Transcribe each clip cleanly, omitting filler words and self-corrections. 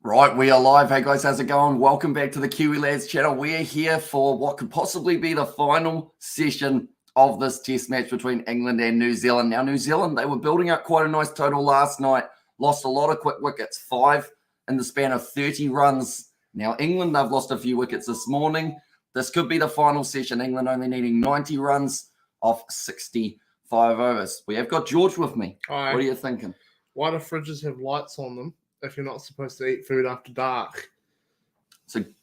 Right, we are live. Hey guys, how's it going? Welcome back to the Kiwi Lads channel. We're here for what could possibly be the final session of this test match between England and New Zealand. Now, New Zealand, they were building up quite a nice total last night, lost a lot of quick wickets, 5 in the span of 30 runs. Now, England, they've lost a few wickets this morning. This could be the final session. England only needing 90 runs off 65 overs. We have got George with me. Hi. What are you thinking? Why do fridges have lights on them if you're not supposed to eat food after dark? It's an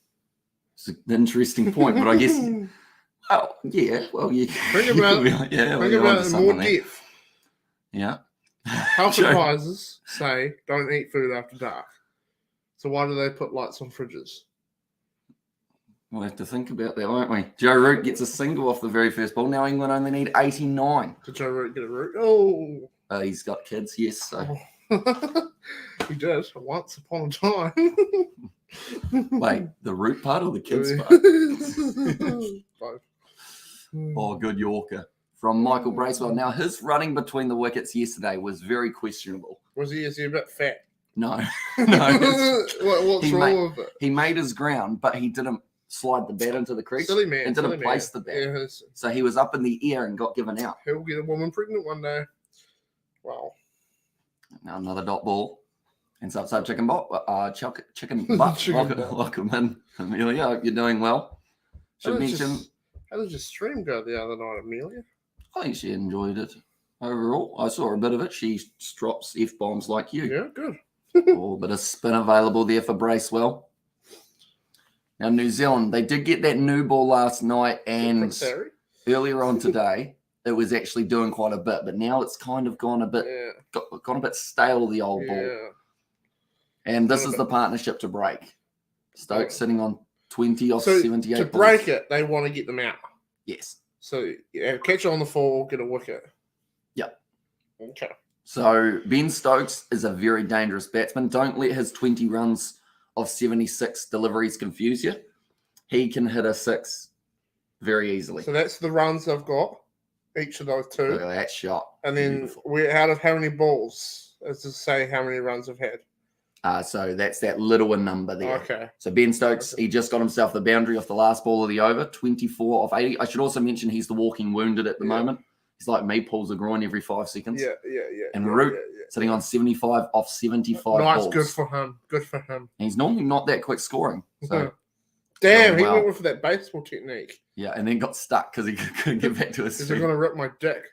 interesting point, but I guess, oh, yeah, well, you Think about it in more depth. Yeah. Health advisors say don't eat food after dark. So why do they put lights on fridges? We'll have to think about that, won't we? Joe Root gets a single off the very first ball. Now England only need 89. Did Joe Root get a root? Oh. He's got kids, yes. So. He did once upon a time. Wait, the root part or the kids part? Both. Oh, good Yorker from Michael Bracewell. Now, his running between the wickets yesterday was very questionable. Is he a bit fat? No. What's wrong with it? He made his ground, but he didn't slide the bat into the crease. Silly man. And didn't place the bat. Yeah, so he was up in the air and got given out. He'll get a woman pregnant one day. Wow. Now another dot ball. And upside chicken butt. Chicken butt. Welcome in, Amelia. Hope you're doing well. How did your stream go the other night, Amelia? I think she enjoyed it overall. I saw a bit of it. She drops F-bombs like you. Yeah, good. Oh, bit of spin available there for Bracewell. Now, New Zealand, they did get that new ball last night, and earlier on today, it was actually doing quite a bit, but now it's kind of gone a bit stale, the old ball. And this is the partnership to break. Stokes sitting on 20 off 78 to break it, they want to get them out. Yes. So catch it on the fall, get a wicket. Yep. Okay. So Ben Stokes is a very dangerous batsman. Don't let his 20 runs of 76 deliveries confuse you. He can hit a 6 very easily. So that's the runs I've got, each of those two. Look at that shot. And then we're out of how many balls, as to say how many runs I've had. So that's that littler number there. Okay. So Ben Stokes, he just got himself the boundary off the last ball of the over, 24 off 80. I should also mention he's the walking wounded at the moment. He's like me, pulls a groin every 5 seconds. Yeah. And Root sitting on 75 off 75 balls. Good for him. Good for him. And he's normally not that quick scoring. So damn, he went with that baseball technique. Yeah, and then got stuck because he couldn't get back to his feet. He's going to rip my dick.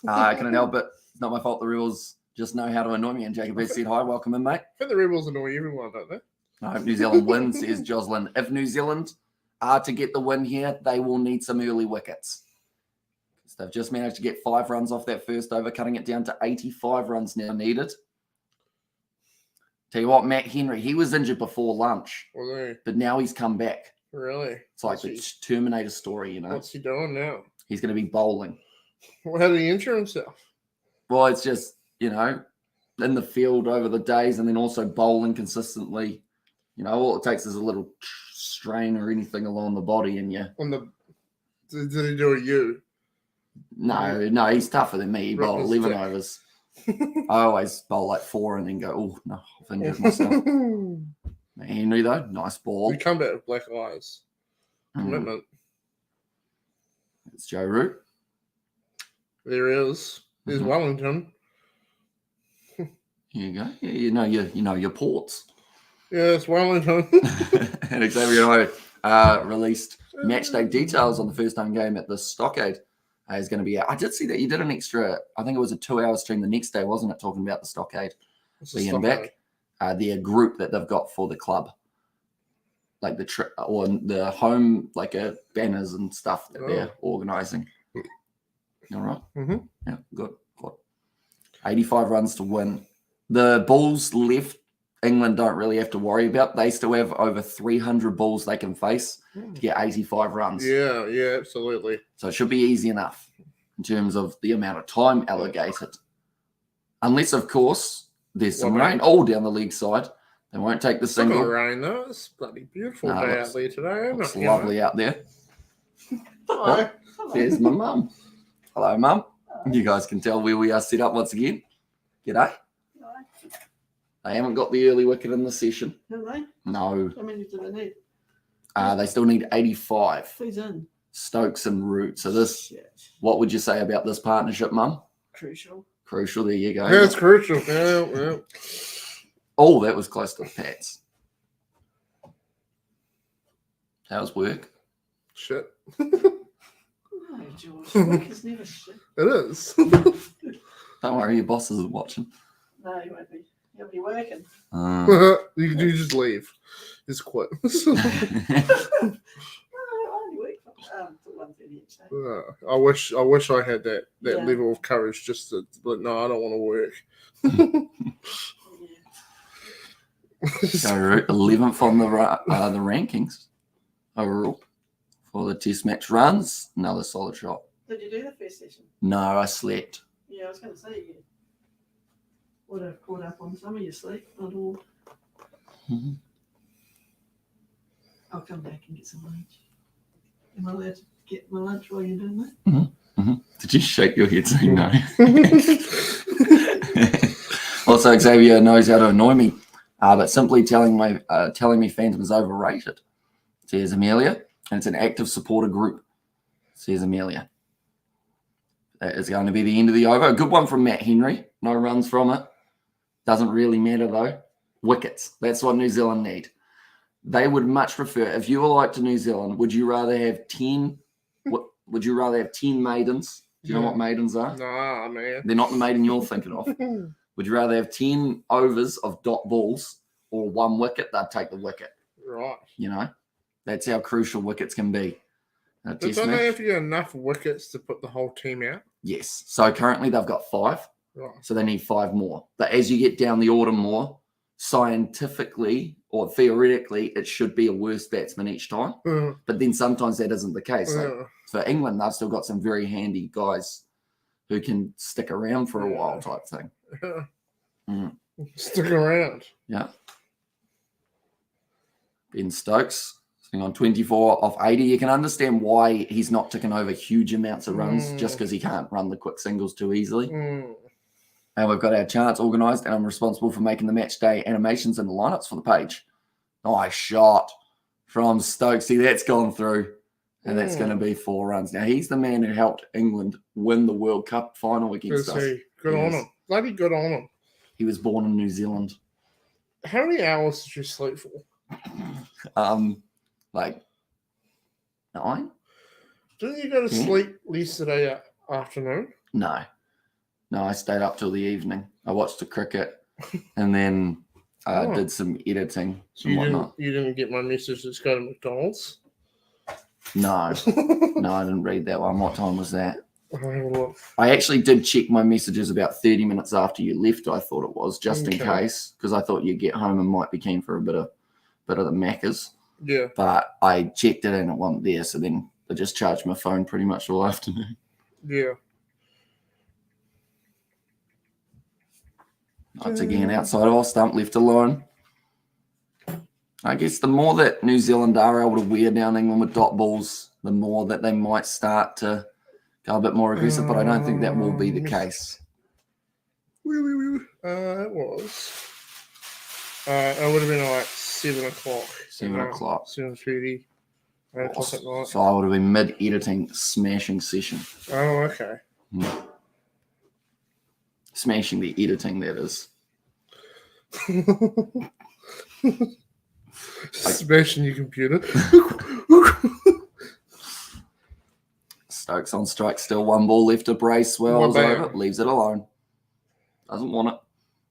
I couldn't help it. It's not my fault. The Rebels just know how to annoy me. And Jacob has said hi. Welcome in, mate. I think the Rebels annoy everyone, don't they? I hope New Zealand wins, says Jocelyn. If New Zealand are to get the win here, they will need some early wickets. They've just managed to get 5 runs off that first over, cutting it down to 85 runs now needed. Tell you what, Matt Henry, he was injured before lunch, but now he's come back. Really? It's like the Terminator story, you know. What's he doing now? He's going to be bowling. Well, how did he injure himself? Well, it's just, you know, in the field over the days and then also bowling consistently. You know, all it takes is a little strain or anything along the body and you... Did he do a U? No, he's tougher than me. He bowled 11 overs. I always bowl like 4 and then go, oh, no, I've injured myself. Henry, though, nice ball. We come back with black eyes. Commitment. It's Joe Root. There he is. There's Wellington. Here you go. Yeah, you know your ports. Yeah, it's Wellington. And Xavier released matchday details on the first home game at the Stockade. Is going to be out. I did see that you did an extra, I think it was a 2-hour stream the next day, wasn't it? Talking about the Stockade being back. Their group that they've got for the club. Like the trip or the home, like banners and stuff that they're organising. All right? Mm-hmm. Yeah, good. 85 runs to win. The balls left, England don't really have to worry about. They still have over 300 balls they can face to get 85 runs. Yeah, absolutely. So it should be easy enough in terms of the amount of time allocated. Unless, of course, there's some rain all down the leg side. They won't take the single. It's not rain, though. It's bloody beautiful day out there today. It's lovely out there. Hi. There's my mum. Hello, Mum. You guys can tell where we are set up once again. G'day. They haven't got the early wicket in the session. Have they? No. How many do they need? They still need 85. Who's in? Stokes and Root. So this, Shit. what would you say about this partnership, Mum? Crucial. Crucial. There you go. Yeah, it's crucial. Yeah. Oh, that was close to the Pats. How's work? Shit. No, George. Work is never shit. It is. Don't worry, your bosses are watching. No, you won't be. You'll be working. You just leave. Just quit. No, I only work till 1:30 each day. I wish I had that Yeah. level of courage just to, but no, I don't want to work. Yeah. So Root, 11th on the rankings overall for the Test match runs. Another solid shot. Did you do the first session? No, I slept. Yeah, I was going to say you would have caught up on some of your sleep. Not all. Mhm. I'll come back and get some lunch. Am I allowed to get my lunch while you're doing that? Did you shake your head saying no? Also, Xavier knows how to annoy me, but simply telling me Phantom is overrated, says Amelia, and it's an active supporter group, says Amelia. That is going to be the end of the over. A good one from Matt Henry. No runs from it. Doesn't really matter though. Wickets. That's what New Zealand need. They would much prefer, if you were like to New Zealand, would you rather have 10? Would you rather have 10 maidens? Do you know what maidens are? Nah, man. They're not the maiden you're thinking of. Would you rather have 10 overs of dot balls or 1 wicket? They'd take the wicket. Right. You know, that's how crucial wickets can be. Don't they have to get enough wickets to put the whole team out? Yes. So currently they've got 5. Right. So they need 5 more. But as you get down the order more, scientifically or theoretically, it should be a worse batsman each time. But then sometimes that isn't the case. So for England, they've still got some very handy guys who can stick around for a while type thing. Stick around. Yeah. Ben Stokes sitting on 24 off 80. You can understand why he's not ticking over huge amounts of runs just because he can't run the quick singles too easily. And we've got our charts organised, and I'm responsible for making the match day animations and the lineups for the page. Nice shot from Stokes. See, that's gone through, and that's going to be 4 runs. Now, he's the man who helped England win the World Cup final against us. Good on him. Bloody good on him. He was born in New Zealand. How many hours did you sleep for? Like 9? Didn't you go to sleep yesterday afternoon? No, I stayed up till the evening. I watched the cricket and then did some editing So and whatnot. you didn't get my message, let's go to McDonald's? No, I didn't read that one. What time was that? I'll have a look. I actually did check my messages about 30 minutes after you left, I thought it was, just in Okay. case, because I thought you'd get home and might be keen for a bit of the Maccas. Yeah. But I checked it and it wasn't there, so then I just charged my phone pretty much all afternoon. Yeah. Once again, outside of our stump, left alone. I guess the more that New Zealand are able to wear down England with dot balls, the more that they might start to go a bit more aggressive, but I don't think that will be the case. It was. It would have been like 7 o'clock. 7 o'clock. 7:30. 8 o'clock at night. So I would have been mid-editing, smashing session. Oh, okay. Smashing the editing, that is. Smashing your computer. Stokes on strike still. 1 ball left to brace. Swells One over. Leaves it alone. Doesn't want it.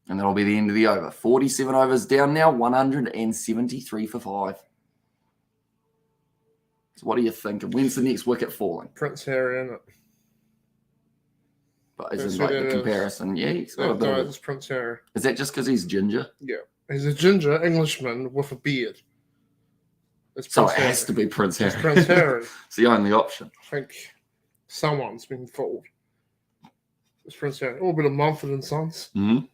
And that'll be the end of the over. 47 overs down now. 173 for 5. So what are you thinking? When's the next wicket falling? Prince Harry, isn't it? But That's isn't who like that the is. comparison. Yeah, he's got a bit No, of it's Prince Harry. Is that just because he's ginger? Yeah. He's a ginger Englishman with a beard. It's So Prince it has Harry. to be Prince Harry. It's Prince Harry. It's the only option. I think someone's been fooled. It's Prince Harry. Oh, a bit of Mumford and Sons. Mm-hmm.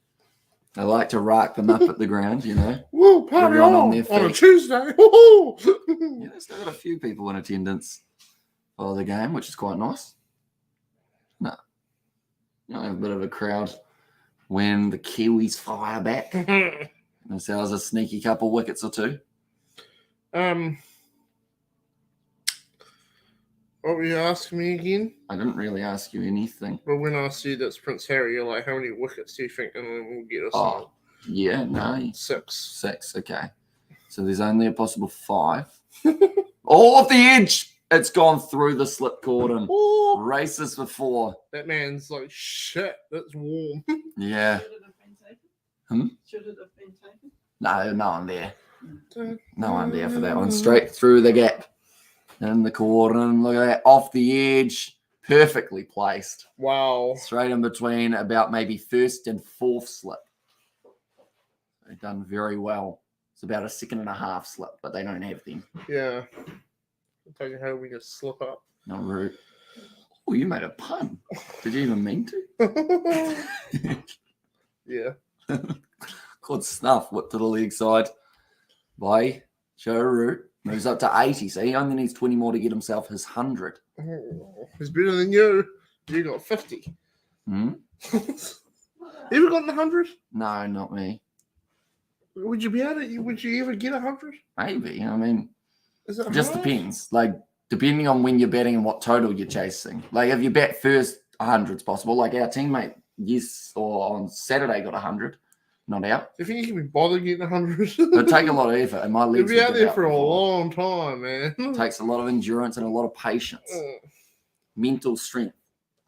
They like to rack them up at the ground, you know. Woo, party Everyone on on! their On a feet. Tuesday. Woo! Yeah, there's still got a few people in attendance for the game, which is quite nice. No, you know, a bit of a crowd when the Kiwis fire back. This was a sneaky couple wickets or two. What were you asking me again? I didn't really ask you anything. But when I asked you that's Prince Harry, you're like, how many wickets do you think England will get us? Oh, yeah, no. 6. 6, okay. So there's only a possible 5. Oh, off the edge! It's gone through the slip cordon. Oh, Races for 4. that man's like, shit, that's warm. Yeah. Should it have been taken? Hmm? Should it have been taken? No one there. No one there for that one. Straight through the gap. In the cordon. Look at that. Off the edge. Perfectly placed. Wow. Straight in between about maybe first and fourth slip. They've done very well. It's about a 2.5 slip, but they don't have them. Yeah. I'll tell you how we just slip up. No route. Oh, you made a pun. Did you even mean to? Yeah. Good stuff. Whip to the leg side. By Joe Root. Moves up to 80. So he only needs 20 more to get himself his 100. Oh, he's better than you. You got 50. Hmm? You ever gotten 100? No, not me. Would you be able to? Would you ever get 100? Maybe. I mean, Is it it just hard? depends. Like, depending on when you're betting and what total you're chasing. Like, if you bet first, 100's possible. Like, our teammate, or on Saturday got 100. Not out. Do you think you can be bothered getting 100? It'd take a lot of effort. And my You'll legs be would out give there for a before. long time, man. It takes a lot of endurance and a lot of patience. Mental strength.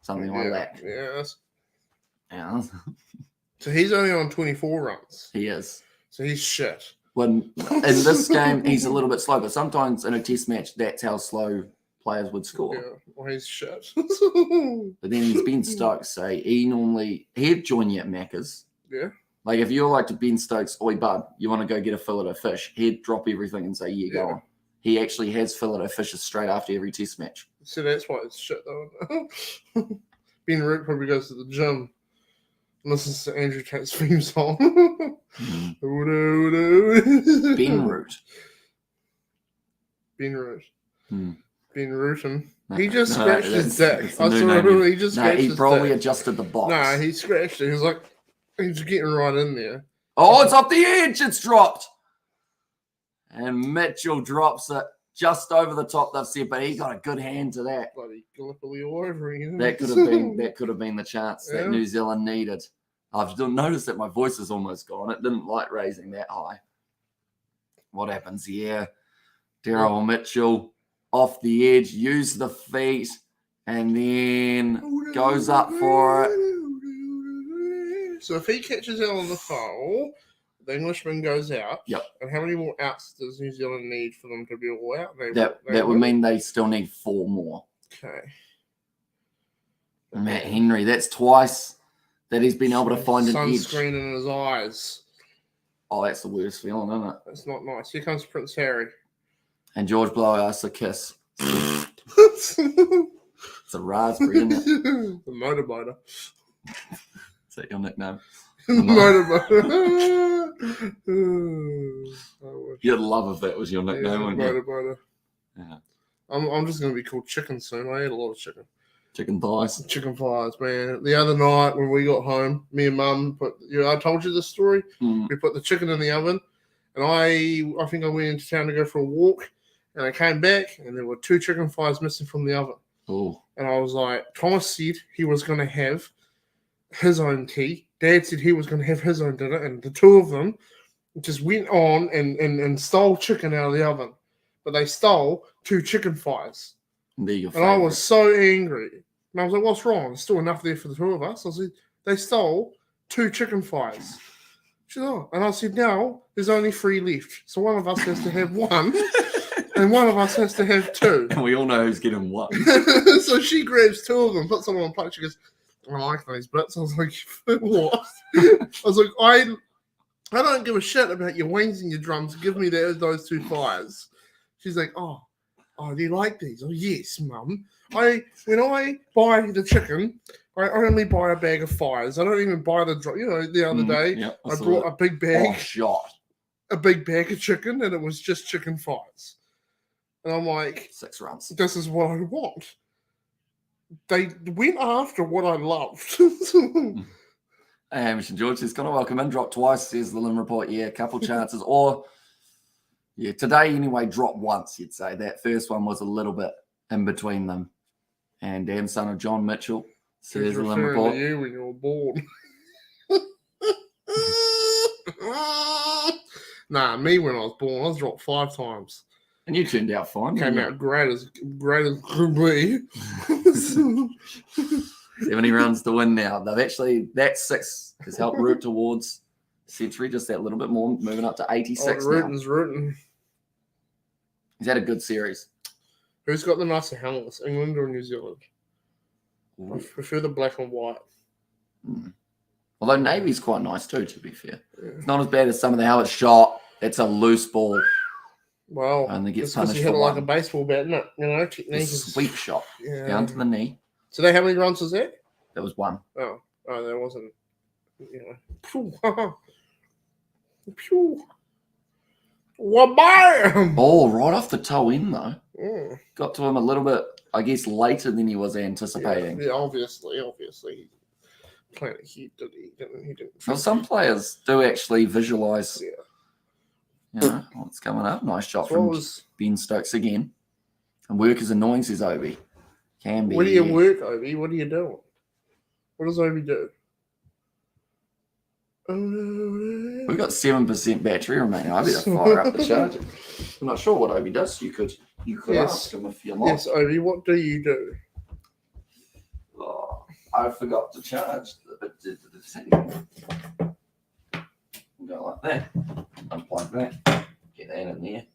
Something like that. Yes. Yeah. So he's only on 24 runs. He is. So he's shit. When in this game, he's a little bit slow, but sometimes in a test match, that's how slow players would score. Yeah. Well, he's shit. But then he's Ben Stokes, so he'd join you at Macca's. Yeah. Like if you're like to Ben Stokes, oi bud, you want to go get a fillet of fish, he'd drop everything and say, yeah, go on. He actually has fillet of fishes straight after every test match. So that's why it's shit, though. Ben Root probably goes to the gym and listens to Andrew Tate's theme song. Ben Root. Ben Root. Hmm. Ben Rootin. No, He just no, scratched his that's- dick. that's a I new saw name. he just No, scratched he his probably dick. adjusted the box. Nah, he scratched it. He was like, he's getting right in there. Oh, it's off the edge. It's dropped. And Mitchell drops it just over the top, they've said, but he got a good hand to that. Bloody Gallipoli all over him. That could have been the chance that Yeah. New Zealand needed. I've noticed that my voice is almost gone. It didn't like raising that high. What happens here? Daryl Mitchell off the edge, use the feet, and then goes up for it. So if he catches it on the foul, the Englishman goes out. Yep. And how many more outs does New Zealand need for them to be all out? That would win? mean they still need 4 more. Okay. Matt Henry, that's twice that he's been able to find an edge. Sunscreen in his eyes. Oh, that's the worst feeling, isn't it? That's not nice. Here comes Prince Harry. And George blow us a kiss. It's It's a raspberry, isn't it? the motorboater. Is that your nickname? Motorboater. I wish. You'd love if that was your nickname, Yeah, wouldn't you? motorboater. Yeah. I'm just gonna be called Chicken soon. I ate a lot of chicken. Chicken thighs. Chicken thighs, man. The other night when we got home, me and Mum I told you this story. Mm. We put the chicken in the oven, and I think I went into town to go for a walk, and I came back, and there were 2 chicken thighs missing from the oven. Oh, And I was like, Thomas said he was going to have his own tea. Dad said he was going to have his own dinner, and the 2 of them just went on and stole chicken out of the oven. But they stole 2 chicken thighs. they're your And I favourite. was so angry. And I was like, what's wrong? There's still enough there for the 2 of us. I said, they stole 2 chicken thighs. She said, oh. And I said, now there's only 3 left. So one of us has to have 1, and one of us has to have 2. And we all know who's getting what. So she grabs 2 of them, puts them on a plate. She goes, I like those bits. I was like, what? I was like, I don't give a shit about your wings and your drums. Give me those 2 thighs. She's like, oh, do you like these? Oh, yes, Mum. When I buy the chicken, I only buy a bag of thighs. I don't even buy the drum. You know, the other day, Yep, I brought a big bag. Oh, shot. A big bag of chicken, and it was just chicken thighs. And I'm like, 6 runs. this is what I want. They went after what I loved. Hey, Hamish and George, he's going to welcome in. Dropped twice, says the Lim report. Yeah, a couple chances. Or, yeah, today anyway, dropped once, you'd say. That first one was a little bit in between them. And damn son of John Mitchell, says the Lim report. To you when you were born. Nah, me when I was born, I was dropped 5 times. And you turned out fine. Came out great as could be. 70 runs to win now. They've actually, that 6 has helped root towards century just that little bit more, moving up to 86 now. Rooting. He's had a good series. Who's got the nicer helmets, England or New Zealand? Ooh. I prefer the black and white. Although Navy's quite nice too, to be fair. Yeah. It's not as bad as some of the how it's shot. It's a loose ball. Well, Only gets it's because punished you hit for it like one. a baseball bat, isn't it? You know, It's technique a is sweep shot down to the knee. So how many runs was that? That was 1. Oh, that wasn't. You know. Pew. Wabam! Oh, right off the toe in though. Mm. Got to him a little bit, I guess, later than he was anticipating. Yeah, obviously. Playing it, he didn't. Well, some players do actually visualise. Yeah. You know what's coming up. Nice shot So from Ben Stokes again. And work is annoying, says Obi. Can be. Where do you work, Obi? What are you doing? What does Obi do? We've got 7% battery remaining. I better fire up the charger. I'm not sure what Obi does. You could ask him if you like. Yes, Obi, what do you do? Oh, I forgot to charge the go like that. Unplug that. Get that in there.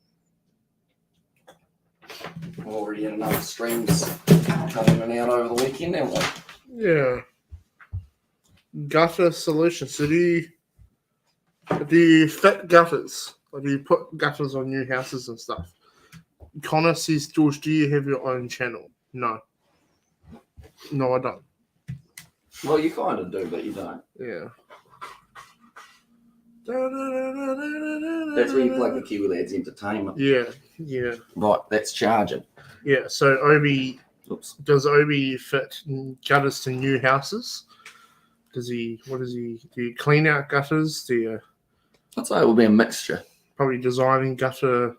We've already had enough streams coming in and out over the weekend, haven't we? Yeah. Gutter solution. So do you fit gutters? Or do you put gutters on new houses and stuff? Connor says, George, do you have your own channel? No. No, I don't. Well, you kind of do, but you don't. Yeah. That's where you plug the Kiwi Lads Entertainment. Yeah. Right, that's charging. Yeah, so does Obi fit gutters to new houses? Do you clean out gutters? Do you I'd say it will be a mixture. probably designing gutter,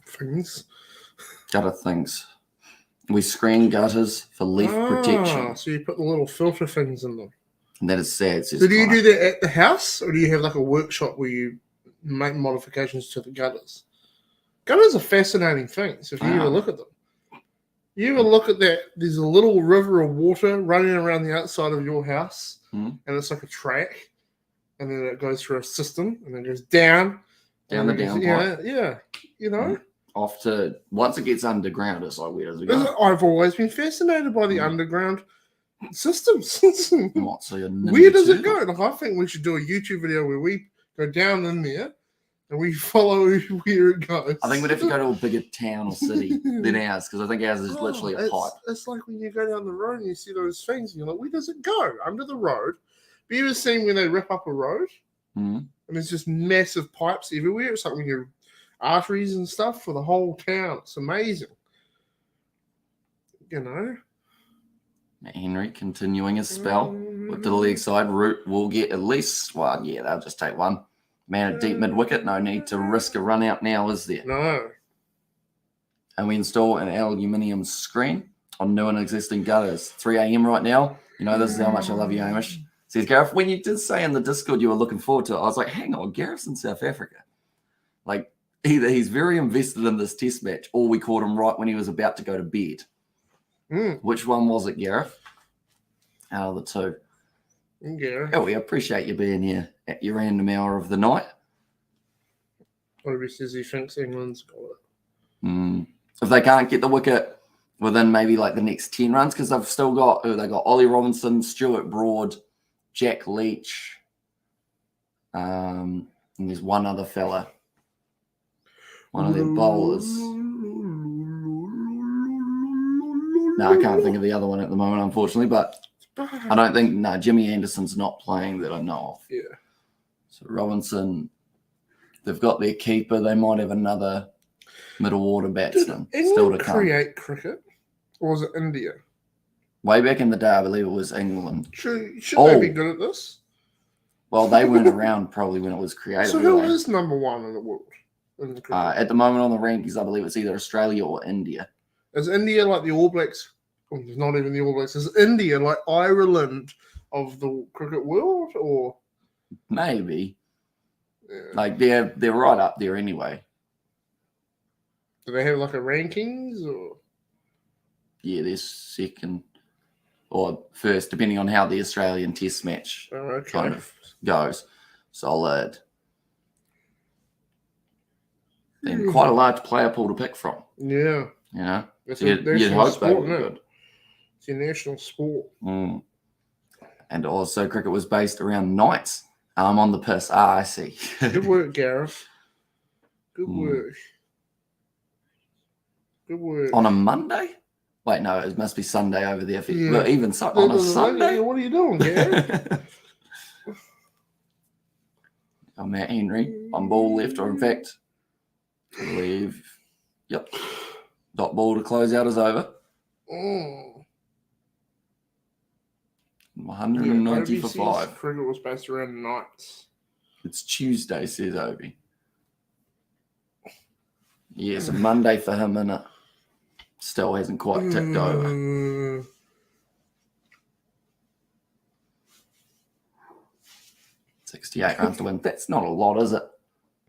things? Gutter things. We screen gutters for leaf protection. So you put the little filter things in them. And that is sad. So do you do that at the house, or do you have like a workshop where you make modifications to the gutters? Gutters are fascinating things if you ever look at them. You ever look at that? There's a little river of water running around the outside of your house, and it's like a track, and then it goes through a system, and then it goes down the down pipe. Yeah. Off to once it gets underground, it's like, where does it go? I've always been fascinated by the underground systems. What, so Where does it go? Like, I think we should do a YouTube video where we go down in there and we follow where it goes. I think we'd have to go to a bigger town or city than ours, because I think ours is literally a pipe. It's like when you go down the road and you see those things, and you're like, where does it go? Under the road. Have you ever seen when they rip up a road? And there's just massive pipes everywhere. It's like when you're arteries and stuff for the whole town. It's amazing. Matt Henry continuing his spell with the leg side. Root will get at least, they'll just take one. Man at deep mid wicket. No need to risk a run out now, is there? No. And we install an aluminium screen on new and existing gutters. 3 a.m. right now. You know, this is how much I love you, Hamish. Says Gareth, when you did say in the Discord you were looking forward to it, I was like, hang on, Gareth's in South Africa. Like, either he's very invested in this test match, or we caught him right when he was about to go to bed. Which one was it, Gareth? Out of the two. Yeah. Oh, we appreciate you being here at your random hour of the night. Obi says he thinks England's got it. If they can't get the wicket within maybe like the next 10 runs, because they've still got, they got Ollie Robinson, Stuart Broad, Jack Leach, and there's one other fella. One of their bowlers. No, I can't think of the other one at the moment, unfortunately, but I don't think, Jimmy Anderson's not playing that I know of. Yeah. So Robinson, they've got their keeper. They might have another middle order batsman Did still to England come. create cricket, or was it India? Way back in the day, I believe it was England. Should they be good at this? Well, they weren't around probably when it was created. So who is number one in the world? In the at the moment on the rankings, I believe it's either Australia or India. Is India like the All Blacks? Oh, not even the All Blacks. Is India like Ireland of the cricket world, or maybe? Yeah. Like they're right up there anyway. Do they have like a rankings or? Yeah, they're second or first, depending on how the Australian Test match kind of goes. Solid. Then quite a large player pool to pick from. Yeah. You know, It's you'd hope sport, they were good. It's a national sport. Mm. And also, cricket was based around nights. On the piss. I see. Good work, Gareth. Good work. Good work. On a Monday? Wait, no, it must be Sunday over there. Well, even so, on a Sunday? What are you doing, Gareth? I'm Matt Henry on ball left, or in fact, I believe, yep, dot ball to close out is over. 190 for 5. Cricket was based around nights. It's Tuesday, says Obi. Yes, a Monday for him, and it still hasn't quite ticked over. 68 runs to win. That's not a lot, is it?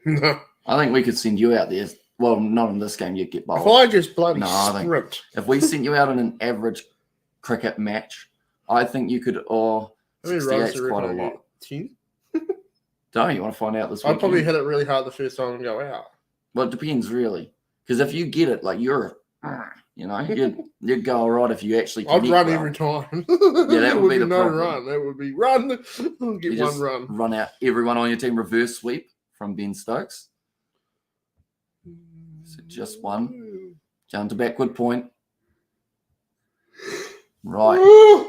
No. I think we could send you out there. Well, not in this game, you'd get bowled. If I just bloody sprint. If we sent you out in an average cricket match, I think you could, 68's quite a lot. 10? Don't you want to find out this weekend? I'd probably hit it really hard the first time and go out. Well, it depends, really. Because if you get it, like you'd go all right if you actually I'd run every time. Yeah, that would be the no problem. run. That would be run. Get one run. Run out everyone on your team, reverse sweep from Ben Stokes. So just one. Down to backward point. Right.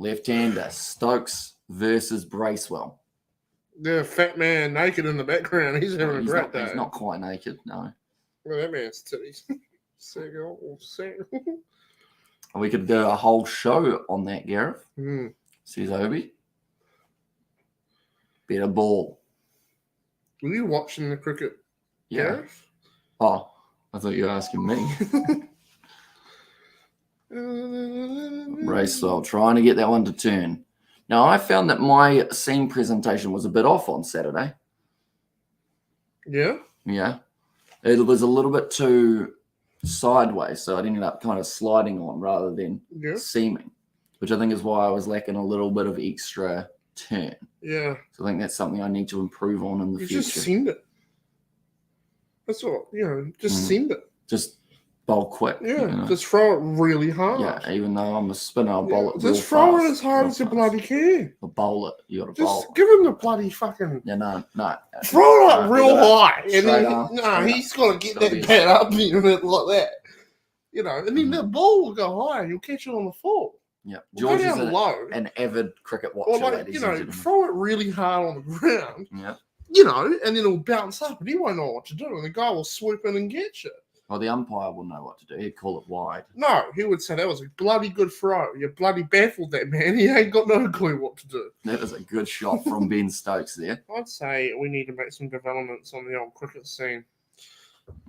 Left-hander, Stokes versus Bracewell. The fat man naked in the background. He's having a great day. He's not quite naked, no. Well, that man's titties. We could do a whole show on that, Gareth. Says Obi. Better ball. Were you watching the cricket, Gareth? Oh, I thought you were asking me. Bracewell trying to get that one to turn. Now, I found that my scene presentation was a bit off on Saturday. Yeah? Yeah. It was a little bit too sideways, so it ended up kind of sliding on rather than seaming, which I think is why I was lacking a little bit of extra turn. Yeah. So I think that's something I need to improve on in the future. Just send it. That's all. Just send it. Just bowl quick. Yeah, just throw it really hard. Yeah, even though I'm a spinner, I'll bowl it just throw it as hard as you bloody can. Or bowl it. You got to just bowl. Give him the bloody fucking. Yeah, no. Throw it up real high, and then he's got to get that bat up in it like that. And then the ball will go high, and you'll catch it on the full. Yeah, George is an avid cricket watcher. Throw it really hard on the ground. Yeah. And then it'll bounce up, and he won't know what to do, and the guy will swoop in and get you. Well, the umpire will know what to do. He'd call it wide. No, he would say that was a bloody good throw. You bloody baffled that man. He ain't got no clue what to do. That was a good shot from Ben Stokes there. I'd say we need to make some developments on the old cricket scene.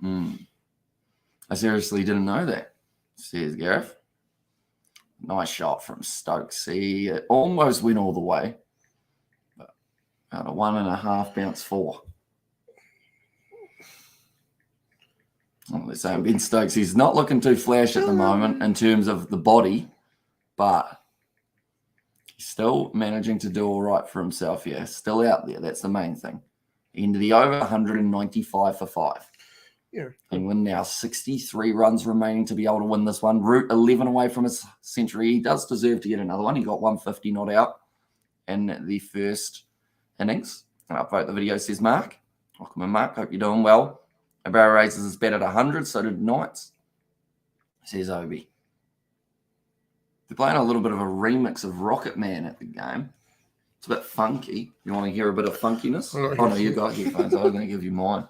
I seriously didn't know that, says Gareth. Nice shot from Stokes. He almost went all the way. But about a 1.5 bounce 4. They're saying Ben Stokes, he's not looking too flash at the moment in terms of the body, but he's still managing to do all right for himself. Yeah, still out there. That's the main thing. Into the over, 195 for 5. Yeah. England now 63 runs remaining to be able to win this one. Root 11 away from his century. He does deserve to get another one. He got 150 not out in the first innings. And upvote the video, says Mark. Welcome in, Mark. Hope you're doing well. Barrow raises his bet at 100, so did Knights, says Obi. They're playing a little bit of a remix of Rocket Man at the game. It's a bit funky. You want to hear a bit of funkiness? Oh, no, you got headphones. I was going to give you mine.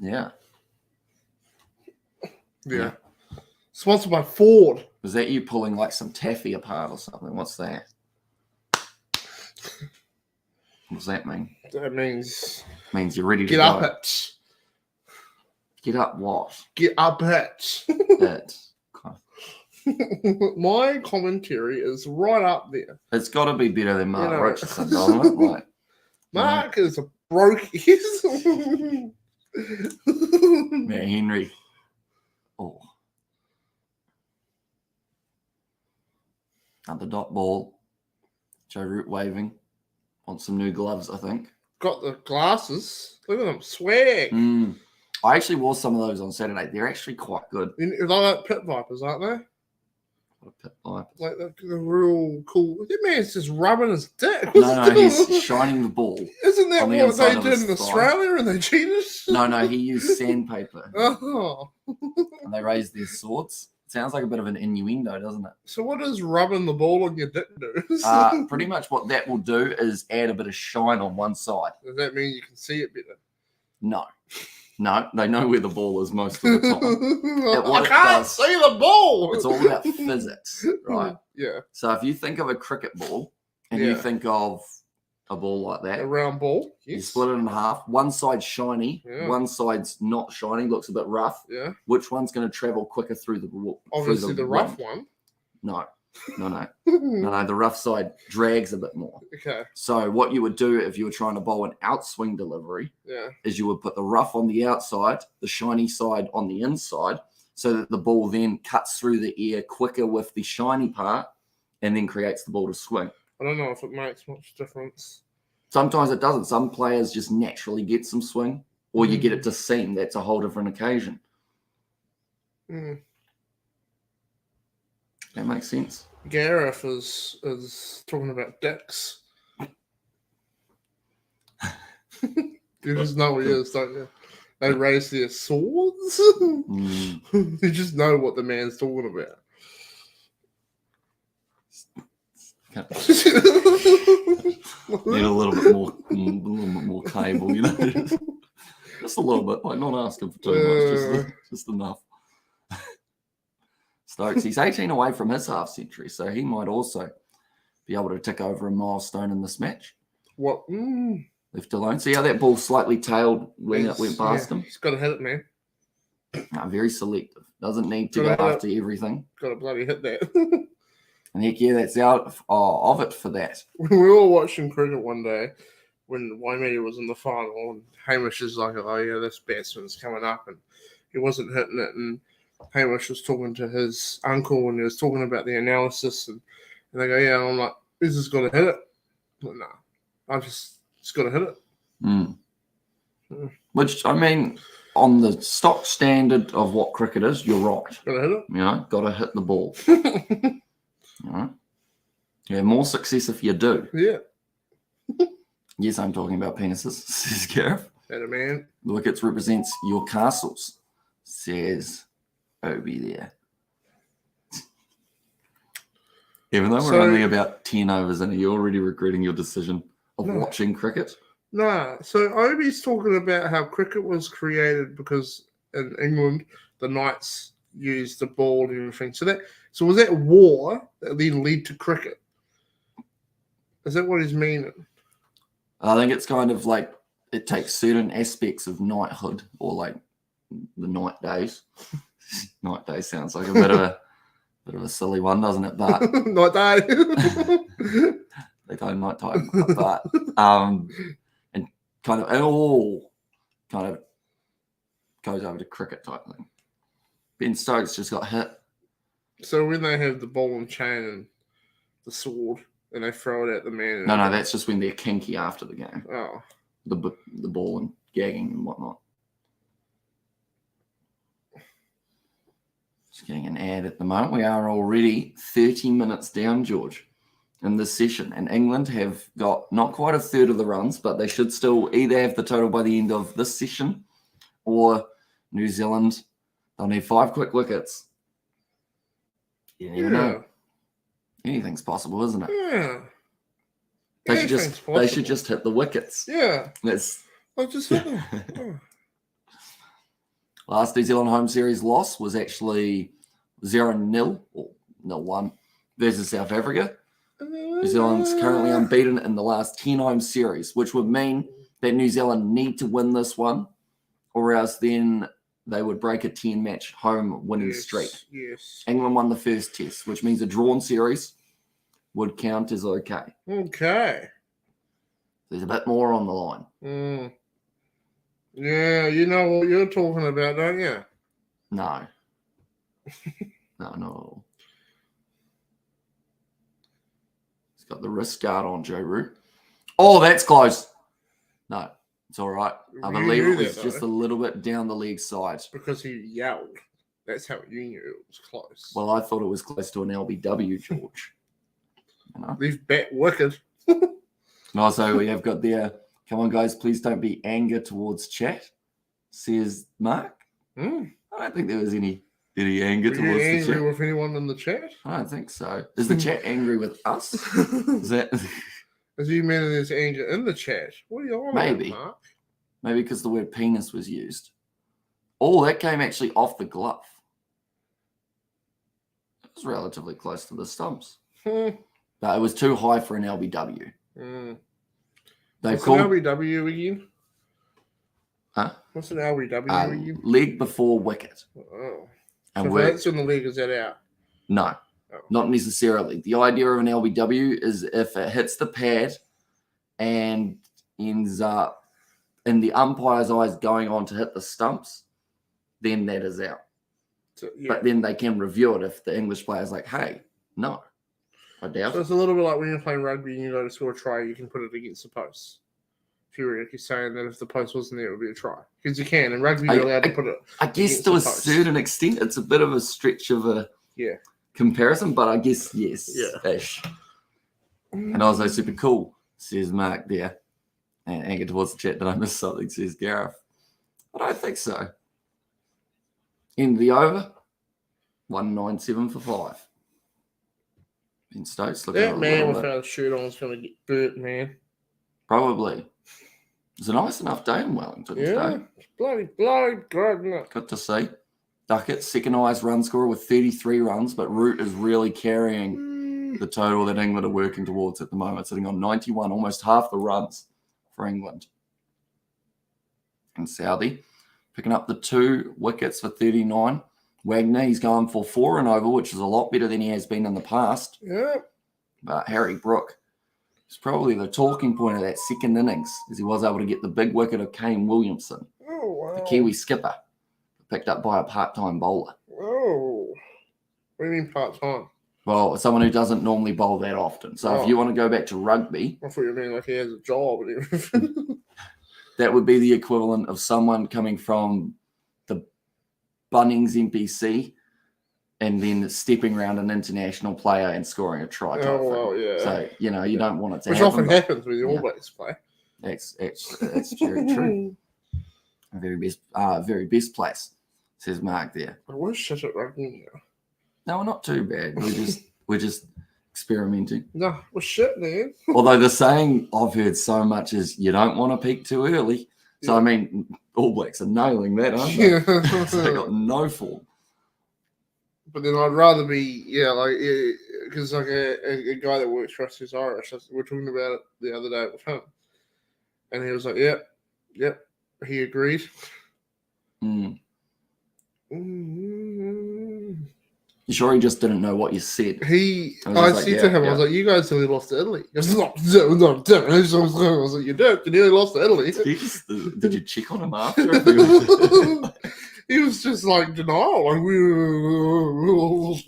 Yeah. Sponsored by Ford. Is that you pulling like some taffy apart or something? What's that? What does that mean? That means Means you're ready to get go. up it. Get up what? Get up it. It. My commentary is right up there. It's got to be better than Mark You know. Rochester, doesn't it? Like, Mark is a brokies. Matt Henry. Oh. Another dot ball. Joe Root waving. Wants some new gloves, I think. Got the glasses. Look at them. Swag. I actually wore some of those on Saturday. They're actually quite good. They're like pit vipers, aren't they? What a pit viper. Like the real cool. That man's just rubbing his dick. No, he's shining the ball. Isn't that on the what inside they of did his in thigh. Australia and they cheated? No, he used sandpaper. Oh. And they raised their swords. Sounds like a bit of an innuendo, doesn't it? So what does rubbing the ball on your dick do? Pretty much what that will do is add a bit of shine on one side. Does that mean you can see it better? No, they know where the ball is most of the time. I can't see the ball. It's all about physics, right? Yeah. So if you think of a cricket ball and you think of a ball like that, A round ball. you Yes. split it in half. One side's shiny, Yeah. one side's not shiny, looks a bit rough. Yeah. Which one's going to travel quicker through the wall? Obviously the rough one. No. The rough side drags a bit more. Okay. So what you would do if you were trying to bowl an outswing delivery Yeah. is you would put the rough on the outside, the shiny side on the inside, so that the ball then cuts through the air quicker with the shiny part and then creates the ball to swing. I don't know if it makes much difference. Sometimes it doesn't. Some players just naturally get some swing, or you get it to seam. That's a whole different occasion. That makes sense. Gareth is talking about dicks. You just know what it is, don't you? They raise their swords. You just know what the man's talking about. Need a little bit more cable, you know. Just a little bit, like not asking for too much, just enough. Stokes, he's 18 away from his half century, so he might also be able to tick over a milestone in this match. What? Left alone. See how that ball slightly tailed when it went past him? He's got to hit it, man. No, very selective. Doesn't need to Gotta go hit after everything. Got to bloody hit that. And heck yeah, that's out of it for that. We were watching cricket one day when Waimea was in the final, and Hamish is like, oh yeah, this batsman's coming up, and he wasn't hitting it, and Hamish was talking to his uncle, and he was talking about the analysis, and they go, yeah, and I'm like, who's just got to hit it? I'm like, nah, I just got to hit it. Which, I mean, on the stock standard of what cricket is, you're right. Got to hit it. You know, got to hit the ball. All right. You have more success if you do. Yeah. Yes, I'm talking about penises, says Gareth. That a man. The Wickets represents your castles, says Obi there. Even though we're only about 10 overs in, are you already regretting your decision of watching cricket? Nah. So Obi's talking about how cricket was created because in England, the knights used the ball and everything. So was that war that then led to cricket? Is that what he's meaning? I think it's kind of like it takes certain aspects of knighthood or like the night days. Night day sounds like a bit of a silly one, doesn't it? But Night day. they go night time. But and kind of it all kind of goes over to cricket type thing. Ben Stokes just got hit. So when they have the ball and chain and the sword and they throw it at the man. No, that's just when they're kinky after the game. Oh. The ball and gagging and whatnot. Just getting an ad at the moment. We are already 30 minutes down, George, in this session. And England have got not quite a third of the runs, but they should still either have the total by the end of this session or New Zealand. They'll need 5 quick wickets. You never know. Anything's possible, isn't it? Yeah. They should just hit the wickets. Yeah. I'll just hit them. Last New Zealand home series loss was actually 0-0 or 0-1 versus South Africa. New Zealand's currently unbeaten in the last 10 home series, which would mean that New Zealand need to win this one, or else then they would break a 10-match home winning streak. Yes. England won the first test, which means a drawn series would count as okay. Okay. There's a bit more on the line. Yeah, you know what you're talking about, don't you? No. No. He's got the wrist guard on, Joe Root. Oh, that's close. No, it's all right. I You believe knew it was that, just though. a little bit down the leg side. Because he yelled. That's how you knew it was close. Well, I thought it was close to an LBW, George. You know? Leave bet wicked. And also, we have got there, come on, guys, please don't be anger towards chat, says Mark. I don't think there was any anger Were you towards the angry chat. with anyone in the chat? I don't think so. Is the chat angry with us? Is that As you mean there's anger in the chat? What are you on Maybe. about, Mark? maybe because the word penis was used? Oh, that came actually off the glove. It was relatively close to the stumps. But it was too high for an LBW. They What's called an LBW again? Huh? What's an LBW again? leg before wicket. Oh. And So if we're, that's in the league, is that out? no, Oh. not necessarily. The idea of an LBW is if it hits the pad and ends up in the umpire's eyes going on to hit the stumps, then that is out. So, yeah. But then they can review it if the English player's like, hey, no, I doubt So it. it's a little bit like when you're playing rugby and you go to score a try, you can put it against the post. If you're saying that if the post wasn't there, it would be a try. Because you can. In rugby, you're allowed to put it. I guess against to the a post. certain extent, it's a bit of a stretch of a comparison, but I guess yes. Yeah. Ish. And also super cool, says Mark there. And anger towards the chat that I missed something, says Gareth. I don't think so. End of the over. 197 for 5. Ben Stokes looking That a man little bit. without a shirt on is going to get burnt, man. Probably. It's a nice enough day in Wellington Yeah. today. It's bloody good, isn't it? Good to see. Duckett, second highest run scorer with 33 runs, but Root is really carrying the total that England are working towards at the moment, sitting on 91, almost half the runs for England. And Southey picking up the 2 wickets for 39. Wagner, he's going for 4 and over, which is a lot better than he has been in the past. Yeah. But Harry Brook is probably the talking point of that second innings, as he was able to get the big wicket of Kane Williamson, Oh, wow. the Kiwi skipper, picked up by a part-time bowler. Oh. What do you mean part-time? Well, someone who doesn't normally bowl that often. So Oh. if you want to go back to rugby, I thought you mean like he has a job and everything. that would be the equivalent of someone coming from the Bunnings NPC and then stepping around an international player and scoring a try. type Oh, thing. well, yeah. So, you don't want it to Which happen. often but happens when the All yeah. Blacks play. That's very true. Very best place, says Mark there. I wish shit at rugby now. No, we're not too bad. We're just experimenting. No, we're shit, man. Although the saying I've heard so much is you don't want to peak too early. So, Yeah. I mean, All Blacks are nailing that, aren't they? Yeah. So they got no form. But then I'd rather be, because like a guy that works for us who's Irish, we're talking about it the other day with him. And he was like, yep, he agreed. Mm. Mm-hmm. You sure he just didn't know what you said? I said to him, I was like, you guys nearly lost to Italy. He goes, no, I was like, you did. You nearly lost to Italy. Did you check on him after? He was just like denial. Like, you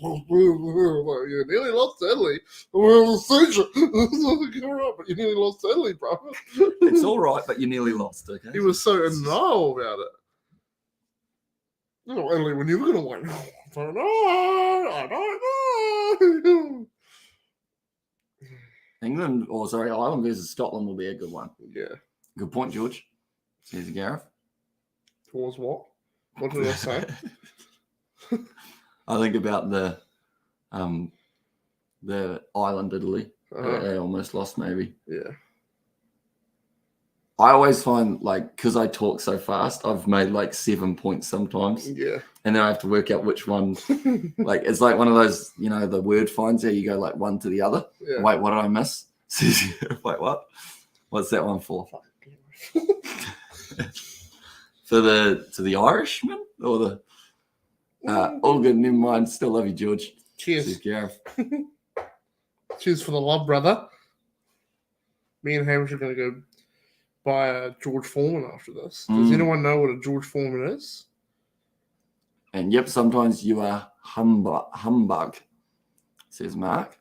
nearly lost to Italy. Well, fixture. All right, but you nearly lost to Italy, bro. It's all right, but you nearly lost, okay? He was so in denial about it. Italy were never going to win. I don't know. Ireland versus Scotland will be a good one. Yeah. Good point, George. Says Gareth. Towards what? What did I say? I think about the Ireland Italy. They almost lost, maybe. Yeah. I always find, because I talk so fast, I've made 7 points sometimes. Yeah. and then I have to work out which one. Like it's like one of those, you know, the word finds how you go like one to the other. Yeah. Wait, what did I miss? Wait, what? What's that one for? For the Irishman or the all good, never mind. Still love you, George. Cheers. Says Gareth. Cheers for the love, brother. Me and Hamish are going to go buy a George Foreman after this. Does anyone know what a George Foreman is? And yep, sometimes you are humbug, says Mark.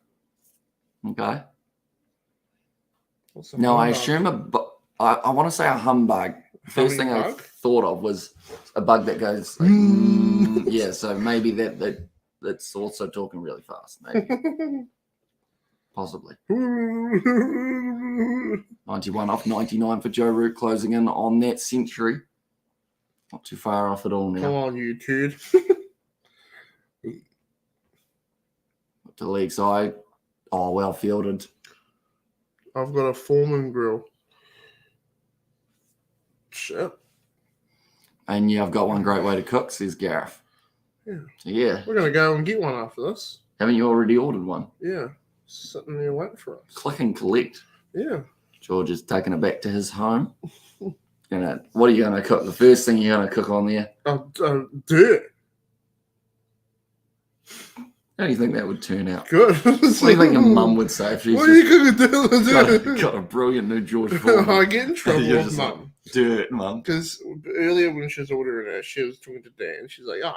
Okay. No, I assume I want to say a humbug. First thing I thought of was a bug that goes like, yeah, so maybe that's also talking really fast, maybe. Possibly. 91 off 99 for Joe Root, closing in on that century. Not too far off at all now. Come on, you kid. To the league side. Oh, well fielded. I've got a Foreman grill. Shit. And yeah, I've got one great way to cook, says Gareth. Yeah. So yeah. We're going to go and get one after this. Haven't you already ordered one? Yeah. Sitting there waiting for us. Click and collect. Yeah. George is taking it back to his home. What are you going to cook? The first thing you're going to cook on there? Dirt. How do you think that would turn out? Good. What do you think your mum would say if she's what are you going to do? got a brilliant new George Foreman? I get in trouble You're with just mum. like, dirt, mum. Because earlier when she was ordering it, she was talking to Dan, and she's like, "Oh,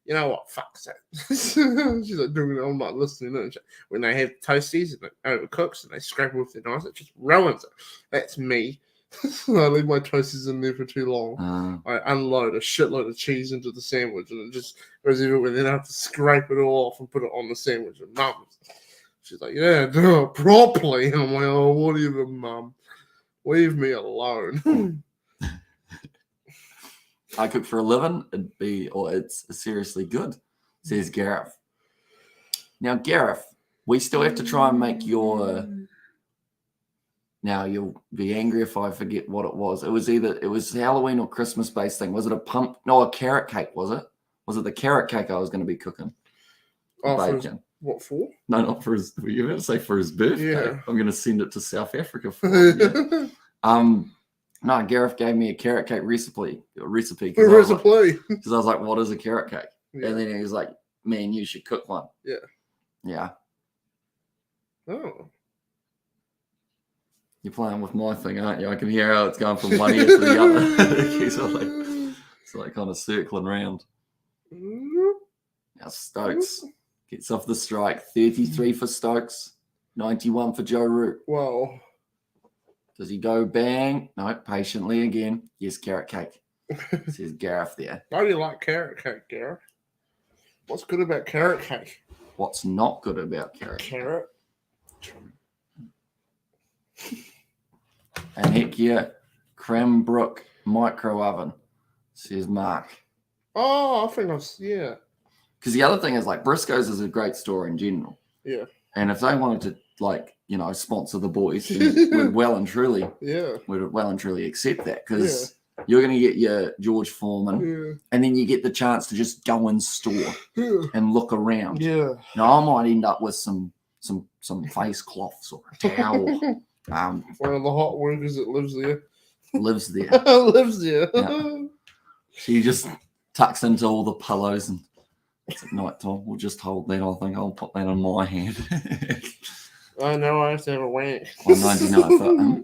you know what? Fuck that." She's like doing it. I'm not listening. And when they have toasties and it overcooks and they scrape it with their knives, it just ruins it. That's me. I leave my toasties in there for too long. I unload a shitload of cheese into the sandwich, and it just goes everywhere. Then I have to scrape it all off and put it on the sandwich. And mum, she's like, "Yeah, do it properly." And I'm like, "Oh, whatever, mum. Leave me alone." I cook for a living. It's seriously good, says Gareth. Now, Gareth, we still have to try and make your. Now you'll be angry if I forget what it was. It was Halloween or Christmas based thing. Was it a carrot cake? Was it? Was it the carrot cake I was going to be cooking? Bacon. What for? No, not for his. Were you about to say for his birthday? Yeah. I'm going to send it to South Africa for him. Yeah. No, Gareth gave me a carrot cake recipe. Because I was like, what is a carrot cake? Yeah. And then he was like, man, you should cook one. Yeah. Yeah. Oh. You're playing with my thing, aren't you? I can hear how it's going from one ear to the other. It's like kind of circling around. Now Stokes gets off the strike. 33 for Stokes. 91 for Joe Root. Wow. Does he go bang? No, patiently again. Yes, carrot cake. Says Gareth there. Why do you like carrot cake, Gareth? What's good about carrot cake? What's not good about carrot cake? Carrot. And heck yeah, Cranbrook micro oven, says Mark. Oh, I think yeah. Because the other thing is like Briscoe's is a great store in general. Yeah. And if they wanted to sponsor the boys, we'd well and truly accept that because you're going to get your George Foreman and then you get the chance to just go in store and look around. Yeah. Now I might end up with some face cloths or a towel. One of the hot workers that lives there. Lives there. Yeah. She just tucks into all the pillows and it's at night time. We'll just hold that. I think I'll put that on my hand. I know I have to have a wank. $1.99 for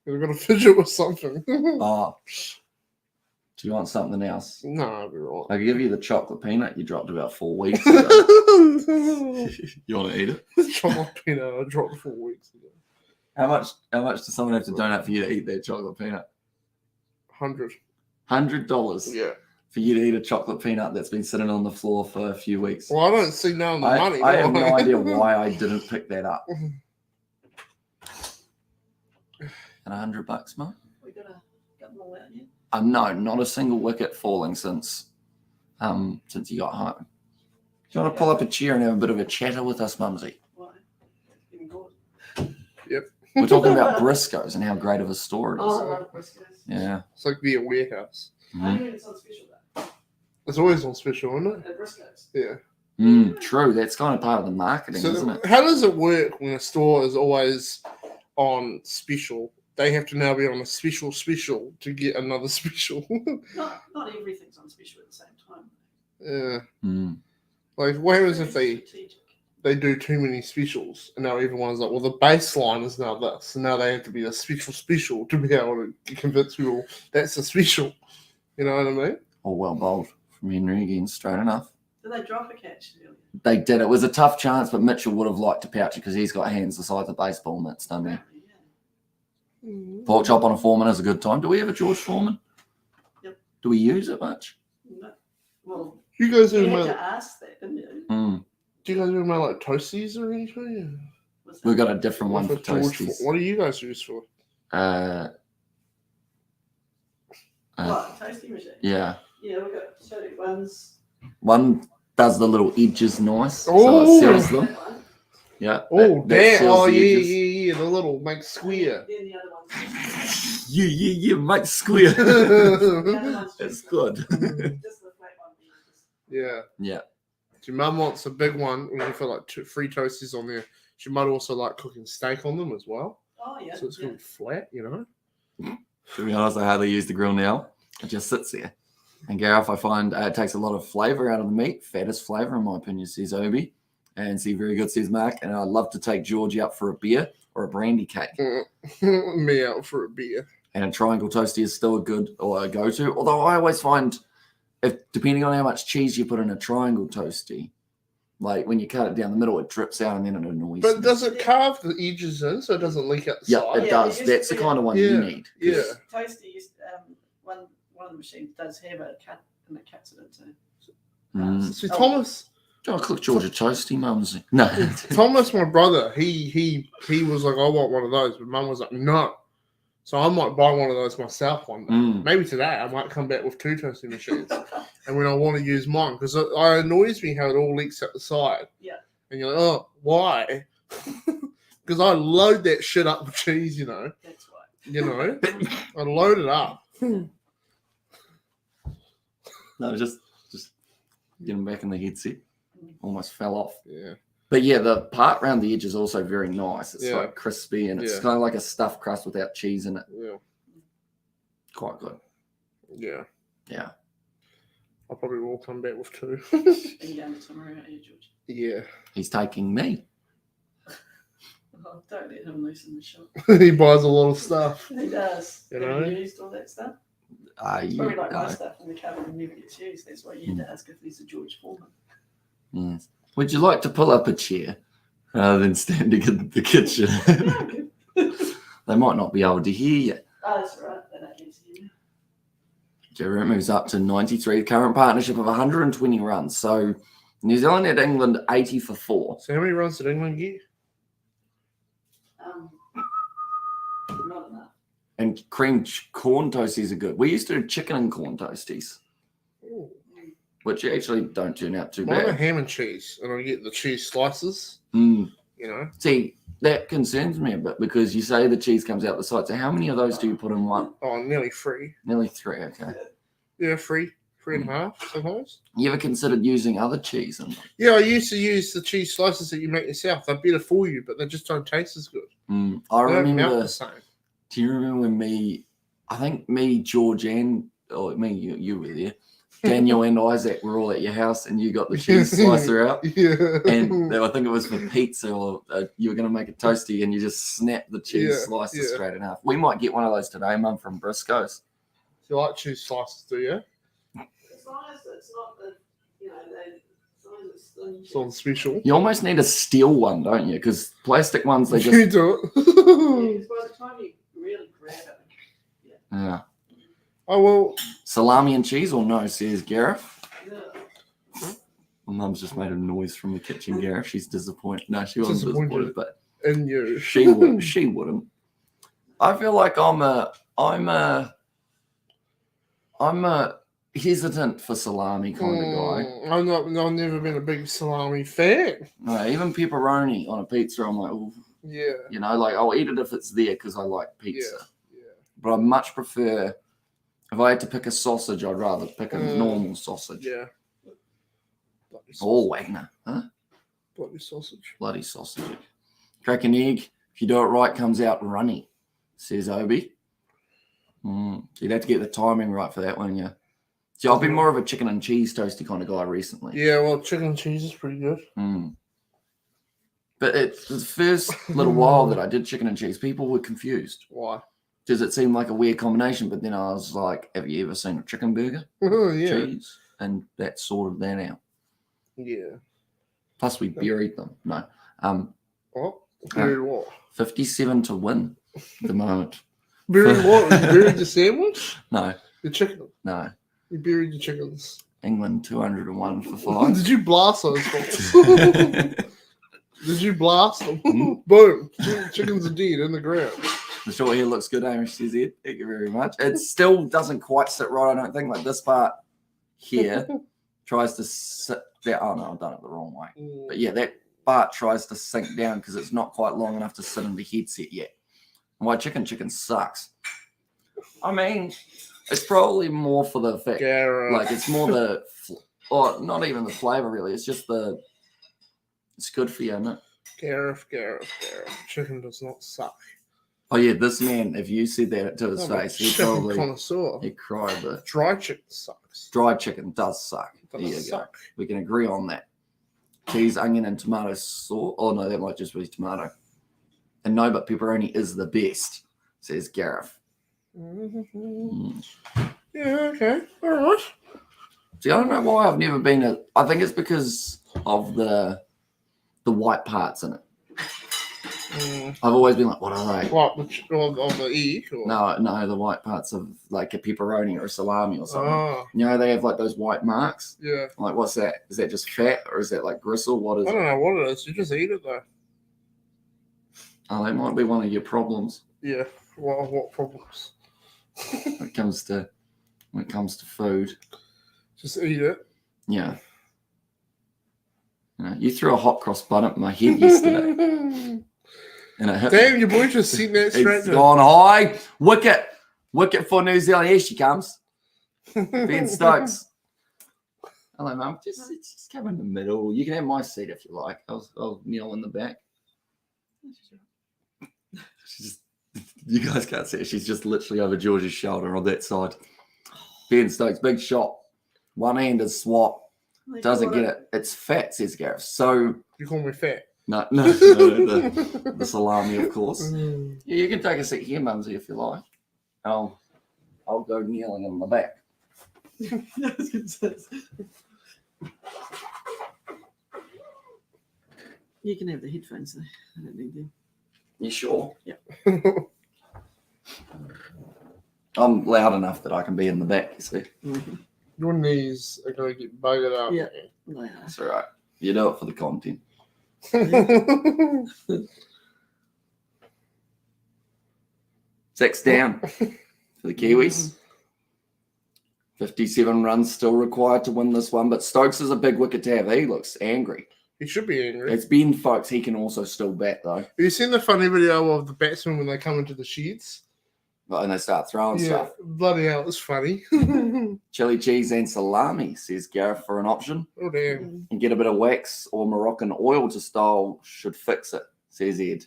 We're gonna fidget with something. Oh, do you want something else? No, I'll be right. I can give you the chocolate peanut you dropped about 4 weeks ago. You want to eat it? Chocolate peanut I dropped 4 weeks ago. How much does someone have to donate for you to eat that chocolate peanut? $100. $100. Yeah. For you to eat a chocolate peanut that's been sitting on the floor for a few weeks. Well, I don't see none of the money. I have no idea why I didn't pick that up. And $100, Mark? We got them all out yet? No, not a single wicket falling since you got home. Do you want to pull up a chair and have a bit of a chatter with us, Mumsy? Why? It's getting good. Yep. We're talking about Briscoe's and how great of a store it is. Oh, I love Briscoe's. Yeah. It's like being a warehouse. Mm-hmm. I heard it's on special though. It's always on special, isn't it? At Briscoe's. Yeah. True. That's kind of part of the marketing, So isn't it? how does it work when a store is always on special? They have to now be on a special to get another special. Not everything's on special at the same time. Yeah. Like, what happens if Very they strategic. do too many specials, and now everyone's like, well, the baseline is now this, and now they have to be a special to be able to convince people that's a special. You know what I mean? Oh, well bowled from Henry again, straight enough. Did they drop a catch earlier? They did. It was a tough chance, but Mitchell would have liked to pouch it because he's got hands the size of baseball mitts, doesn't he? Apparently, yeah. Pork chop on a Foreman is a good time. Do we have a George Foreman? Yep. Do we use it much? No. Well, You guys you do had my, to ask that, didn't you? do you guys do my like toasties or anything? Was that- We've got a different one for George, toasties. what do you guys use for? What, toasty machine? Yeah. Yeah, we've got two ones. One does the little edges nice, so Oh. it seals them. That one. Yeah. Oh, that damn. seals Oh, the yeah, edges. yeah. The little make square. Then the other one's Yeah, mate, square. the other one's That's just good. just the flat one. Yeah. Yeah. Your mum wants a big one. We can put like 3 toasties on there. She might also like cooking steak on them as well. Oh, yeah. So it's going to be flat, you know? To be honest, I hardly use the grill now. It just sits there. And Gareth, I find it takes a lot of flavour out of the meat. Fattest flavour, in my opinion, says Obi. And see, very good, says Mark. And I'd love to take Georgie out for a beer or a brandy cake. Me out for a beer. And a triangle toasty is still a good or a go-to. Although I always find, if depending on how much cheese you put in a triangle toasty, like when you cut it down the middle, it drips out and then it annoys But me. does it carve the edges in so it doesn't leak out the Yeah, side? it Yeah, does. it That's the used to kind of one you need. Yeah. Toasty used one of the machines does have a cut and it cuts it into. See, Thomas, Do I cook Georgia toasty, mumsy? No. Thomas, my brother, he was like, I want one of those, but Mum was like, no. So I might buy one of those myself one day. Maybe today I might come back with 2 toasting machines, and when I want to use mine, because it annoys me how it all leaks out the side. Yeah. And you're like, oh, why? Because I load that shit up with cheese, you know. That's right. You know, I load it up. No, just getting back in the headset. Almost fell off. Yeah. But yeah, the part around the edge is also very nice. It's Yeah. like crispy and it's Yeah. kind of like a stuffed crust without cheese in it. Yeah. Quite good. Yeah. Yeah. I probably will come back with 2. And you down to tomorrow, aren't you, George? Yeah. He's taking me. Oh, don't let him loose in the shop. He buys a lot of stuff. He does. You Have know? you used all that stuff? You Probably like my know. stuff in the cupboard and never gets used. That's why you had to ask if he's a George Foreman. Yes. Would you like to pull up a chair rather than standing in the kitchen? They might not be able to hear you. Oh, that's right. They don't get to hear me. Jarrett moves up to 93. Current partnership of 120 runs. So New Zealand at England 80 for 4. So how many runs did England get? Not enough. And cream corn toasties are good. We used to do chicken and corn toasties, Ooh. which actually don't turn out too Mine are bad. ham and cheese, and I get the cheese slices. Mm. You know, See, that concerns me a bit because you say the cheese comes out the side. So how many of those do you put in one? nearly 3. Nearly 3, okay. Yeah, 3, 3.5 sometimes. You ever considered using other cheese in them? Yeah, I used to use the cheese slices that you make yourself. They're better for you, but they just don't taste as good. I They don't melt remember. the same. Do you remember when I think me, George, and you were there. Daniel and Isaac were all at your house, and you got the cheese slicer out. Yeah. And I think it was for pizza, or you were going to make a toasty, and you just snapped the cheese Yeah, slicer yeah. straight enough. We might get one of those today, Mum, from Briscoe's. You like cheese slices, do you? As long as it's not the, as long as it's thin. It's on special. You almost need a steel one, don't you? Because plastic ones, they You just do it. Because by the time you really grab it, yeah. Oh, well, Salami and cheese or no, says Gareth. yeah. My mum's just made a noise from the kitchen, Gareth. She's disappointed. No, she wasn't Disappointed. disappointed, but and you. she wouldn't. I feel like I'm a hesitant for salami kind of guy. I've never been a big salami fan. No, even pepperoni on a pizza, I'm like, ooh, Yeah. like I'll eat it if it's there because I like pizza. Yeah. But I much prefer If I had to pick a sausage, I'd rather pick a normal sausage. Yeah. Bloody Or sausage. Wagner. Huh? Bloody sausage. Bloody sausage. Crack an egg. If you do it right, comes out runny, says Obi. You'd have to get the timing right for that one, yeah. See, I've been more of a chicken and cheese toasty kind of guy recently. Yeah, well, chicken and cheese is pretty good. But it's the first little while that I did chicken and cheese, people were confused. Why? Because it seemed like a weird combination, but then I was like, have you ever seen a chicken burger? Yeah. Cheese? And that sorted that out. Yeah. Plus, we buried them. No. What? Buried what? 57 to win at the moment. Buried what? You buried the sandwich? No. The chicken? No. You buried the chickens. England 201 for 5. Did you blast those things? Did you blast them? Boom. Chickens are dead in the ground. The short hair looks good, Amish says Ed. Thank you very much. It still doesn't quite sit right, I don't think. Like this part here tries to sit down. Oh, no, I've done it the wrong way. But yeah, that part tries to sink down because it's not quite long enough to sit in the headset yet. Why chicken sucks. I mean, it's probably more for the fact, like it's more the, or not even the flavor really. It's just it's good for you, isn't it? Gareth. Chicken does not suck. Oh yeah, this man, if you said that to his face, he'd probably connoisseur. he'd cry. But Dry chicken sucks. Dried chicken does suck. It There you does go. suck. We can agree on that. Cheese, onion, and tomato sauce. Oh no, that might just be tomato. And no, but pepperoni is the best, says Gareth. Yeah, okay. All right. See, I don't know why I've never been I think it's because of the white parts in it. I've always been like, what are they? What, of the egg? Or? No, the white parts of like a pepperoni or a salami or something. Oh, You know, they have like those white marks. yeah. Like, what's that? Is that just fat or is that like gristle? What is I it? don't know what it is. You just eat it, though. Oh, that might be one of your problems Yeah. What problems? when it comes to food. Just eat it. Yeah. You know, you threw a hot cross bun at my head yesterday. And it hit me. Damn, your boy just seen that straight It's to gone high. Wicket for New Zealand. Here she comes. Ben Stokes. Hello, Mum. Just come in the middle. You can have my seat if you like. I'll kneel in the back. You guys can't see it. She's just literally over George's shoulder on that side. Ben Stokes, big shot. One-handed swap. Doesn't get it. It's fat, says Gareth. So You call me fat. no, the salami, of course. Yeah, you can take a seat here, Mumsy, if you like. I'll go kneeling in the back. You can have the headphones though. I don't need them. You sure? Yeah. I'm loud enough that I can be in the back, you see. Your knees are going to get buggered up. Yeah. They are. That's all right. You do it for the content. 6 down for the Kiwis. 57 runs still required to win this one, but Stokes is a big wicket to have. He looks angry. He should be angry. It's Ben, folks. He can also still bat, though. Have you seen the funny video of the batsmen when they come into the sheds? And they start throwing Yeah, stuff. bloody hell, it's funny. Chili cheese and salami, says Gareth, for an option. Oh, damn. And get a bit of wax or Moroccan oil to style should fix it, says Ed.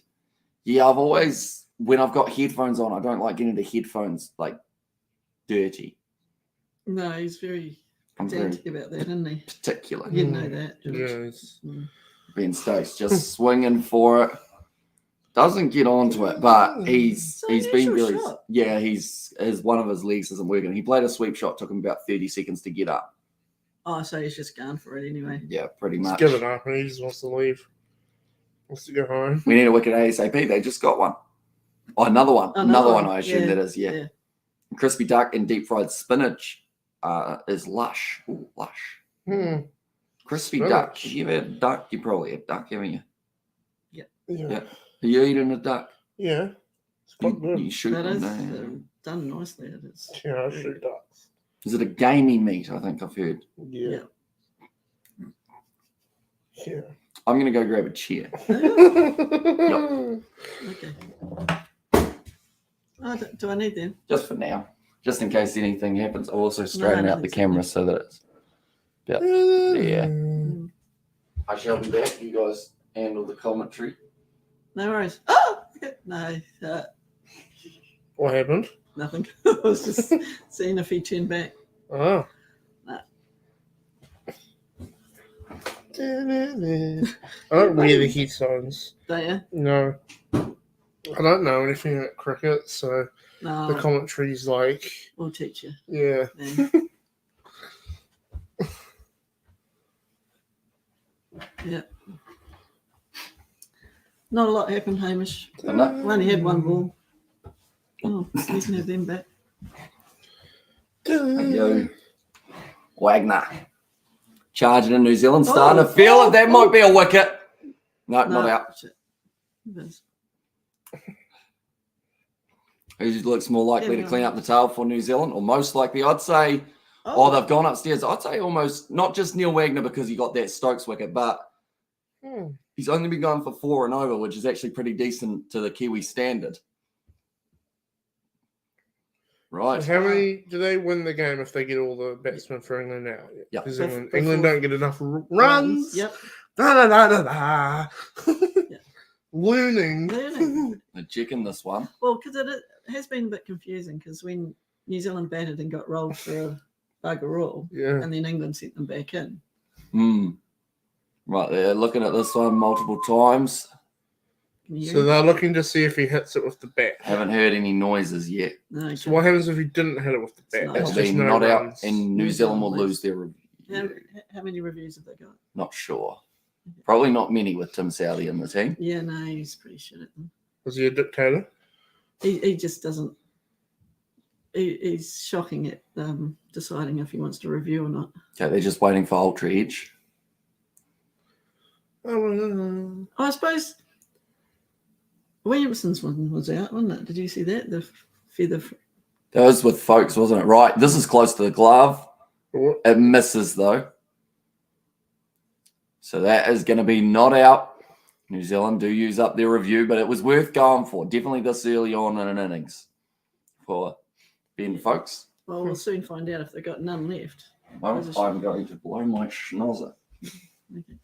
Yeah, I've always, when I've got headphones on, I don't like getting the headphones, like, dirty. No, he's very I'm very pedantic about that, isn't he? particular. You know that, George. Yeah, it's- Ben Stokes just swinging for it. Doesn't get onto it, but he's been unusual really shot. yeah. His one of his legs isn't working. He played a sweep shot, took him about 30 seconds to get up. Oh, so he's just going for it anyway. Yeah, pretty He's much. given up and he just wants to leave. Wants to go home. We need a wicket ASAP. They just got one. Oh, another one. Another one. I assume yeah, that is. Yeah. Crispy duck and deep fried spinach is lush. Ooh, lush. Crispy duck. Spinach. You ever had duck? You probably had duck, haven't you? Yeah. Yeah. Are you eating a duck? Yeah. It's quite You good. shoot That them is down. done nicely. It is. Yeah, I shoot ducks. Is it a gamey meat? I think I've heard. Yeah. Yeah. I'm gonna go grab a chair. Okay. Oh, do I need them? Just for now. just in case anything happens. I'll also straighten out the camera so that it's about there. Mm. I shall be back. You guys handle the commentary. No worries. Oh! No, What happened? nothing. I was just seeing if he turned back. Oh. Nah. I don't wear the headphones. Don't you? No. I don't know anything about cricket, so No. the commentary's like, We'll teach you. yeah. Yeah. Yeah. Not a lot happened, Hamish. No. We only had one ball. Oh, you can have them back. Yo, Wagner. Charging in New Zealand. Starting to feel it. That might be a wicket. No, not out. Shit. It is. Who looks more likely to clean up the tail for New Zealand? Or most likely, I'd say, they've gone upstairs. I'd say almost, not just Neil Wagner because he got that Stokes wicket, but he's only been going for 4 and over, which is actually pretty decent to the Kiwi standard. Right. So how many do they win the game if they get all the batsmen for England out? Yeah. Because England don't get enough runs. Yep. Da, da, da, da, da. Yeah. Learning. They're checking this one. Well, because it has been a bit confusing because when New Zealand batted and got rolled for a bugger all, Yeah. and then England sent them back in. Right, they're looking at this one multiple times. Can you So hear it? they're looking to see if he hits it with the bat. Haven't heard any noises yet. No, So what happens if he didn't hit it with the bat? It's It's not just been no not out, runs. and New Zealand will lose their review. how many reviews have they got? Not sure. Probably not many with Tim Southey in the team. Yeah, no, he's pretty shit at them. Was he a dictator? He just doesn't. He's shocking at deciding if he wants to review or not. Okay, they're just waiting for Ultra Edge. Oh, I suppose Williamson's one was out, wasn't it? Did you see that? The feather. That was with Folks, wasn't it? Right. This is close to the glove. It misses, though. So that is going to be not out. New Zealand do use up their review, but it was worth going for. Definitely this early on in an innings for Ben Folks. Well, we'll soon find out if they've got none left. Well, I'm going to blow my schnozzer. Okay.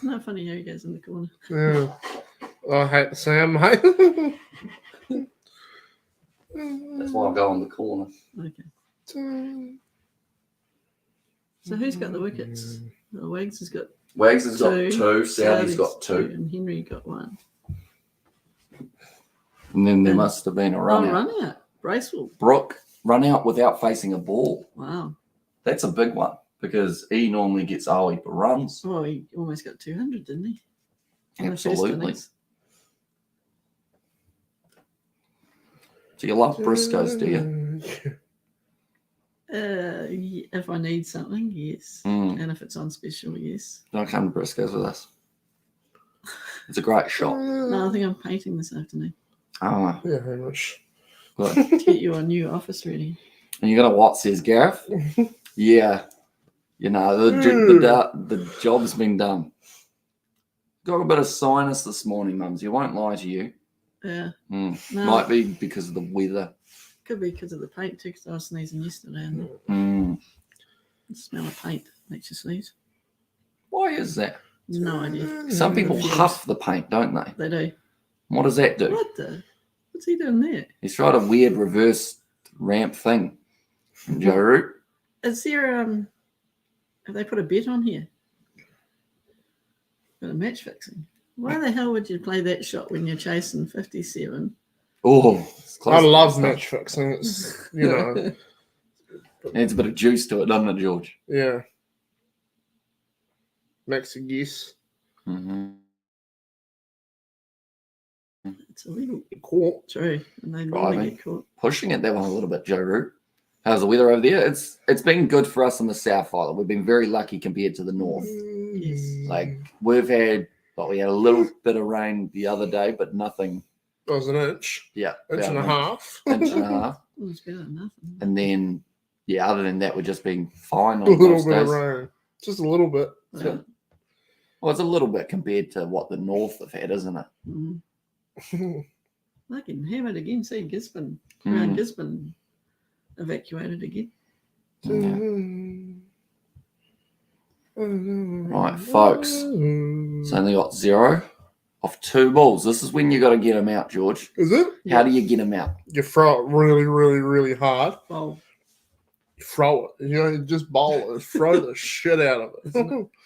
Not funny how he goes in the corner. yeah. I hate the sound, mate. That's why I go in the corner. Okay. So who's got the wickets? Wags has got Wags has got 2. 2. Southey's got 2. And Henry got 1. And then there must have been a run out. Run out. Bracewell. Brooke run out without facing a ball. Wow. That's a big one because he normally gets a whole heap of runs. Well, he almost got 200, didn't he? In the first Absolutely. innings. So you love Briscoes, do you? If I need something, yes. And if it's on special, yes. Don't come to Briscoes with us. It's a great shot. No, I think I'm painting this afternoon Oh, Yeah, very much. good. to get you a new office ready. And you're gonna what? Says Gareth. Yeah. You know the job's been done. Got a bit of sinus this morning, mums. You won't lie to you. Yeah. No. No. Might be because of the weather. Could be because of the paint too, because I was sneezing yesterday and the smell of paint makes you sneeze. Why is that? No idea. Some people Fumes. huff the paint, don't they? They do. What does that do? What the? What's he doing there? He's tried a weird reverse ramp thing. Joe Root. Is there have they put a bet on here? Got a match fixing. Why the hell would you play that shot when you're chasing 57? Oh, it's close I to love the match fixing. It's, you know, Adds a bit of juice to it, doesn't it, George? yeah. Makes a guess. It's illegal. Caught. True. And they normally Driving. get caught. Pushing it that one a little bit, Joe Root. How's the weather over there? It's been good for us in the South Island. We've been very lucky compared to the North. Yes. Like we had a little bit of rain the other day, but nothing. That was an inch. Yeah, Inch and a half. Inch and a half. Oh, it's better than nothing. And then, yeah, other than that, we're just being fine A on little most bit of days. rain. Just a little bit. Well, Well, it's a little bit compared to what the North have had, isn't it? mm. Fucking hammered again. See Gisborne. Mm. Around Gisborne evacuated again. Right, folks. It's only got 0 off 2 balls. This is when you got to get them out, George. Is it? How do you get them out? You throw it really, really, really hard. Bowl. You throw it. You know, just bowl it. Throw the shit out of it.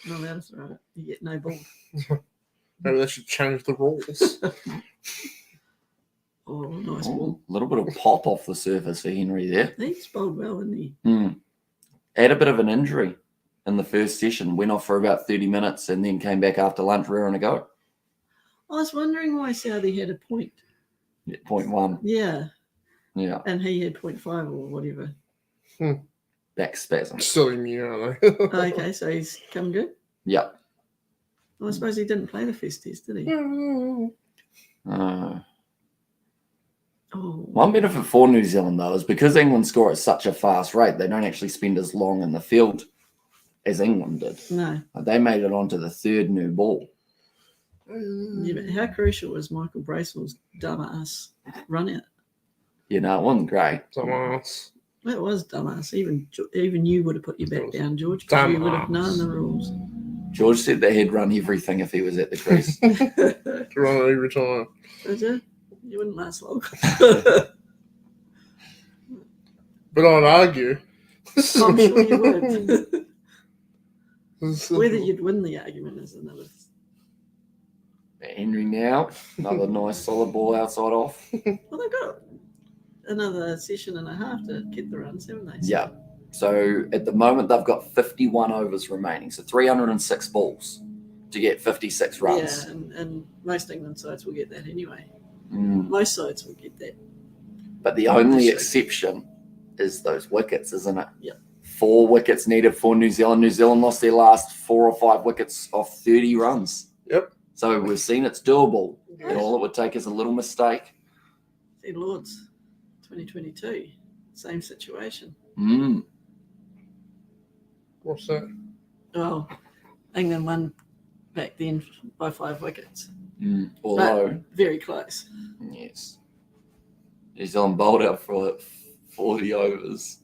Not allowed to throw it. You get no ball. Maybe they should change the rules. Oh, nice Oh, ball. a little bit of pop off the surface for Henry there. He's bowled well, isn't he? Had a bit of an injury in the first session. Went off for about 30 minutes and then came back after lunch raring to go. I was wondering why Saudi had a point. Yeah, 0.1. Yeah. Yeah. And he had 0.5 or whatever. Back spasm. Still immune, aren't they? Okay, so he's come good. Yeah. Well, I suppose he didn't play the first test, did he? Oh. One benefit for New Zealand, though, is because England score at such a fast rate, they don't actually spend as long in the field as England did. No. They made it onto the 3rd new ball. Yeah, but how crucial was Michael Bracewell's dumbass run out? You know, it wasn't great. Dumbass. That was dumbass. Even you would have put your back down, George, because you would have known the rules. George said that he'd run everything if he was at the crease. To run it every time. Did you? You wouldn't last long. But I'd argue. I'm sure you would. Whether you'd win the argument is another. Henry now, another nice solid ball outside off. Well, they've got another session and a half to get the runs, haven't they? Yeah. So at the moment, they've got 51 overs remaining. So 306 balls to get 56 runs. Yeah, and most England sides will get that anyway. Mm. Most sides will get that. But the only exception is those wickets, isn't it? Yeah. 4 wickets needed for New Zealand. New Zealand lost their last 4 or 5 wickets off 30 runs. Yep. So we've seen it's doable. Yeah. And all it would take is a little mistake. See, Lords, 2022, same situation. Mm. What's that? Well, England won back then by 5 wickets. Mm. Although, But very close. yes, New Zealand bowled out for 40 overs,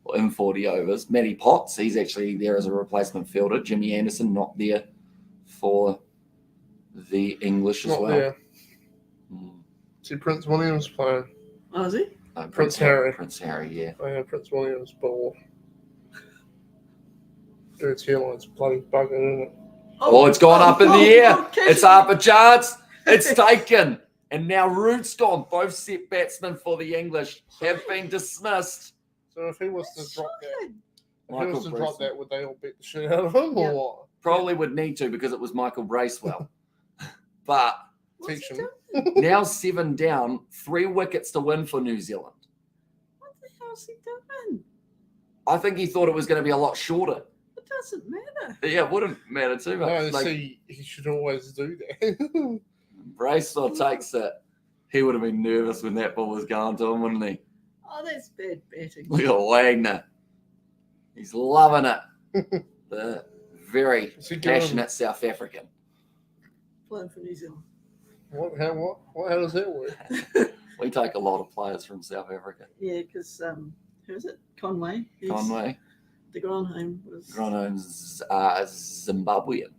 or in 40 overs. Matty Potts, he's actually there as a replacement fielder. Jimmy Anderson not there for the English as Not well. there. Mm. See Prince William's playing. Oh, is he? No, Prince Harry. Prince Harry, yeah. Oh yeah, Prince William's ball. Dude's hairline's bloody bugging, isn't it? Oh, it's gone up in the air. catch It's it. up a chance. It's taken. And now Root's gone. Both set batsmen for the English have been dismissed. So if he was to drop that, if he Michael was to drop Bracewell. that, would they all beat the shit out of him Yeah. or what? Probably would need to because it was Michael Bracewell. But What's Teach he him. doing? now 7 down, 3 wickets to win for New Zealand. What the hell's he doing? I think he thought it was going to be a lot shorter. It doesn't matter. Yeah, it wouldn't matter too much. No, Like, see, he should always do that. Bracewell takes it. He would have been nervous when that ball was going to him, wouldn't he? Oh, that's bad batting. Look at Wagner. He's loving it. The very Is he going- passionate South African. Playing for New Zealand. What? How does that work? We take a lot of players from South Africa. Yeah, because who is it? Conway. He's- Conway, The Gronholm was. Gronholm's Zimbabwean.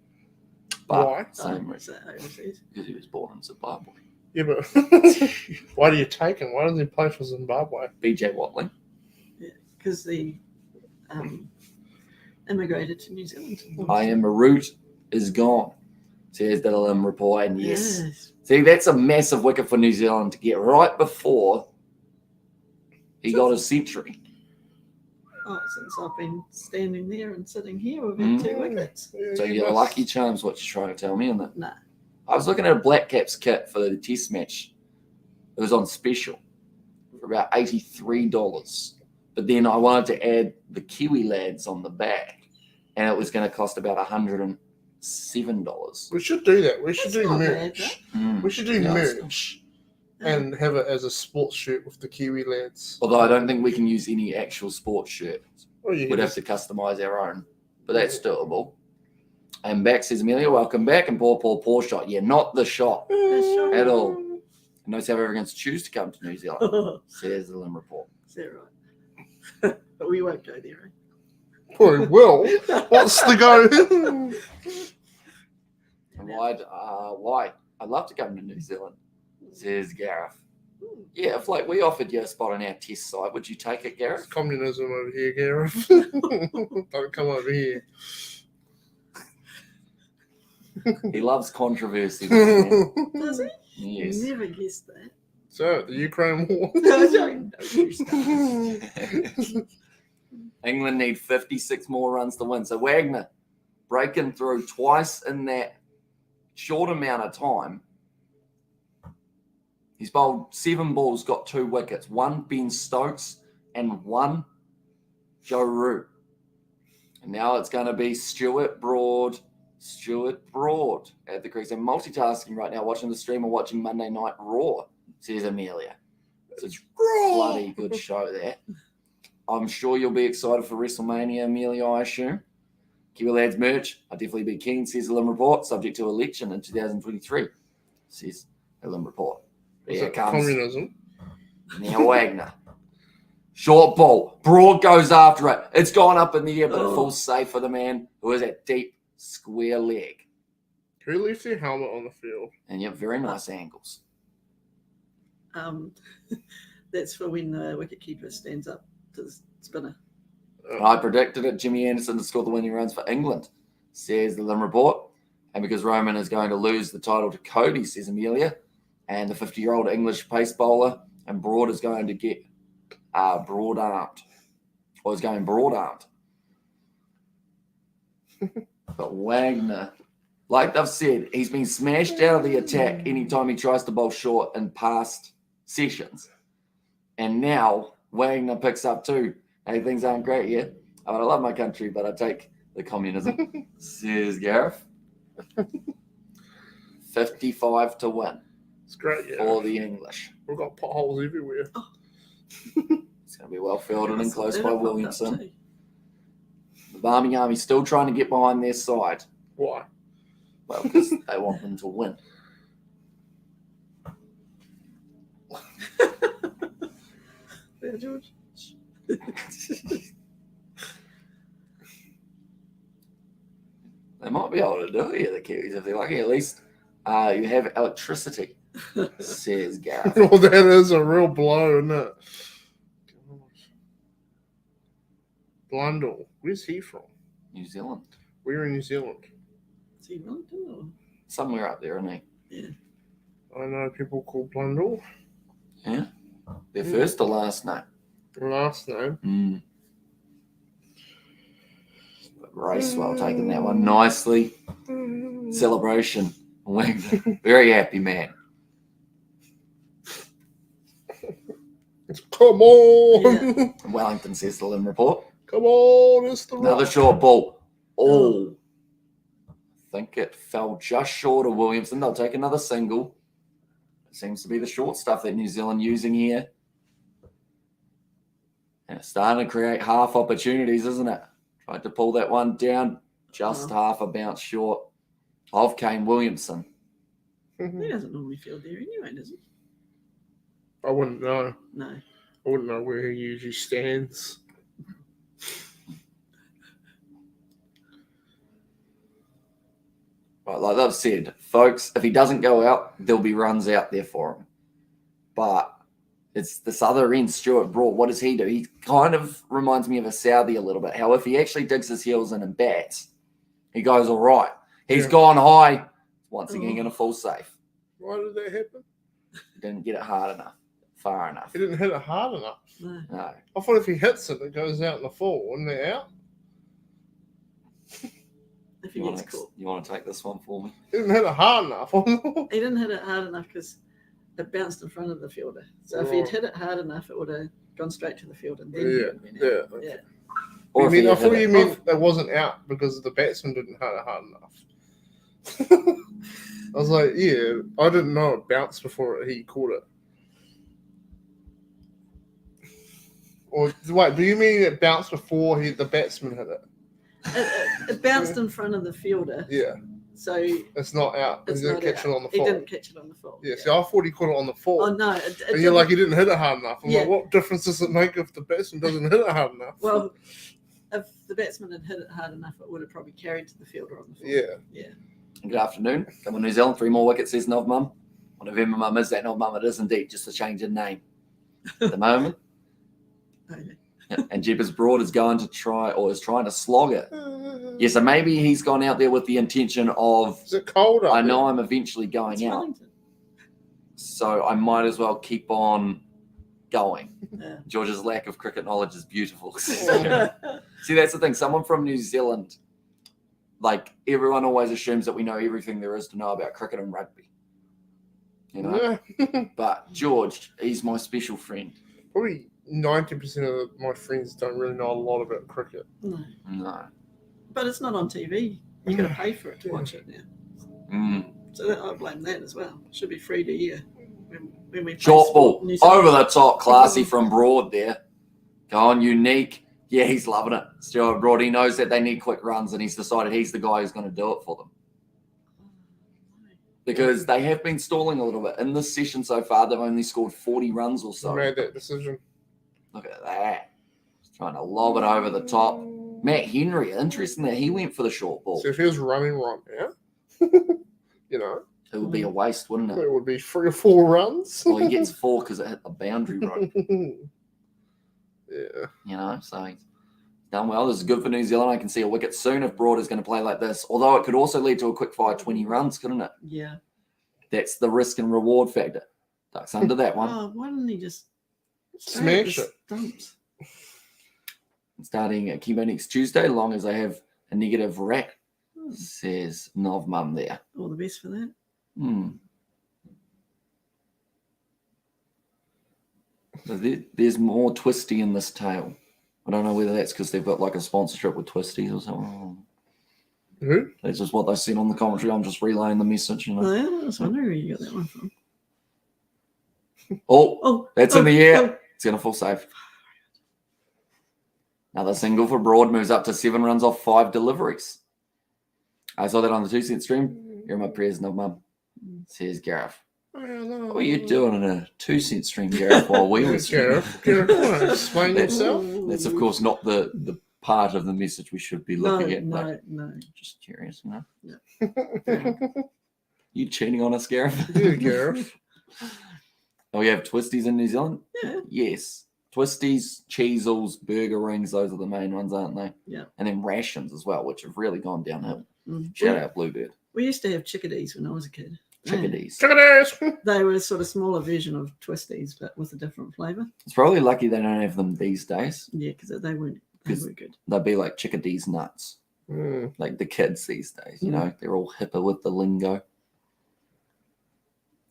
Why? Same is reason. that overseas? Because he was born in Zimbabwe. Yeah, but why do you take him? Why doesn't he play for Zimbabwe? BJ Watling. Because they immigrated to New Zealand. I am a root is gone. Says Dylan reply, and yes. Yes. See, that's a massive wicket for New Zealand to get right before he got his century. Oh, since I've been standing there and sitting here, we've had 2 wickets. Yeah, So you you're must- lucky charms, what you're trying to tell me, isn't it? Nah. I was looking at a Black Caps kit for the test match. It was on special for about $83. But then I wanted to add the Kiwi lads on the back, and it was going to cost about $107. We should do that. We should That's do not bad, merch. Mm. We should do Yeah, merch and have it as a sports shirt with the Kiwi lads. Although I don't think we can use any actual sports shirts. Oh, you We'd have to customise our own. But that's doable. And back says Amelia, welcome back. And poor shot. Yeah, not the shot That's shocking. at all. No South Africans choose to come to New Zealand, says the Lim report. Is that right? But we won't go there, eh? Boy, will. What's the go? And why? I'd love to come to New Zealand, says Gareth. Yeah, if like we offered you a spot on our test site, would you take it, Gareth? It's communism over here, Gareth. Don't come over here. He loves controversy. Doesn't Does he? he? Yes. Never guessed that. So, the Ukraine War. No, don't you start. England need 56 more runs to win. So Wagner breaking through twice in that short amount of time. He's bowled 7 balls, got 2 wickets. 1 Ben Stokes and 1 Joe Root. And now it's going to be Stuart Broad at the crease. I'm multitasking right now, watching the stream or watching Monday Night Raw, says Amelia. It's a bloody good show there. I'm sure you'll be excited for WrestleMania, Amelia, I assume. Kiwi Lads merch, I'd definitely be keen, says the Lim report, subject to election in 2023, says the Lim report. Here comes communism. now Wagner. Short ball. Broad goes after it. It's gone up in the air, but it falls safe for the man who has a deep square leg. Who leaves their helmet on the field? And yep, very nice angles. That's for when the wicket keeper stands up to the spinner. I predicted it. Jimmy Anderson to score the winning runs for England, says the Lim report. And because Roman is going to lose the title to Cody, says Amelia, and the 50-year-old English pace bowler, and Broad is going to get broad-armed. Or is going broad-armed. But Wagner, like they've said, he's been smashed out of the attack anytime he tries to bowl short in past sessions. And now Wagner picks up 2. Hey, things aren't great yet. I love my country, but I take the communism, says Gareth. 55 to win. It's great, yeah. For the English. We've got potholes everywhere. It's going to be well fielded and close by Williamson. The Barmy Army's still trying to get behind their side. Why? Well, because they want them to win. Yeah, George. They might be able to do it here, the Kiwis, if they're lucky. At least you have electricity, says Gareth. Well, that is a real blow, isn't it? Blundell. Where's he from? New Zealand. We're in New Zealand. Is he Wellington or? Somewhere up there, isn't he? Yeah. I know people called Blundell. Yeah. Their first or last name? Last name. But Racewell taking that one nicely. Celebration. Very happy man. Come on. Yeah. Wellington says the Lim report. Come on, it's the Another rock. short ball. Oh. I think it fell just short of Williamson. They'll take another single. It seems to be the short stuff that New Zealand using here. And it's starting to create half opportunities, isn't it? Tried to pull that one down, just half a bounce short of Kane Williamson. He doesn't normally field there anyway, does he? I wouldn't know. No. I wouldn't know where he usually stands. Right, like they've said, folks, if he doesn't go out, there'll be runs out there for him. But it's this other end, Stuart Broad. What does he do? He kind of reminds me of a Southie a little bit. How if he actually digs his heels in and bats, he goes all right. He's gone high. Once again, going to fall safe. Why did that happen? He didn't get it hard enough, far enough. He didn't hit it hard enough. No. No. I thought if he hits it, it goes out in the fall. Wasn't it out? If he You gets caught. want to take this one for me? He didn't hit it hard enough. He didn't hit it hard enough because it bounced in front of the fielder. So if he'd hit it hard enough, it would have gone straight to the fielder. And then he would have been out. Yeah. Yeah. Or if he I had thought hit you it- meant it wasn't out because the batsman didn't hit it hard enough. I was like, yeah, I didn't know it bounced before he caught it. Or wait, do you mean it bounced before the batsman hit it? It bounced in front of the fielder. Yeah. So It's not out. it's He didn't not catch out. it on the He fall. didn't catch it on the fall. Yeah, see, I thought he caught it on the fall. Oh no! And you're like, he didn't hit it hard enough. I'm Yeah. like, what difference does it make if the batsman doesn't hit it hard enough? Well, if the batsman had hit it hard enough, it would have probably carried to the fielder on the fall. Yeah. Yeah. Good afternoon. Come on, New Zealand. 3 more wickets, says Nov Mum. Well, November Mum is that Nov Mum. It is indeed just a change in name at the moment. Okay. Yeah. And Jeepers Broad is going to try, or is trying to slog it. Yeah, so maybe he's gone out there with the intention of, Is it cold up I know there? I'm eventually going It's out, Wellington. so I might as well keep on going. Yeah. George's lack of cricket knowledge is beautiful. See, that's the thing. Someone from New Zealand, like everyone always assumes that we know everything there is to know about cricket and rugby. You know? Yeah. But George, he's my special friend. Probably 90% of my friends don't really know a lot about cricket. No. No. But it's not on TV. You got to pay for it to watch it now. Mm. So I blame that as well. It should be free to hear when we play Short sport ball. in New Zealand. Over the top. Classy from Broad there. Go on, unique. Yeah, he's loving it. Stuart Broad, he knows that they need quick runs, and he's decided he's the guy who's going to do it for them. Because they have been stalling a little bit. In this session so far, they've only scored 40 runs or so. I made that decision. Look at that. He's trying to lob it over the top. Matt Henry, interesting that he went for the short ball. So if he was running right now, you know, It would be a waste, wouldn't it? it would be 3 or 4 runs. Well, he gets 4 because it hit the boundary rope. Yeah. You know, so he's done well. This is good for New Zealand. I can see a wicket soon if Broad is going to play like this. Although it could also lead to a quick fire 20 runs, couldn't it? Yeah. That's the risk and reward factor. Ducks under that one. Oh, why didn't he just Smash it. Stumps? Starting at chemo next Tuesday, long as they have a negative rat, says Nov Mum there. All the best for that. Hmm. So there's more twisty in this tail. I don't know whether that's because they've got like a sponsorship with Twisties or something. Who? That's just what they've said on the commentary. I'm just relaying the message, you know. Oh, yeah, I was wondering where you got that one from. Oh, that's in the air. oh. It's going to fall safe. Another single for Broad, moves up to 7 runs off 5 deliveries. I saw that on the 2 cent stream. You're in my prayers, no mum, says Gareth. What are you doing in a 2 cent stream, Gareth, while we were streaming? Gareth, explain That's- yourself. That's, of course, not the part of the message we should be looking at. But No. just curious, you know. Yeah, You cheating on us, Gareth? Gareth. Oh, we have Twisties in New Zealand? Yeah. Yes. Twisties, Cheezels, burger rings, those are the main ones, aren't they? Yeah. And then rations as well, which have really gone downhill. Mm. Shout out Bluebird. We used to have chickadees when I was a kid. Chickadees. Chickadees. They were a sort of smaller version of twisties, but with a different flavour. It's probably lucky they don't have them these days. Yeah, because they weren't 'Cause- good. They'll be like Chickadees nuts. Mm. Like the kids these days, you know, they're all hipper with the lingo.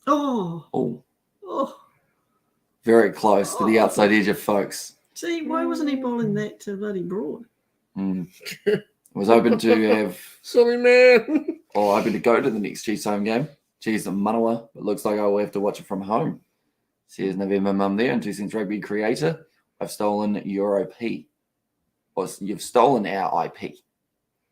Oh, Oh, very close to the outside edge of folks. see, why wasn't he bowling that to bloody Broad? Mm. I was hoping to have, Silly man. or hoping to go to the next Chiefs home game. Chiefs in Manawa. It looks like I will have to watch it from home. Says November Mum there, and 2 cents rugby creator. I've stolen your IP. Or you've stolen our IP,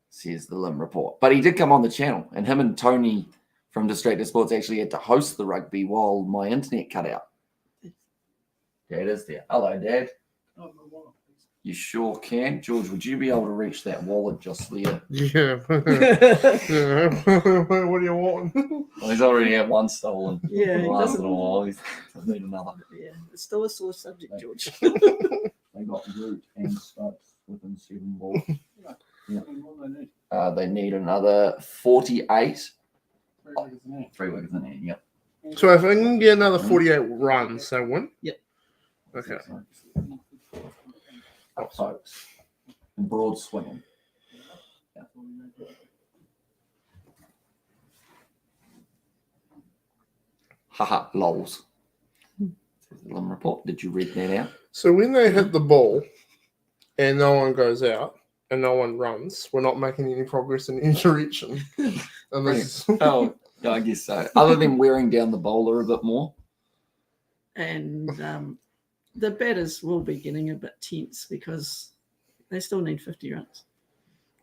says the Lim report. But he did come on the channel, and him and Tony from Distracted Sports actually had to host the rugby while my internet cut out. Dad is there. Hello, Dad. You sure can. George, would you be able to reach that wallet just there? Yeah. Yeah. What do you want? Well, he's already had one stolen. Yeah, he Last doesn't- little while. He's need another. Yeah, it's still a sore subject, George. They got root and Stokes within 7 balls. Yeah. They need another 48. 3 wickets in there, yep. So if I can get another 48 runs, they win? Yep. Okay. Up folks. And Broad swinging. Yeah. Haha, lols. Lim report. Did you read that out? So when they hit the ball and no one goes out and no one runs, we're not making any progress in any direction. Unless Oh, yeah, I guess so. Other than wearing down the bowler a bit more. And the batters will be getting a bit tense because they still need 50 runs.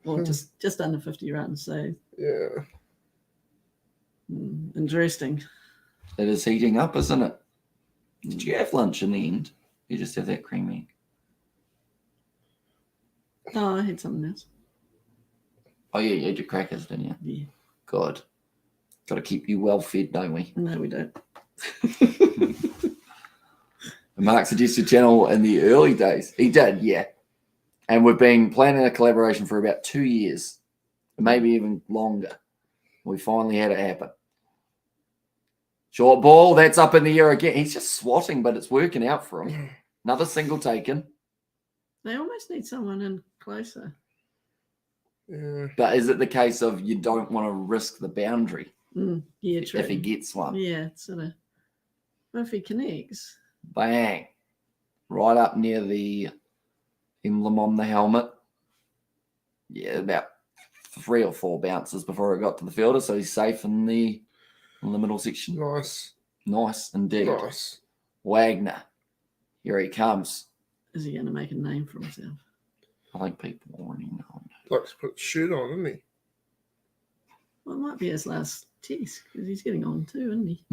Or just under 50 runs. So yeah. Interesting. It is heating up, isn't it? Did you have lunch in the end? You just have that cream egg. No, I had something else. Oh, yeah, you had your crackers, didn't you? Yeah. Good. Got to keep you well fed, don't we? No, we don't. Mark suggested channel in the early days. He did, yeah. And we've been planning a collaboration for about 2 years, maybe even longer. We finally had it happen. Short ball, that's up in the air again. He's just swatting, but it's working out for him. Another single taken. They almost need someone in closer. Yeah. But is it the case of you don't want to risk the boundary Yeah, true. if he gets one? Yeah, sort of. Well, if he connects. Bang. Right up near the emblem on the helmet. Yeah, about 3 or 4 bounces before it got to the fielder, so he's safe in the middle section. Nice. Nice indeed. Nice. Wagner. Here he comes. Is he going to make a name for himself? I think people already know. Likes to put the shirt on, doesn't he? Well, it might be his last test because he's getting on too, isn't he?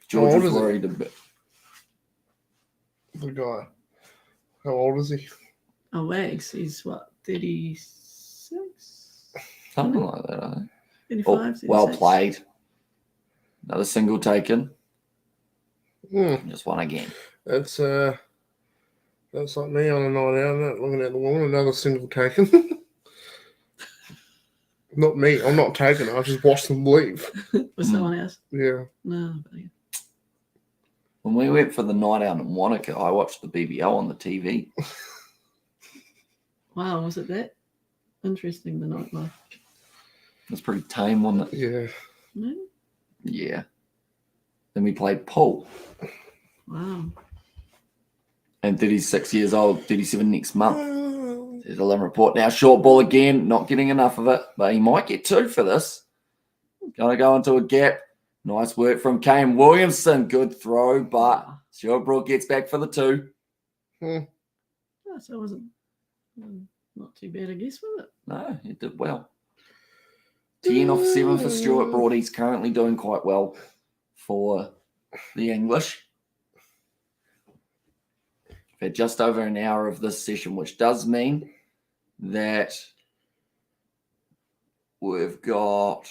George old was is he? worried a bit. The guy. How old is he? Oh, Wags, he's what, 36? Something like that, I think. 35, Oh, 36? well played. Another single taken. Just one again. That's like me on a night out, isn't it? Looking at the woman, another single taken. Not me. I'm not taking it. I just watched them leave. Was someone else? Yeah. No, but yeah. When we went for the night out in Wanaka, I watched the BBL on the TV. Wow, was it that interesting, the nightlife? It was pretty tame, wasn't it? Yeah. No? Yeah. Then we played pool. Wow. And 36 years old, 37 next month. There's a limb report. Now, short ball again, not getting enough of it, but he might get 2 for this. Going to go into a gap. Nice work from Kane Williamson. Good throw, but short ball gets back for the 2. Oh, so it wasn't not too bad, I guess, was it? No, he did well. 10 off 7 for Stuart Broad. He's currently doing quite well for the English. We've had just over an hour of this session, which does mean that we've got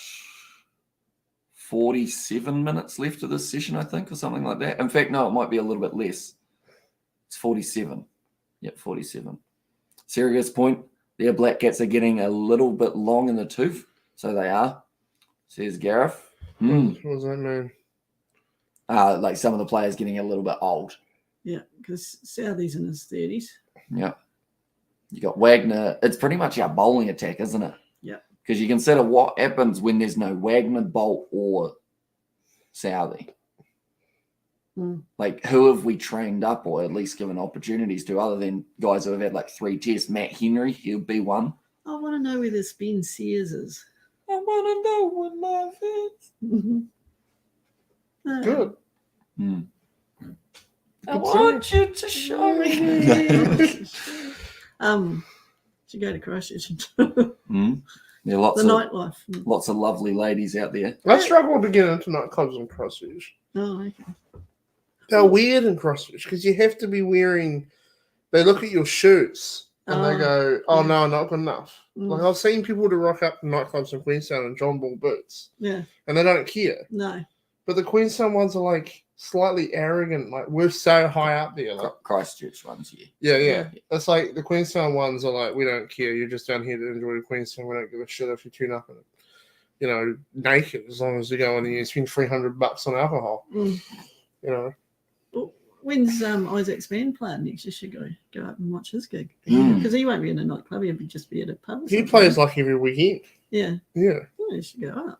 47 minutes left of this session, I think, or something like that. In fact, no, it might be a little bit less. It's 47. Yep, 47. Serious point. Their Black Cats are getting a little bit long in the tooth. So they are, says Gareth. What does that mean? Like some of the players getting a little bit old. Yeah, because Southie's in his 30s. Yeah. You got Wagner. It's pretty much our bowling attack, isn't it? Yeah. Because you consider what happens when there's no Wagner, Bolt, or Southie. Like, who have we trained up or at least given opportunities to other than guys who have had like 3 tests? Matt Henry, he'll be one. I want to know where this Ben Sears is. I want to know what life is. Good. I want you to show me. Did you go to Christchurch? Yeah, lots The of nightlife. lots of lovely ladies out there. I struggled to get into nightclubs in Christchurch. Oh, okay. They're weird in Christchurch because you have to be wearing. They look at your shoes and they go, "Oh no, not good enough." Like I've seen people to rock up to nightclubs in Queenstown in John Bull boots, Yeah. and they don't care. No. But the Queenstown ones are like slightly arrogant. Like we're so high up there. Like, Christchurch ones, yeah. yeah. It's like the Queenstown ones are like, we don't care. You're just down here to enjoy the Queenstown. We don't give a shit if you tune up in it. You know, naked as long as you go in and you spend $300 on alcohol. You know. Well, when's Isaac's band playing next? You should go up and watch his gig because he won't be in a nightclub. He'll just be at a pub. He plays like every weekend. Yeah. Yeah. Oh, you should go up.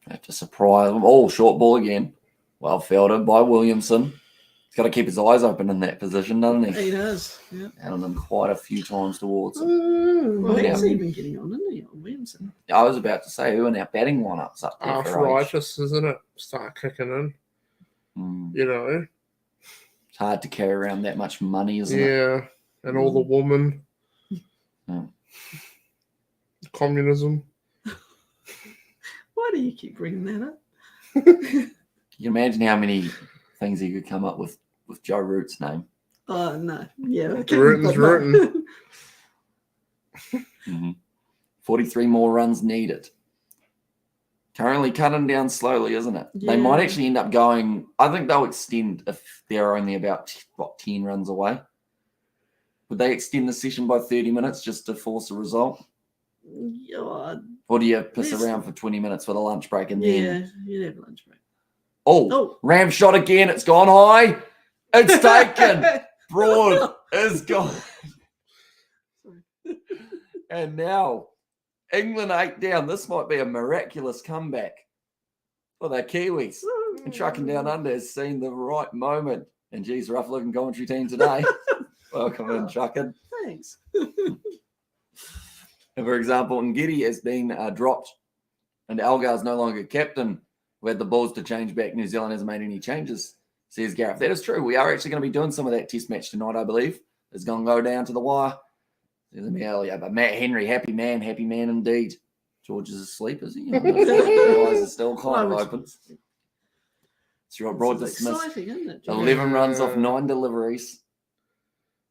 Have to surprise them. Oh, short ball again. Well fielded by Williamson. He's got to keep his eyes open in that position, doesn't he? He does. Yeah. Handled them quite a few times towards him. Well, Yeah. he's even getting on, isn't he, on Williamson? I was about to say, who in our batting lineups up there? for age? Arthritis, isn't it? Start kicking in. You know. It's hard to carry around that much money, isn't it? Yeah. And all the woman. Communism. Why do you keep bringing that up? Can you imagine how many things he could come up with Joe Root's name? Oh, no. Yeah. Rootin's rootin'. 43 more runs needed. Currently cutting down slowly, isn't it? They might Yeah. actually end up going. I think they'll extend if they're only about 10 runs away. Would they extend the session by 30 minutes just to force a result? Yeah. Or do you piss Yes. around for 20 minutes for the lunch break and then? Yeah, you'd have lunch break. Oh, ram shot again. It's gone high. It's taken. Broad is gone. And now England 8 down. This might be a miraculous comeback for the Kiwis. And Trucking Down Under has seen the right moment. And geez, rough looking commentary team today. Welcome in, Trucking. Thanks. And for example, Ngidi has been dropped and Algar is no longer captain. We had the balls to change back. New Zealand hasn't made any changes, says Gareth. That is true. We are actually going to be doing some of that test match tonight, I believe. It's going to go down to the wire. There's me earlier, but Matt Henry, happy man indeed. George is asleep, is he? His eyes are still kind of open. So you're broad dismissed. Exciting, isn't it? 11 runs off 9 deliveries.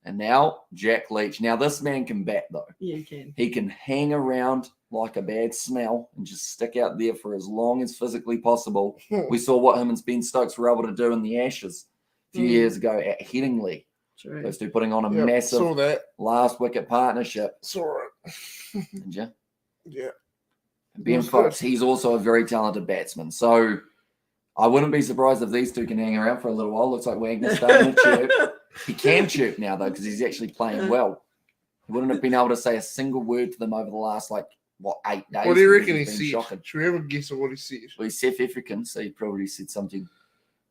And now Jack Leach. Now this man can bat though. Yeah, you can. He can hang around like a bad smell and just stick out there for as long as physically possible. We saw what him and Ben Stokes were able to do in the Ashes a few years ago at Headingley. True. Those two putting on a massive last wicket partnership. Saw it. Did you? Yeah. Ben Fox, he's also a very talented batsman. So I wouldn't be surprised if these two can hang around for a little while. Looks like Wagner's starting to chirp. He can chirp now, though, because he's actually playing well. He wouldn't have been able to say a single word to them over the last, 8 days. What do you reckon he said? Shocking. Should we have a guess of what he said? Well, he's South African, so he probably said something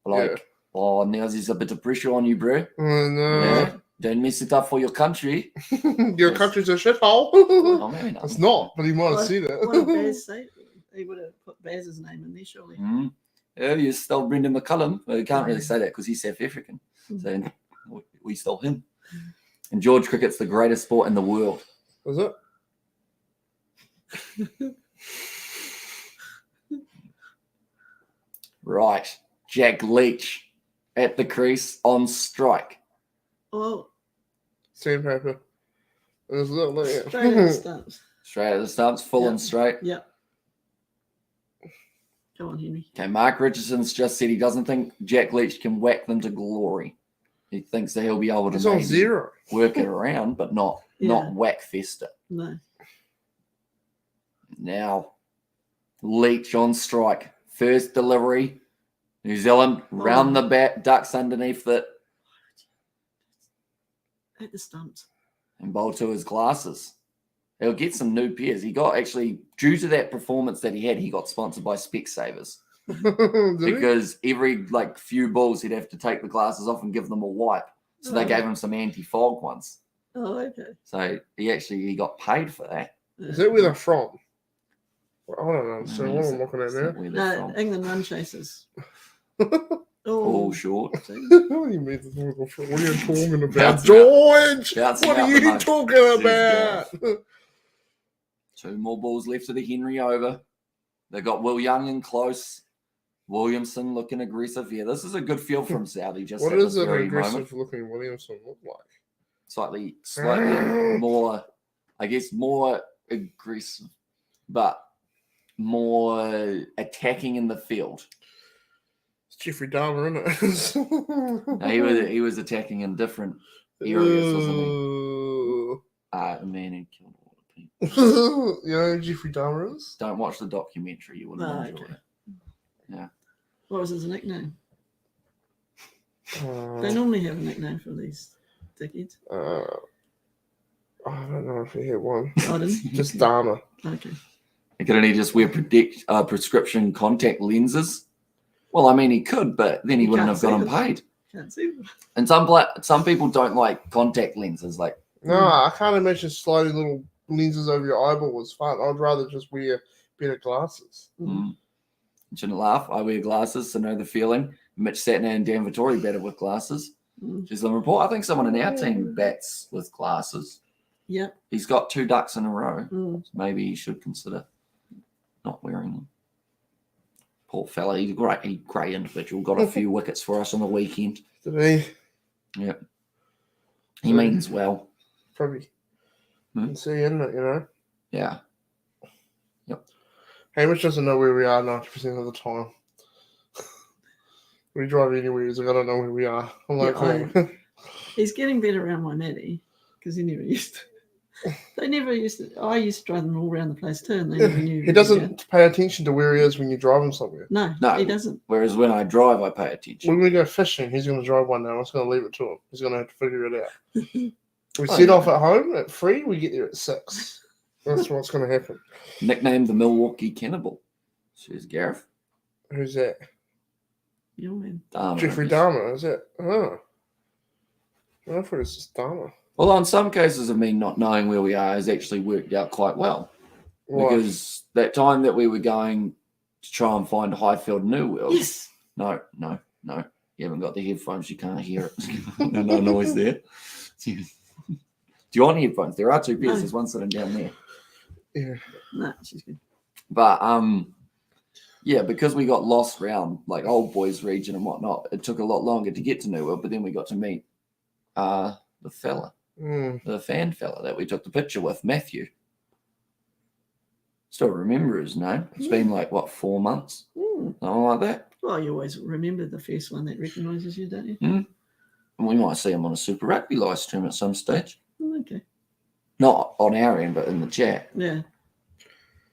like, oh, now there's a bit of pressure on you, bro. Oh, no. Yeah, don't mess it up for your country. Your country's a shithole. Oh, maybe not. It's not, but he might have said it. What did Baz say? He would have put Baz's name in there, surely. Yeah, you stole Brendan McCullum. Well, you can't really say that because he's South African. So we stole him. And George cricket's the greatest sport in the world. Was it? Right. Jack Leach at the crease on strike. Oh, Sandpaper. It was a little like straight at the stumps. Straight at the stumps, full and straight. Yeah. Go on, Henry. Okay, Mark Richardson's just said he doesn't think Jack Leach can whack them to glory. He thinks that he'll be able to It's on zero. work it around, but not whack fester. No. Now, Leach on strike. First delivery. New Zealand round the bat, ducks underneath it. At the stumps. And bowl to his glasses. He'll get some new pairs. He got actually, due to that performance that he got sponsored by Specsavers. Because every few balls he'd have to take the glasses off and give them a wipe. So they gave him some anti-fog ones. Oh, okay. So he got paid for that. Is that where they're from? Well, I don't know. So what I'm looking at now. No, England Run Chasers. All short. What do you mean? What are you talking about, George? What are you talking about? 2 more balls left of the Henry over. They got Will Young in close. Williamson looking aggressive. Yeah, this is a good feel from Saudi. Just what at does this an very aggressive moment. looking Williamson look like? Slightly more, I guess, more aggressive, but more attacking in the field. It's Jeffrey Dahmer, isn't No, he was attacking in different areas, wasn't he? he? The man who killed a lot of people. You know who Jeffrey Dahmer is? Don't watch the documentary. You wouldn't enjoy it. Yeah. What was his nickname? They Uh, normally have a nickname for these dickheads. I don't know if he had one. I didn't. Just Dahmer. Okay. He could only just wear prescription contact lenses. Well, I mean, he could, but then he You wouldn't can't have gotten see them. paid. Can't see them. And some people don't like contact lenses. Like, No, I can't imagine sliding little lenses over your eyeball was fun. I'd rather just wear better glasses. you shouldn't laugh. I wear glasses to know the feeling. Mitch Satner and Dan Vittori batted with glasses. Just the report. I think someone in our team bats with glasses. Yep. He's got 2 ducks in a row. So maybe he should consider not wearing them. Poor fella. He's a great individual. Got a few wickets for us on the weekend. Did he? Yeah. He means well. Probably. Can see, isn't it, you know? Yeah. Yep. Hamish doesn't know where we are 90% of the time. We drive anywhere, he's like, I don't know where we are. I'm like, he's getting better around my Maddie because he never used to. They never used to. I used to drive them all around the place too, and they never knew. He doesn't pay attention to where he is when you drive him somewhere. No, he doesn't. Whereas when I drive, I pay attention. When we go fishing, he's going to drive one now. I'm just going to leave it to him. He's going to have to figure it out. We set off at home at 3, we get there at 6. That's what's going to happen. Nicknamed the Milwaukee Cannibal. Says Gareth. Who's that? Your man. Dharma. Jeffrey Dahmer, is it? Oh. I thought it was just Dahmer. Well, in some cases of me not knowing where we are has actually worked out quite well. Why? Because that time that we were going to try and find Highfield New World. Yes. No. You haven't got the headphones, you can't hear it. No noise there. Do you want headphones? There are 2 pairs. No. There's one sitting down there. Yeah. No, she's good. But yeah, because we got lost round like Old Boys region and whatnot, it took a lot longer to get to New World, but then we got to meet the fella, the fan fella that we took the picture with, Matthew. Still remember his name. It's been like, 4 months? Something like that. Well, you always remember the first one that recognises you, don't you? And we might see him on a Super Rugby live stream at some stage. Oh, okay. Not on our end, but in the chat. Yeah.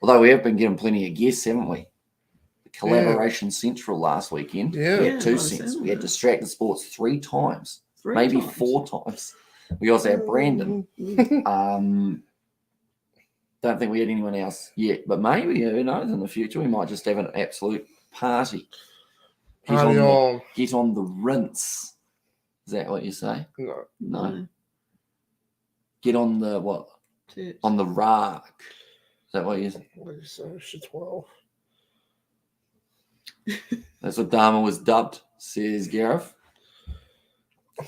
Although we have been getting plenty of guests, haven't we? The Collaboration Central last weekend. Yeah. We had 2 I cents. see We had that. Distracted Sports 3 times. 3 maybe times. 4 times. We also had Brandon. Don't think we had anyone else yet, but maybe, who knows, in the future we might just have an absolute party. Get on the rinse. Is that what you say? No. Get on the what? Church. On the rack. Is that what you say? She's 12. That's what Dharma was dubbed, says Gareth.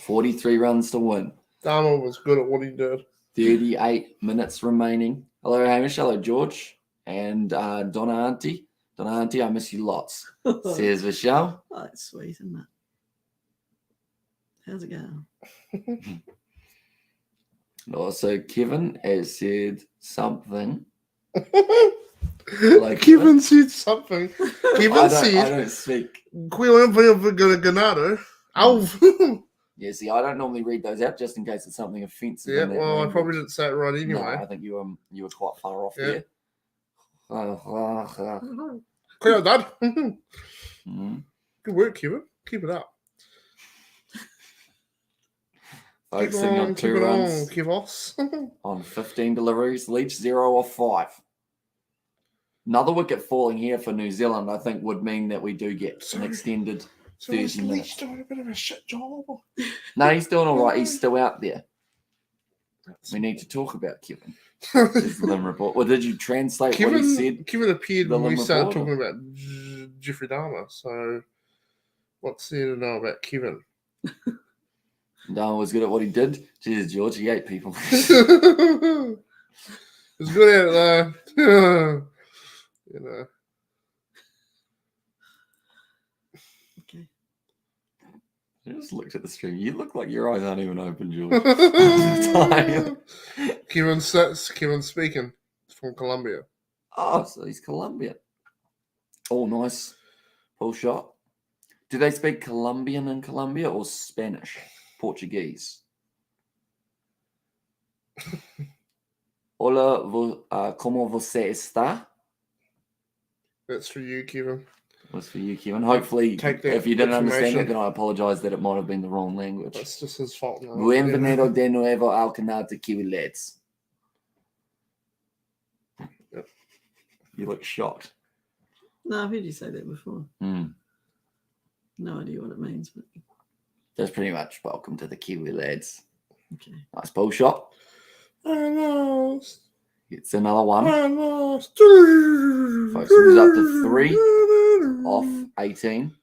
43 runs to win. Dahmer was good at what he did. 38 minutes remaining. Hello, Hamish. Hello, George. And Donna Auntie. Donna Auntie, I miss you lots, says Michelle. Oh, that's sweet, isn't it? How's it going? And also, Kevin has said something. Like Kevin said something. Kevin said, I don't speak. Ganado. Yeah, see, I don't normally read those out just in case it's something offensive. Yeah, in that well, I language. probably didn't say it right anyway. No, I think you were quite far off Yeah. there. Clear that. Mm. Good work, Kevin. Keep it up. Focusing on 2 runs Kevos. on 15 deliveries, Leach 0 of 5. Another wicket falling here for New Zealand, I think, would mean that we do get an extended 30 minutes. Leach doing a bit of a shit job. No, he's doing all right. He's still out there. We need to talk about Kevin. Says the Lim report. Well, did you translate what he said? Kevin appeared The when we Lim started reporter? talking about Jeffrey Dahmer. So, what's there to know about Kevin? No, was good at what he did. Cheers, George. He ate people. He's good at it though. You know. Okay. I just looked at the stream. You look like your eyes aren't even open, George. Tired. Kevin speaking from Colombia. Oh, so he's Colombian. Oh, nice. Full shot. Do they speak Colombian in Colombia or Spanish? Portuguese? Hola, ¿cómo você está? That's for you, Kevin. Was for you, Kevin. Hopefully, Take that if you didn't understand it, information. then I apologize that it might have been the wrong language. That's just his fault. Now. Bienvenido de nuevo al canal de Kiwi Lads. Yep. You look shocked. No, I've heard you say that before. Mm. No idea what it means, but That's pretty much welcome to the Kiwi Lads. okay. Nice ball shot. I lost. It's another one. I lost. Folks, moves up to 3 off 18.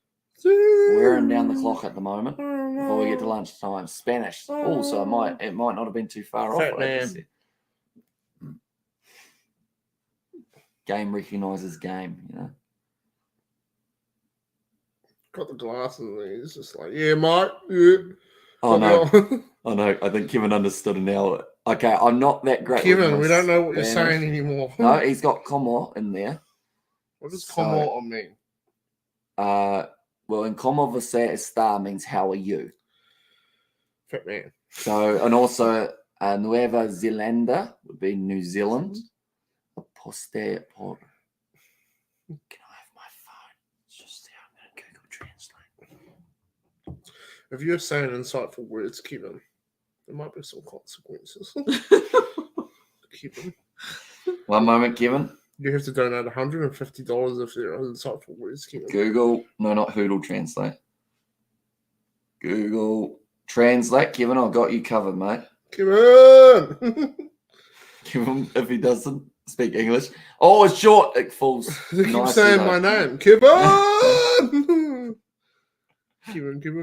Wearing down the clock at the moment before we get to lunchtime. Spanish. Also, it might not have been too far Fat off. What I just man. said. Game recognises game, you know. got the glasses and he's just like, yeah, mate. Yeah. Oh, no. no. Oh, no. I think Kevin understood now. Okay, I'm not that great. Kevin, we don't know what you're Spanish. saying anymore. No, he's got como in there. What does So, como mean? Well, in como você está means how are you? Fat man. So, and also Nueva Zelanda would be New Zealand. Aposte por. Can I have my phone? It's just there. I'm going to Google Translate. If you're saying insightful words, Kevin, there might be some consequences. Kevin. One moment, Kevin. You have to donate $150 if they're insightful words, Kevin. Google. No, not Hoodle Translate. Google Translate. Kevin, I've got you covered, mate. Kevin! Kevin, if he doesn't speak English. Oh, it's short. It falls. They keep nicely, saying though. my name. Kevin!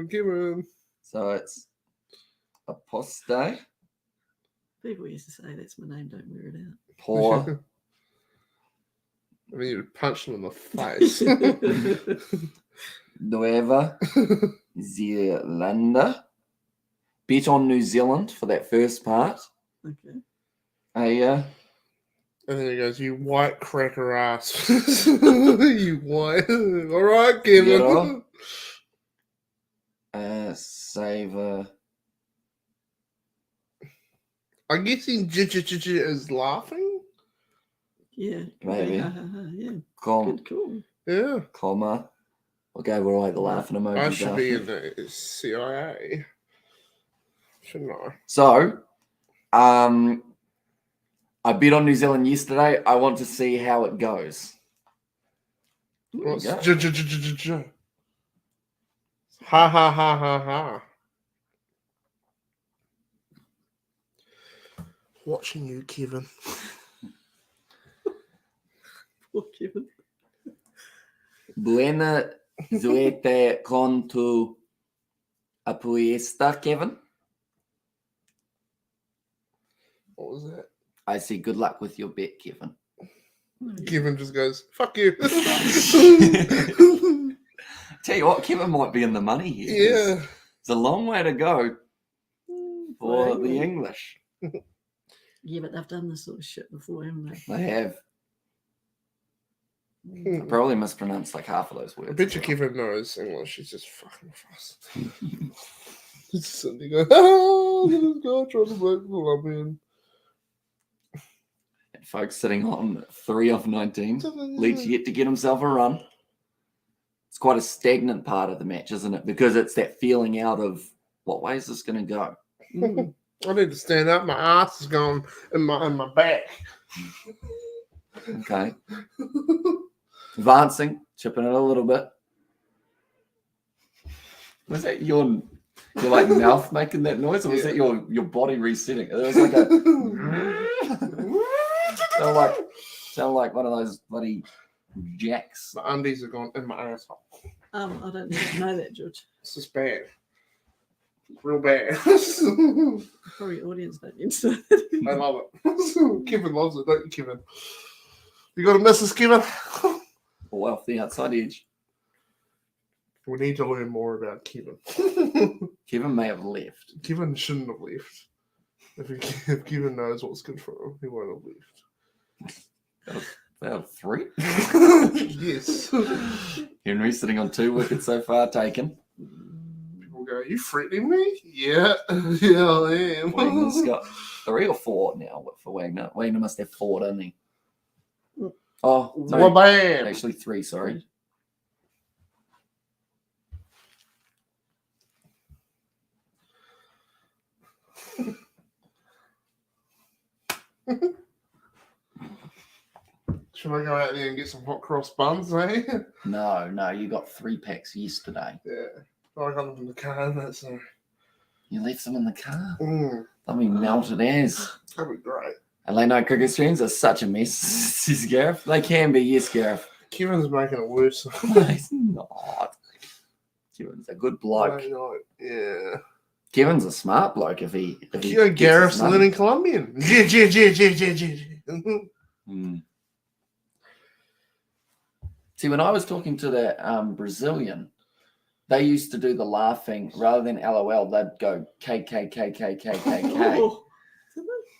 Kevin. So it's aposte People used to say, that's my name, don't wear it out. por I mean, you punch them in the face. Nueva Zelanda. Bet on New Zealand for that first part. Okay. And then he goes, you white cracker ass. You white. All right, Kevin. Saver. I'm guessing is laughing. Yeah. Maybe. Yeah. Com, Good call. Yeah. comma. Okay, we're all right. The laughing emojis. I should are. be in the CIA. Shouldn't I? So, I bet on New Zealand yesterday. I want to see how it goes. What's Yeah. Ha ha ha ha ha. Watching you, Kevin. Poor Kevin. Buena suerte con tu apuesta, Kevin. What was that? I say good luck with your bet, Kevin. Kevin just goes, fuck you. Tell you what, Kevin might be in the money here. Yeah. It's a long way to go for the English. Yeah, but they've done this sort of shit before, haven't they? They have. I probably mispronounced like half of those words. I bet you Kevin knows English. He's just fucking fast. He's just sitting there going, oh, this guy trying to break the love in. And folks sitting on 3 of 19. Leach yet to get himself a run. It's quite a stagnant part of the match, isn't it? Because it's that feeling out of what way is this going to go? I need to stand up. My ass is going in my back. Okay. Advancing, chipping it a little bit. Was that your like mouth making that noise, or was that your body resetting? It was like a sound like one of those bloody jacks. My undies are gone in my asshole. I don't need to know that, George. This is bad. Real bad. Probably audience don't need to know that. I love it. Kevin loves it, don't you, Kevin? You got a missus, Kevin? Or off the outside edge. We need to learn more about Kevin. Kevin may have left. Kevin shouldn't have left. If Kevin knows what's good for him, he won't have left. Out of 3. Yes. Henry sitting on 2 wickets so far taken. People go, you threatening me? Yeah. Yeah, I am. Wagner's got 3 or 4 now for Wagner. Wagner must have 4, doesn't he? Oh, Well, bam. actually 3, sorry. Should I go out there and get some hot cross buns, eh? No, you got 3 packs yesterday. Yeah. I got them in the car, and that's You left them in the car. that'd I mean, melted as. be great. And late night cricket streams are such a mess, says Gareth. They can be, yes, Gareth. Kevin's making it worse. No, he's not. Kevin's a good bloke. I know. Yeah. Kevin's a smart bloke if he Yeah, gets Gareth's his money. learning Colombian. See, when I was talking to that Brazilian, They used to do the laughing rather than LOL. They'd go KKKKKKK. Oh,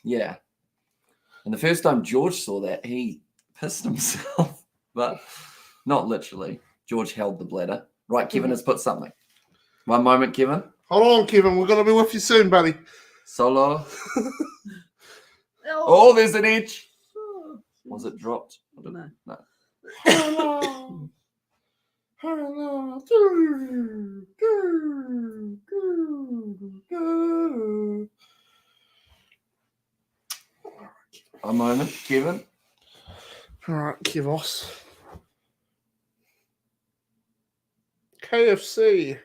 Yeah. And the first time George saw that, he pissed himself, but not literally. George held the bladder. Right, Kevin has put something. One moment, Kevin. Hold on, Kevin. We're going to be with you soon, buddy. Solo. oh. Oh, there's an edge. Oh, Was it dropped? No. No. Hello. Hello. A moment, Kevin. All right, Kivos. KFC.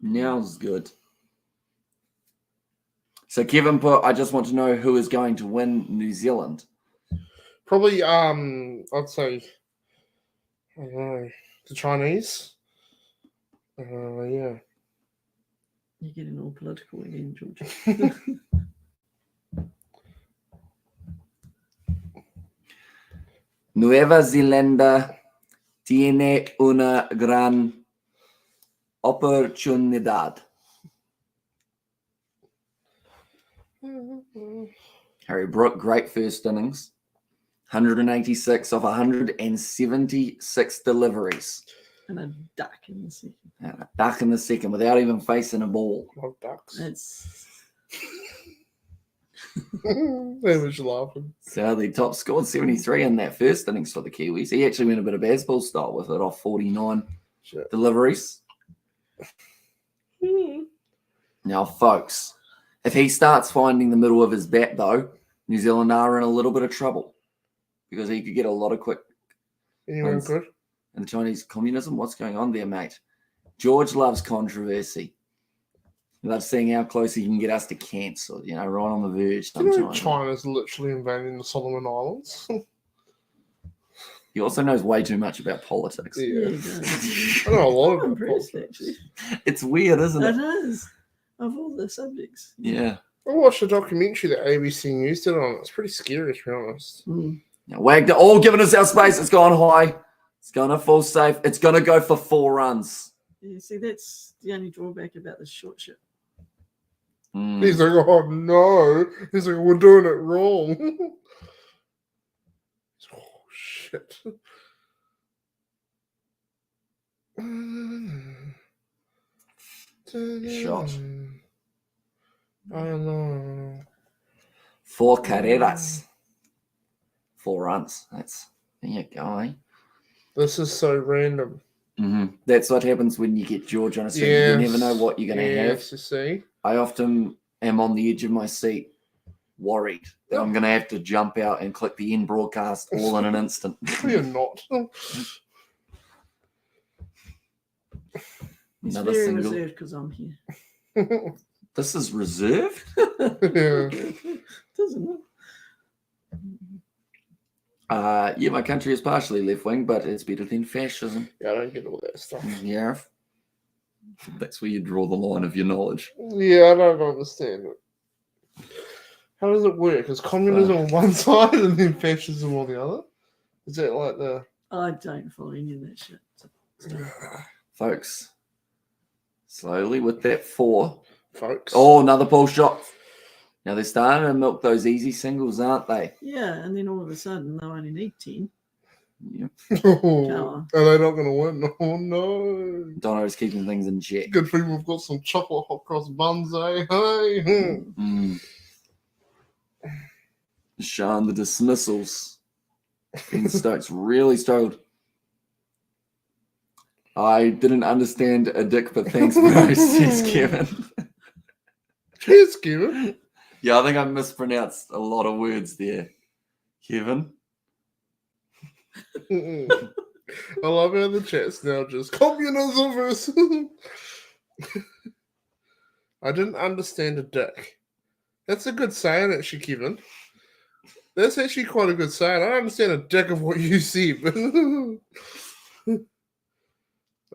Now's good. So Kevin put, I just want to know who is going to win New Zealand. Probably, I'd say, I don't know, the Chinese. Yeah. You're getting all political again, George. Nueva Zelanda tiene una gran oportunidad. Harry Brook, great first innings. 186 of 176 deliveries. And a duck in the second. And a duck in the second without even facing a ball. Love ducks. That's They was laughing. So the top scored 73 in that first innings for the Kiwis. He actually went a bit of baseball style with it off 49 Shit. deliveries. Now, folks, if he starts finding the middle of his bat, though, New Zealand are in a little bit of trouble because he could get a lot of quick. Anyone good? And the Chinese communism, what's going on there, mate? George loves controversy. He loves seeing how close he can get us to cancel, right on the verge Do you know sometimes. China's literally invading the Solomon Islands? He also knows way too much about politics. Yeah. he does. I know a lot I'm about impressed, politics. actually. It's weird, isn't It it? is. Of all the subjects. Yeah. I watched a documentary that ABC News did on it. It's pretty scary, to be honest. Mm. Now, Wagner, giving us our space. It's gone high. It's going to fall safe. It's going to go for 4 runs. Yeah, see, that's the only drawback about this short ship. Mm. He's like, oh no. He's like, we're doing it wrong. Oh, shit. Shot. I don't know. 4 carreras. 4 runs. There you go, eh? This is so random. Mm-hmm. That's what happens when you get George on a string. You never know what you're going to have. You see. I often am on the edge of my seat, worried that I'm going to have to jump out and click the end broadcast all in an instant. You're not. It's Another very single. reserved because I'm here. This is reserved? Yeah. Doesn't it? Yeah, my country is partially left wing, but it's better than fascism. Yeah, I don't get all that stuff. Yeah. That's where you draw the line of your knowledge. Yeah, I don't understand it. How does it work? Is communism on one side and then fascism on the other? Is that like the... I don't follow any of that shit. Folks, slowly with that 4. Folks? Oh, another pull shot. Now they're starting to milk those easy singles, aren't they? Yeah, and then all of a sudden they only need 10. Yeah. Oh, are they not going to win? Oh, no. Dono's keeping things in check. Good thing we've got some chocolate hot cross buns, eh? Hey. Showing the dismissals. Ben Stokes really struggled. I didn't understand a dick, but thanks, bro, says Kevin. Cheers, Kevin. Yeah, I think I mispronounced a lot of words there, Kevin. I love how the chat's now just communism versus... I didn't understand a dick. That's a good saying, actually, Kevin. That's actually quite a good saying. I don't understand a dick of what you said, but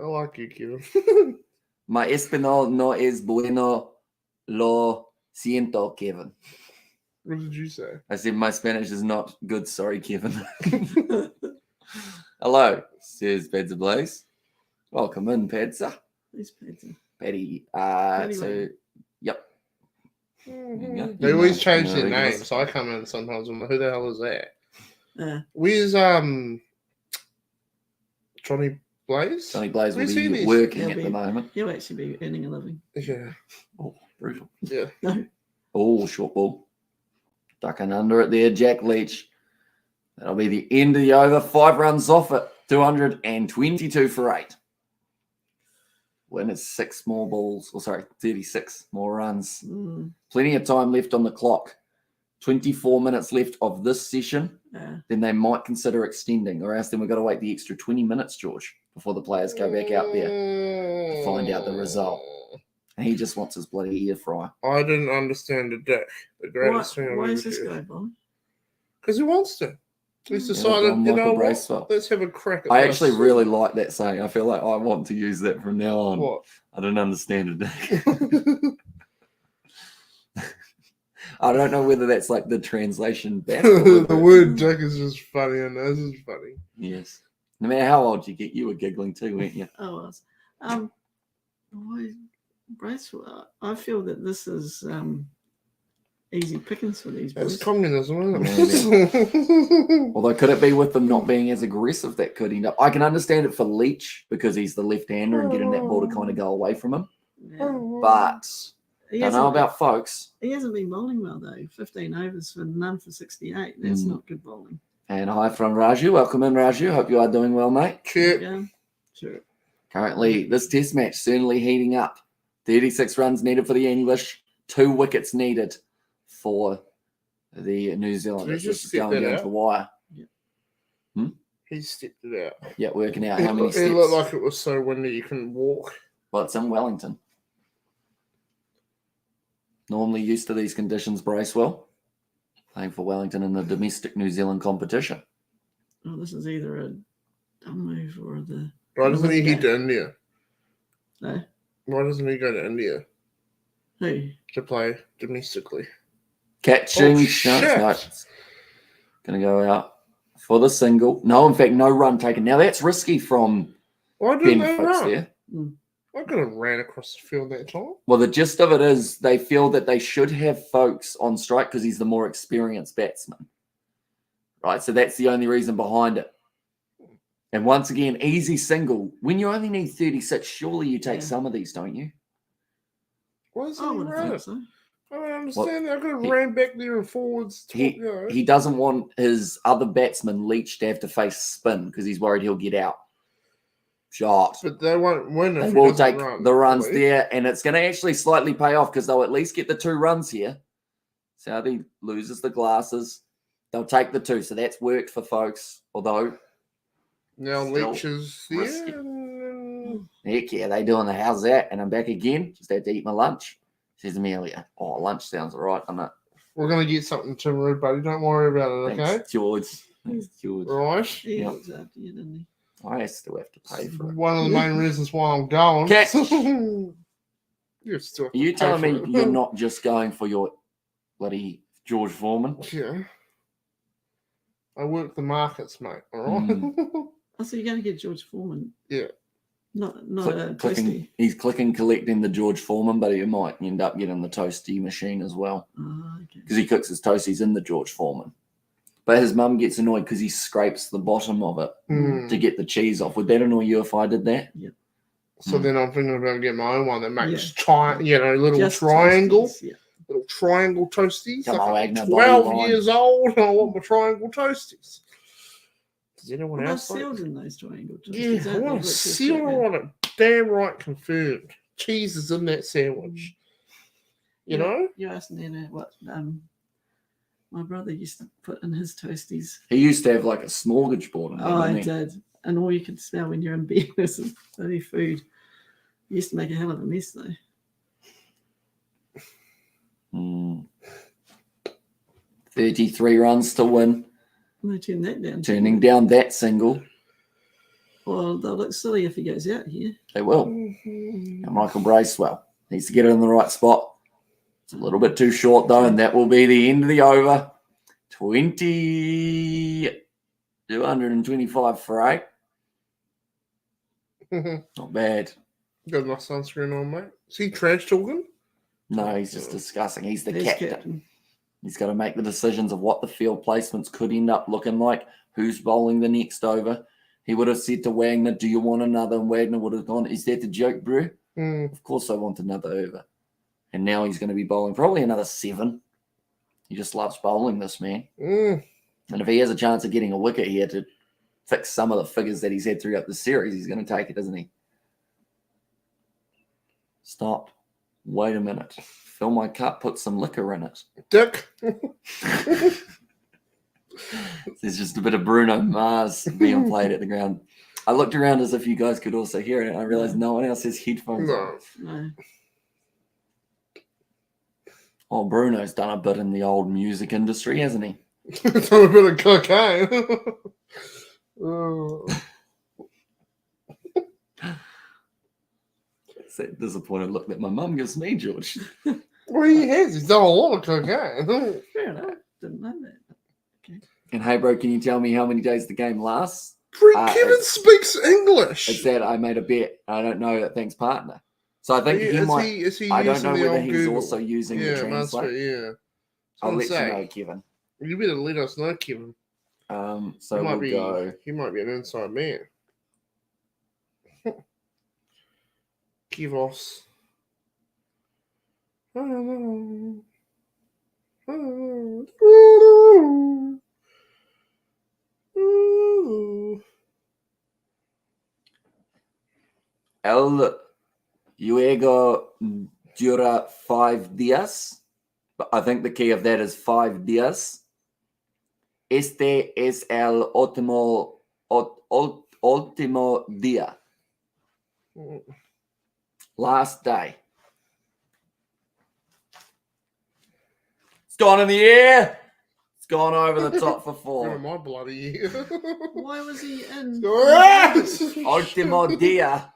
I like you, Kevin. My español no es bueno, lo siento, Kevin. What did you say? I said my Spanish is not good, sorry, Kevin. Hello, says Padza Blaze. Welcome in, Padza. Who's Peter? Paddy. Paddy So, Wayne. yep. They always change their regulars. names, so I come in sometimes and I'm like, who the hell is that? Yeah. Where's Johnny Blaze? Johnny Blaze will Where's he be these- working He'll at be- the moment. He'll actually be earning a living. Yeah. Oh, brutal. Yeah. No. Oh, short ball. Ducking under it there, Jack Leach. That'll be the end of the over. 5 runs off it. 222 for 8. When it's 6 more balls, 36 more runs. Mm, Plenty of time left on the clock. 24 minutes left of this session. yeah. Then they might consider extending, or else then we've got to wait the extra 20 minutes, George, before the players go back out there to find out the result. And he just wants his bloody air fryer. I didn't understand the deck. The greatest thing I've Why ever is this heard. guy bowling? Because he wants to. He's Yeah, decided, Don you Michael know what? Bracewell. Let's have a crack at I this. actually really like that saying. I feel like I want to use that from now on. What? I don't understand it. I don't know whether that's like the translation back. The word dick is just funny, and this is funny. Yes. No matter how old you get, you were giggling too, weren't you? I was. Why Bracewell? I feel that this is easy pickings for these boys. It's communism, isn't it? Although, could it be with them not being as aggressive that could end up? I can understand it for Leach because he's the left-hander and getting that ball to kind of go away from him. Yeah. But He don't hasn't know been- about folks. He hasn't been bowling well though. 15 overs for none for 68. That's not good bowling. And hi from Raju. Welcome in, Raju. Hope you are doing well, mate. Chip. Yeah. Sure. Currently, this test match certainly heating up. 36 runs needed for the English. 2 wickets needed for the New Zealand. Did he It's just just step going that down out? to the wire. He stepped it out. Yeah, working out how many It steps. looked like it was so windy you couldn't walk. Well, it's in Wellington. Normally used to these conditions, Bracewell. Playing for Wellington in the domestic New Zealand competition. Oh, this is either a dumb move or the. Why doesn't he Okay. head to India? No. Why doesn't he go to India Who? to play domestically? Catching Oh, chance. shit. No, it's going to go out for the single. No, in fact, no run taken. Now, that's risky from Why didn't Ben they Foots run? there. I could have ran across the field that time. Well, the gist of it is they feel that they should have Folks on strike because he's the more experienced batsman. Right? So that's the only reason behind it. And once again, easy single. When you only need 36, surely you take Yeah. some of these, don't you? Why doesn't I he would have run thought it? so. I don't understand. I could have he- ran back there and forwards. He doesn't want his other batsman, Leach, to have to face spin because he's worried he'll get out. Shot. But they won't win if They he will doesn't take run, the runs will he? there, and it's going to actually slightly pay off because they'll at least get the 2 runs here. Southey loses the glasses. They'll take the 2, so that's worked for Folks. Although, Now Still Leach is risky. there. and- heck yeah, they doing the how's that? And I'm back again. Just had to eat my lunch. Says Amelia. Oh, lunch sounds all right. I'm not. We're going to get something to Rude, buddy. Don't worry about it, okay? Thanks, George. Thanks, George. Right. He Yeah. looks after you, didn't he? I still have to pay for it. One of the main reasons why I'm going. Catch. You're still Are you pay telling me for it. you're not just going for your bloody George Foreman? Yeah. I work the markets, mate. All right. Oh, so you're going to get George Foreman? Yeah. Not a Clicking, toasty. he's clicking collecting the George Foreman, but he might end up getting the toasty machine as well Oh, okay. because he cooks his toasties in the George Foreman. But his mum gets annoyed because he scrapes the bottom of it Hmm. to get the cheese off. Would that annoy you if I did that? So then I'm thinking about getting my own one that makes Yeah. little Just triangle, toasties, yeah. little triangle toasties. Come Like on, I'm Wagner, 12 body line. years old and I want my triangle toasties. Does anyone Well, they're else like? sealed in those triangles. Yeah, I want to seal. I want it damn right confirmed. Cheese is in that sandwich. You know? You asked Nana what my brother used to put in his toasties. He used to have like a smorgasbord in there, Oh, I didn't he? did. And all you could smell when you're in bed was some bloody food. He used to make a hell of a mess, though. Mm. 33 runs to win. And they turned that down. Turning down that single. Well, they'll look silly if he goes out here. They will. Mm-hmm. And Michael Bracewell needs to get it in the right spot. It's a little bit too short, though, and that will be the end of the over. 225 for 8. Not bad. Got enough sunscreen on, mate. Is he trash talking? No, he's just discussing. He's the He's captain. He's got to make the decisions of what the field placements could end up looking like, who's bowling the next over. He would have said to Wagner, do you want another? And Wagner would have gone, is that the joke, bro? Of course I want another over. And now he's going to be bowling probably another 7. He just loves bowling, this man. And if he has a chance of getting a wicket here to fix some of the figures that he's had throughout the series, he's going to take it, isn't he? Stop. Wait a minute. Fill my cup, put some liquor in it. Dick. There's just a bit of Bruno Mars being played at the ground. I looked around as if you guys could also hear it, and I realized no one else has headphones on. No. Oh, Bruno's done a bit in the old music industry, hasn't he? Done a bit of cocaine. Oh. It's that disappointed look that my mum gives me, George. Well, he has. He's done a lot of cocaine. Fair enough. Didn't know that. Okay. And hey, bro, can you tell me how many days the game lasts? Kevin speaks English. It's that I made a bet. I don't know that thanks partner. So I think he might. Is he I don't know using the whether old he's Google? also using the translate. Yeah. I'll let say. you know, Kevin. You better let us know, Kevin. So we'll go. He might be an inside man. Kivos. El Juego dura 5 días. But I think the key of that is 5 días. Este es el último día. Last day. It's gone in the air. It's gone over the top for Oh 4. my bloody ear. Why was he in? Ultimo dia.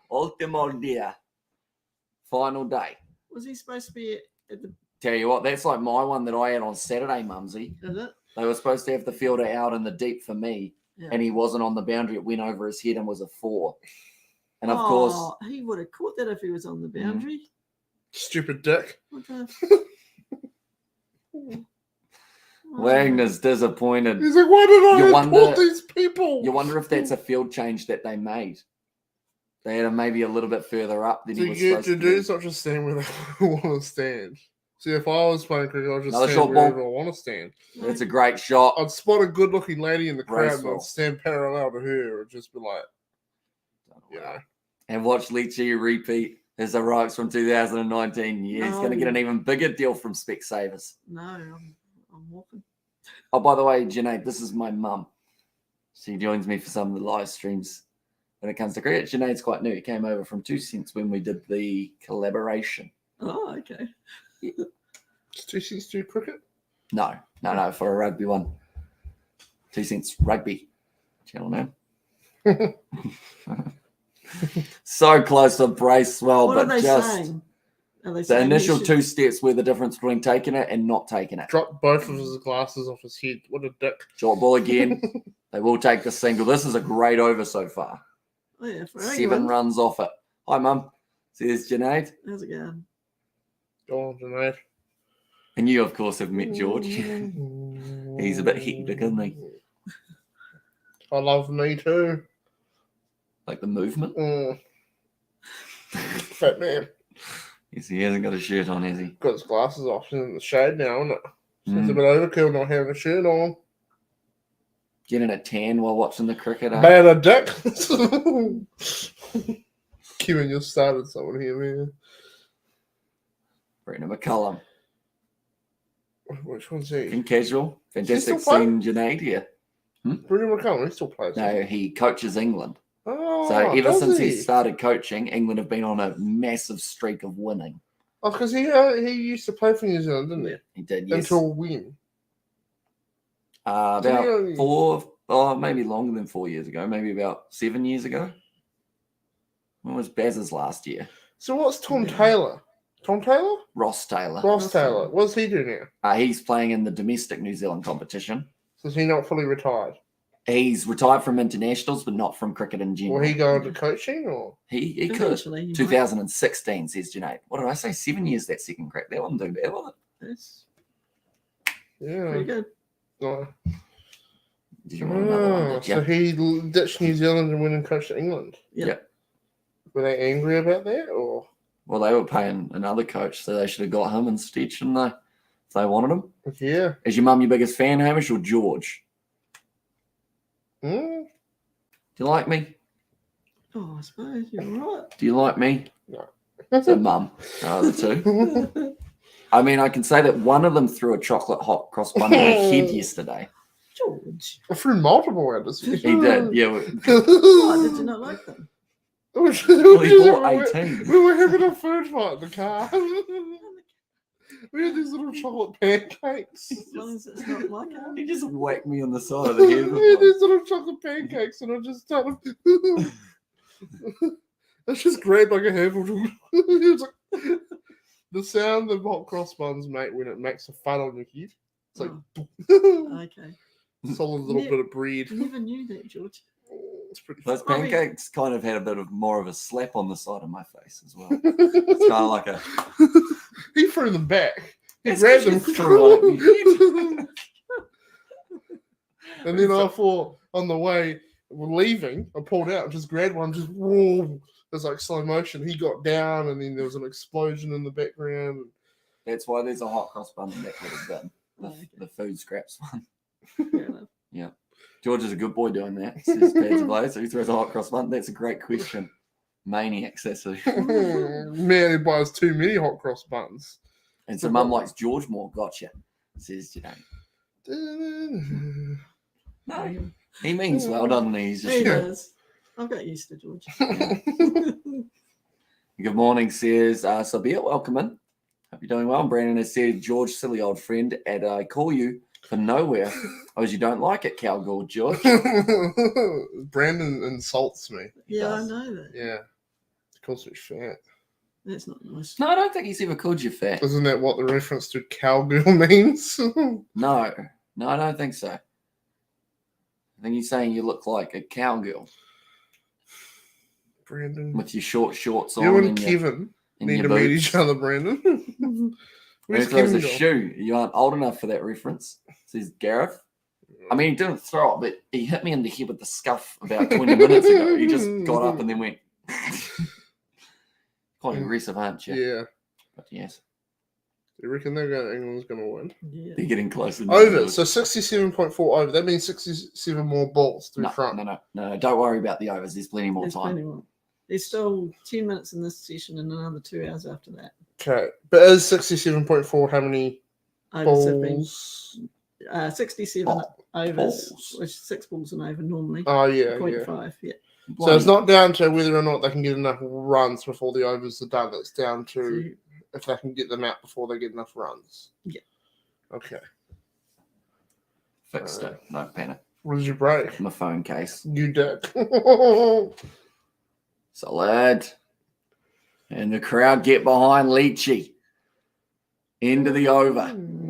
Final day. Was he supposed to be at the? Tell you what, that's like my one that I had on Saturday, Mumsy. Is it? They were supposed to have the fielder out in the deep for me, and he wasn't on the boundary. It went over his head and was a 4. And of course, he would have caught that if he was on the boundary. Stupid dick. What the? Wagner's disappointed. He's like, why did I report these people? You wonder if that's a field change that they made. They had him maybe a little bit further up than he was supposed to do. Not just stand where they want to stand. See, if I was playing cricket, I'd just Another stand short wherever ball. I want to stand. It's a great shot. I'd spot a good-looking lady in the crowd and Graceful. I'd stand parallel to her and just be like, you know. And watch Leachy repeat his arrives from 2019. Yeah, he's going to get an even bigger deal from Specsavers. No, I'm walking. Oh, by the way, Junaid, this is my mum. She joins me for some of the live streams when it comes to cricket. Junaid's quite new. He came over from 2 Cents when we did the collaboration. Oh, okay. Is 2 Cents do cricket? No, for a rugby one. 2 Cents rugby channel name. So close to Bracewell, What but are they just saying? Are they the saying initial 2 steps were the difference between taking it and not taking it. Dropped both of his glasses off his head. What a dick. Short ball again. They will take the single. This is a great over so far. Oh, yeah, for 7 England. runs off it. Hi, Mum. See this, Junaid? How's it going? Go on, Junaid. And you, of course, have met George. He's a bit hectic, isn't he? I love me too. Like the movement. Fat man. Yes, he hasn't got a shirt on, has he? Got his glasses off. He's in the shade now, isn't it? It's a bit overkill not having a shirt on. Getting a tan while watching the cricket. Bad a dick. Kevin, you started someone here, man. Brendan McCullum. Which one's he? In casual. Fantastic still seeing Junaid here. Brendan McCullum, he still plays. No, he coaches England. Oh, So ever does since he started coaching, England have been on a massive streak of winning. Oh, because he used to play for New Zealand, didn't he? He did, yes. Until when? About 4, maybe longer than 4 years ago, maybe about 7 years ago. When was Baz's last year? So what's Tom Taylor? Tom Taylor? Ross Taylor. Ross Taylor. What does he do now? He's playing in the domestic New Zealand competition. So is he not fully retired? He's retired from internationals, but not from cricket in general. Will he go into coaching or? He could. Eventually, you might. 2016 says Junaid. What did I say? 7 years that second crack. That wasn't too bad, was it? That's Yeah. pretty good. No. Did you want another one? Did you? So he ditched New Zealand and went and coached England. Yeah. Were they angry about that, or? Well, they were paying another coach, so they should have got him instead, shouldn't they? If they wanted him. Yeah. Is your mum your biggest fan, Hamish, or George? Hmm? Do you like me? Oh, I suppose you're right. Do you like me? No. So mum. The two. I mean, I can say that one of them threw a chocolate hot cross bun to her head yesterday. George. I threw multiple at us. He did, yeah. Why did you not like them? Well, he bought 18. We were having a food fight in the car. We had these little chocolate pancakes. As long as it's not like that. He just whacked me on the side of the head. We had these little chocolate pancakes, and I just started. I just grabbed like a handful. It was like, the sound of hot cross buns make when it makes a fun on your head. It's like Okay. solid little bit of bread. I never knew that, George. It's pretty. Those fun. pancakes kind of had a bit of more of a slap on the side of my face as well. It's kind of like a. He threw them back. He It's grabbed 'cause them you threw through. And then I thought on the way we're leaving, I pulled out and just grabbed one, just whoa. There's like slow motion. He got down and then there was an explosion in the background. That's why there's a hot cross bun in that little bin. Okay. The food scraps one. Fair enough. Yeah. George is a good boy doing that. Says Pad's blow, so he throws a hot cross bun. That's a great question. Maniacs, that's a... Man, he buys too many hot cross buns. And so mum likes George more. Gotcha. Says Junaid. No. He means well, doesn't he? He's He just... does. I've got used to George. Good morning, says Sabia. Welcome in. Hope you're doing well. Brandon has said, George, silly old friend, and I call you for nowhere. Oh, you don't like it, cowgirl, George. Brandon insults me. Yeah, I know that. Yeah. He calls me fat. That's not nice. No, I don't think he's ever called you fat. Isn't that what the reference to cowgirl means? No, I don't think so. I think he's saying you look like a cowgirl Brandon. with your short shorts on. You and and Kevin your, need to meet each other, Brandon. When Where's he throws Kevin a gone? shoe, you aren't old enough for that reference, says Gareth. I mean, he didn't throw it, but he hit me in the head with the scuff about 20 minutes ago. He just got up and then went. Quite aggressive, aren't you? Yeah. But yes, You reckon England's going to win? Yeah. they're getting closer. Over. So 67.4 over. That means 67 more balls to the front. No. Don't worry about the overs. There's plenty more There's time. plenty more. There's still 10 minutes in this session and another 2 hours after that. Okay. But is 67.4 how many Overs have been balls? 67 overs, balls. which is 6 balls an over normally. Oh, yeah. 0.5, yeah. So it's not down to whether or not they can get enough runs before the overs are done. It's down to if they can get them out before they get enough runs. Yeah. Okay. Fixed it. No panic. What did you break? My phone case. You did. Solid. And the crowd get behind Leachy. End of the over.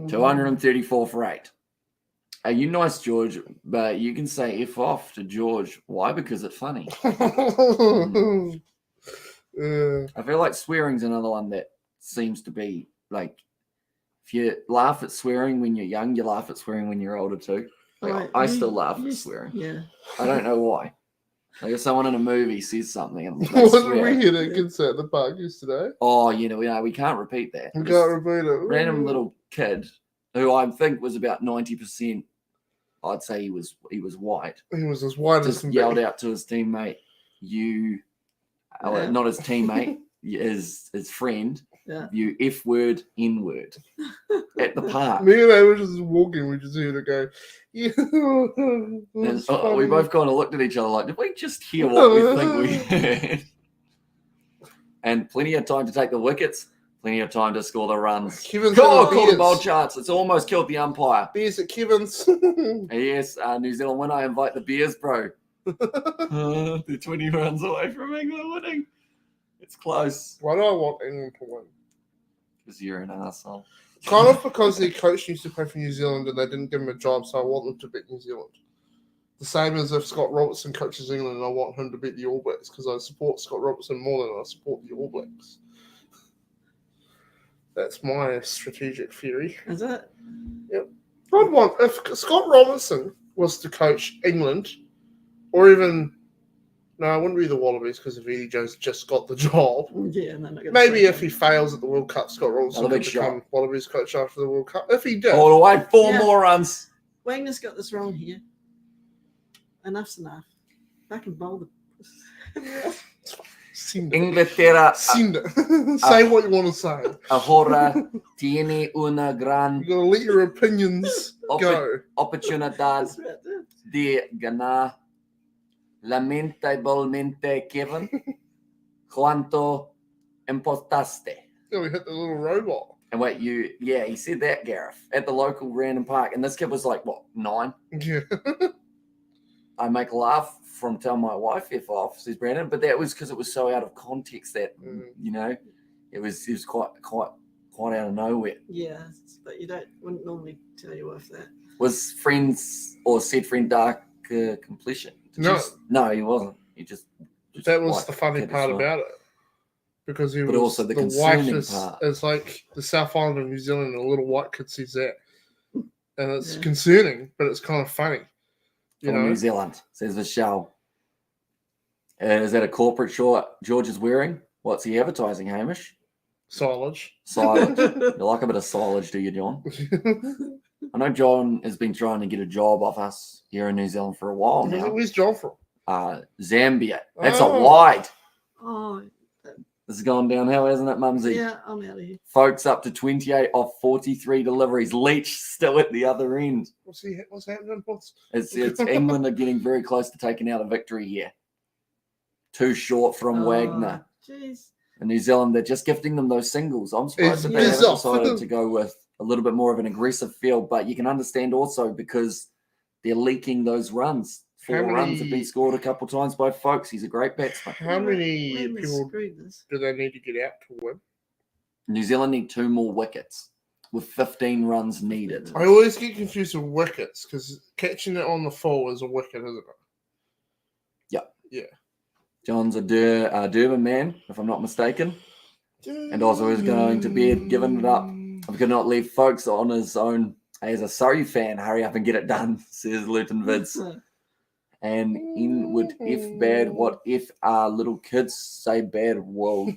234 for 8. Are you nice, George? But you can say F off to George. Why? Because it's funny. I feel like swearing's another one that seems to be like, if you laugh at swearing when you're young, you laugh at swearing when you're older too. Like, I still laugh at swearing. Yeah. I don't know why. Like if someone in a movie says something and they What did swear, we hit at kids at the park yesterday? oh, we can't repeat that. We This can't repeat it. random little kid who I think was about 90%. I'd say he was white. He was as white as Just can yelled be. out to his teammate, "You," Yeah. not his teammate, his friend. Yeah. You F word, N word at the park. Me and I were just walking. We just heard it go. Yeah, And that's we funny. both kind of looked at each other like, did we just hear what we think we heard? And plenty of time to take the wickets, plenty of time to score the runs. Kevin's Call got the beers. ball charts. It's almost killed the umpire. Beers at Kevin's. Yes, New Zealand win. I invite the beers, bro. They're 20 runs away from England winning. It's close. Why do I want England to win? Because you're an asshole. Kind of because their coach used to play for New Zealand and they didn't give him a job, so I want them to beat New Zealand. The same as if Scott Robertson coaches England and I want him to beat the All Blacks because I support Scott Robertson more than I support the All Blacks. That's my strategic theory. Is it? I'd want, if Scott Robertson was to coach England, or even, no, it wouldn't be the Wallabies because if Eddie Jones just got the job. Yeah, and they're not gonna Maybe say if he fails at the World Cup, Scott Robertson Another could big become Wallabies coach after the World Cup. If he did. All the way, 4 Yeah. more runs. Wagner's got this wrong here. Enough's enough. I can bowl the. Send it. Inglaterra Send it. Say what you want to say. ahora tiene una gran You gotta let your opinions go. oportunidad That's about it. de ganar. Lamentablemente, Kevin, ¿cuánto importaste? Oh, we hit the little robot. And wait, he said that, Gareth, at the local random park. And this kid was like, what, 9? Yeah. I make a laugh from telling my wife, F off, says Brandon, but that was because it was so out of context that, you know, it was quite out of nowhere. Yeah, but wouldn't normally tell your wife that. Was friends or said friend dark completion? No, he wasn't. He just That was liked the funny kid as part well. about it. Because he But was also the wife concerning part. is like the South Island of New Zealand, and a little white kid sees that. And it's concerning, but it's kind of funny. You From know? New Zealand, says Michelle. Is that a corporate shirt George is wearing? What's he advertising, Hamish? Silage. Silage. You like a bit of silage, do you, John? I know John has been trying to get a job off us here in New Zealand for a while now. Where's John from? Zambia. That's Oh. a wide. Oh, This has gone downhill, hasn't it, Mumsy? yeah, I'm out of here. Folks up to 28 off 43 deliveries. Leach still at the other end. What's happening? It's England are getting very close to taking out a victory here. Too short from Wagner. Jeez. In New Zealand, they're just gifting them those singles. I'm surprised that they It's haven't bizarre. decided to go with a little bit more of an aggressive field, but you can understand also because they're leaking those runs. 4 runs have been scored a couple times by Folks. He's a great batsman. How many Wagner's people screwed this. do they need to get out to win? New Zealand need 2 more wickets with 15 runs needed. I always get confused with wickets because catching it on the full is a wicket, isn't it? Yeah. John's a Durban man, if I'm not mistaken. And also is going to bed, giving it up. I could not leave Folks on his own. As a Surrey fan, hurry up and get it done, says Luton Vids. And in would if bad, what if our little kids say bad world?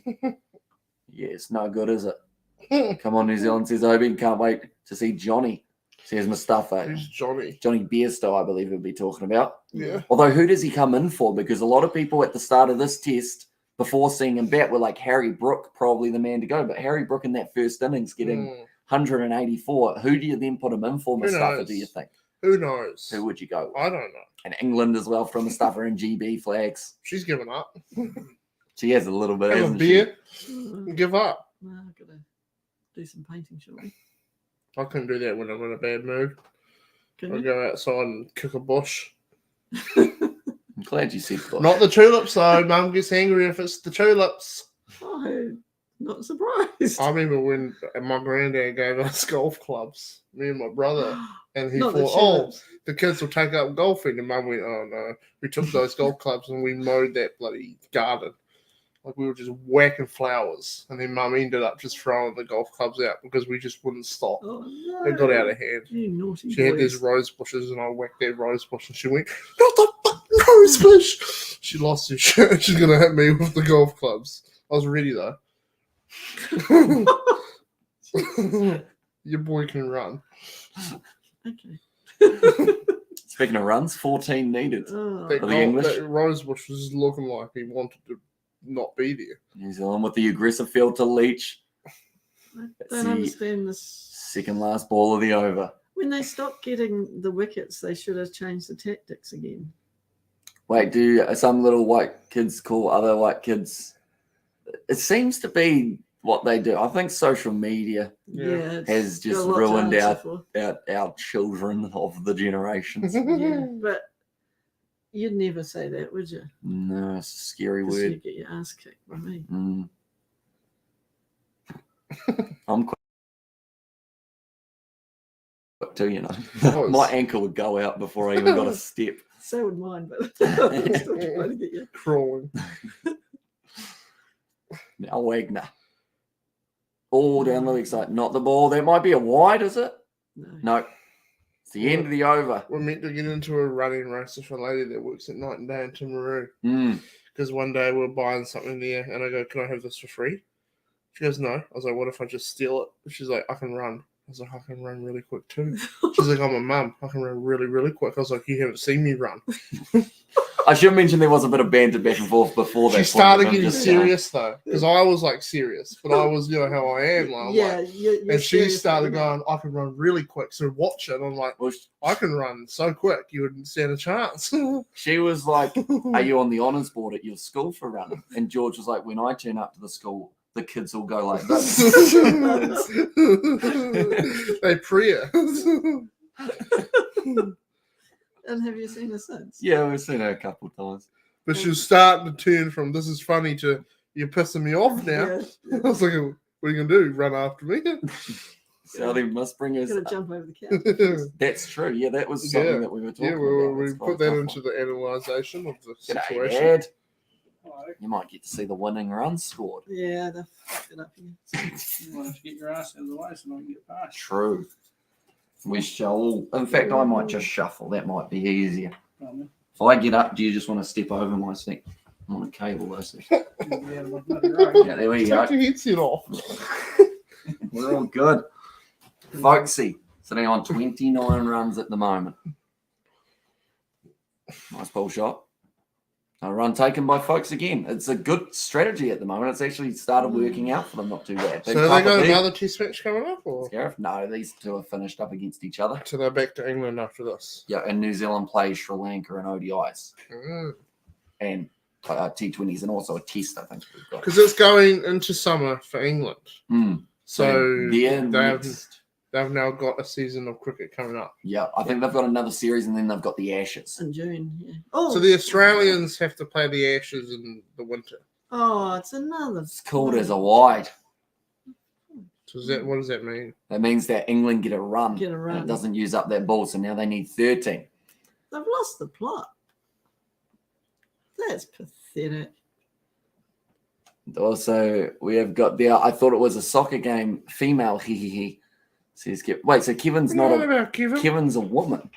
Yes, no good, is it? Come on, New Zealand, says Obi. Can't wait to see Johnny, says Mustafa. Who's Johnny? Johnny Bairstow, I believe he'll be talking about. Yeah. Although, who does he come in for? Because a lot of people at the start of this test, before seeing him bat, were like Harry Brook, probably the man to go. But Harry Brook in that first innings getting 184. Who do you then put him in for, Mustafa, do you think? Who knows? Who would you go with? I don't know. And England as well from Mustafa and GB flags. She's given up. She has a little bit, Have a hasn't she? beer. Oh, Give up. I've got to do some painting shortly. I couldn't do that when I'm in a bad mood. Can I you? go outside and kick a bush. I'm glad you said that. Not the tulips though. Mum gets angry if it's the tulips. Oh, not surprised. I remember when my granddad gave us golf clubs, me and my brother, and he Not the thought, oh, tulips. the kids will take up golfing. And Mum went, oh no. We took those golf clubs and we mowed that bloody garden. Like we were just whacking flowers. And then Mum ended up just throwing the golf clubs out because we just wouldn't stop. Oh, no. It got out of hand. You naughty She had boys. these rose bushes and I whacked that rose bush and she went, not the fucking rose bush. She lost her shit. She's going to hit me with the golf clubs. I was ready though. Your boy can run. Okay. Speaking of runs, 14 needed. Oh, That, Are they English? that rose bush was looking like he wanted to not be there. New Zealand with the aggressive field to Leach. I That's don't the understand this. second last ball of the over. When they stopped getting the wickets, they should have changed the tactics again. Wait, do some little white kids call other white kids? It seems to be what they do. I think social media Yeah, has got a just lot to ruined answer for. our children of the generations. Yeah, but you'd never say that, would you? No, it's a scary 'Cause word. you'd get your ass kicked by me. Mm. I'm quick too, you know. Oh, My ankle would go out before I even got a step. So would mine, but I'm still trying to get you. Crawling. Now Wagner. All down the leg side. Not the ball. That might be a wide, is it? No. No. It's the end of the over. We're meant to get into a running race with a lady that works at Night and Day in Timaru. Mm. Because one day we're buying something there, and I go, "Can I have this for free?" She goes, "No." I was like, "What if I just steal it?" She's like, "I can run." I was like, "I can run really quick too." She's like, "I'm a mum. I can run really, really quick." I was like, "You haven't seen me run." I should mention there was a bit of banter back and forth before that. She started getting serious though, because I was like serious, but I was, how I am. Like, Yeah, like, you're and she serious, started but you're going, "I can run really quick." So watch it. I'm like, Well, "I can run so quick, you wouldn't stand a chance." she was like, "Are you on the honours board at your school for running?" And George was like, "When I turn up to the school, the kids will go like this." They pre it. And have you seen her since? Yeah, we've seen her a couple of times. But she was starting to turn from "this is funny" to "you're pissing me off now." Yeah. I was like, "What are you gonna do? Run after me?" So they must bring us. Gotta jump over the couch. That's true. Yeah, that was something that we were talking Yeah, about. we That's quite put that a tough into the analysation of the one. G'day, situation. Dad. Hello. You might get to see the winning run scored. Yeah, they fucked it up again. You want to get your ass out of the way so I can get past. True. We shall. In fact, I might just shuffle. That might be easier. If I get up, do you just want to step over my seat? I'm on a cable, though. So. Yeah, there we go. Take your headset off. We're all good. Folksy, sitting on 29 runs at the moment. Nice ball shot. A run taken by Folks again. It's a good strategy at the moment. It's actually started working out for them, not too bad. So they got another test match coming up, or Gareth? No, these two are finished up against each other. so they're back to England after this? Yeah, and New Zealand plays Sri Lanka and ODIs and T20s and also a test, I think we've got. Because it's going into summer for England. So they've now got a season of cricket coming up. Yeah, I think they've got another series and then they've got the Ashes. In June, yeah. Oh, So the Australians have to play the Ashes in the winter. Oh, it's another. It's called as a wide. So what does that mean? That means that England get a run. Get a run. And it doesn't use up that ball, so now they need 13. They've lost the plot. That's pathetic. Also, we have got there. I thought it was a soccer game. Female, he. Says, wait, so Kevin's not What a. about Kevin? Kevin's a woman.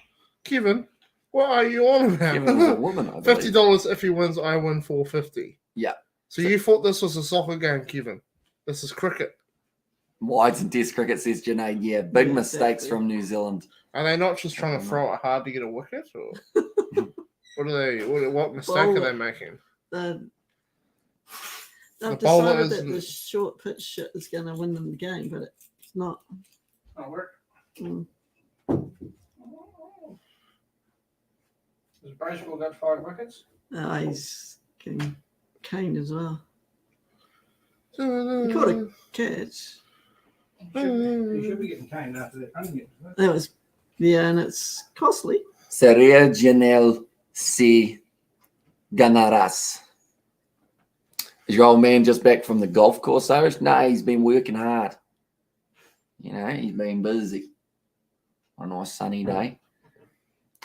Kevin, what are you on about? Kevin is a woman. I believe. $50 if he wins. I win $450. Yeah. So you thought this was a soccer game, Kevin? This is cricket. Wides and Test cricket, says Janae. Yeah, big Yeah, mistakes exactly. from New Zealand. Are they not just trying to throw it hard to get a wicket, or what are they? What mistake are they making? They've The bowler decided that isn't- the short pitch shit is going to win them the game, but it's not. That'll work. Mm. Has Baseball got 5 wickets? He's getting caned as well. He caught a catch. You should be getting caned after that run get. That was, yeah, and it's costly. Seria Janelle C. Ganaras. Is your old man just back from the golf course, Irish? No, he's been working hard. You know, he's been busy. On a nice sunny day.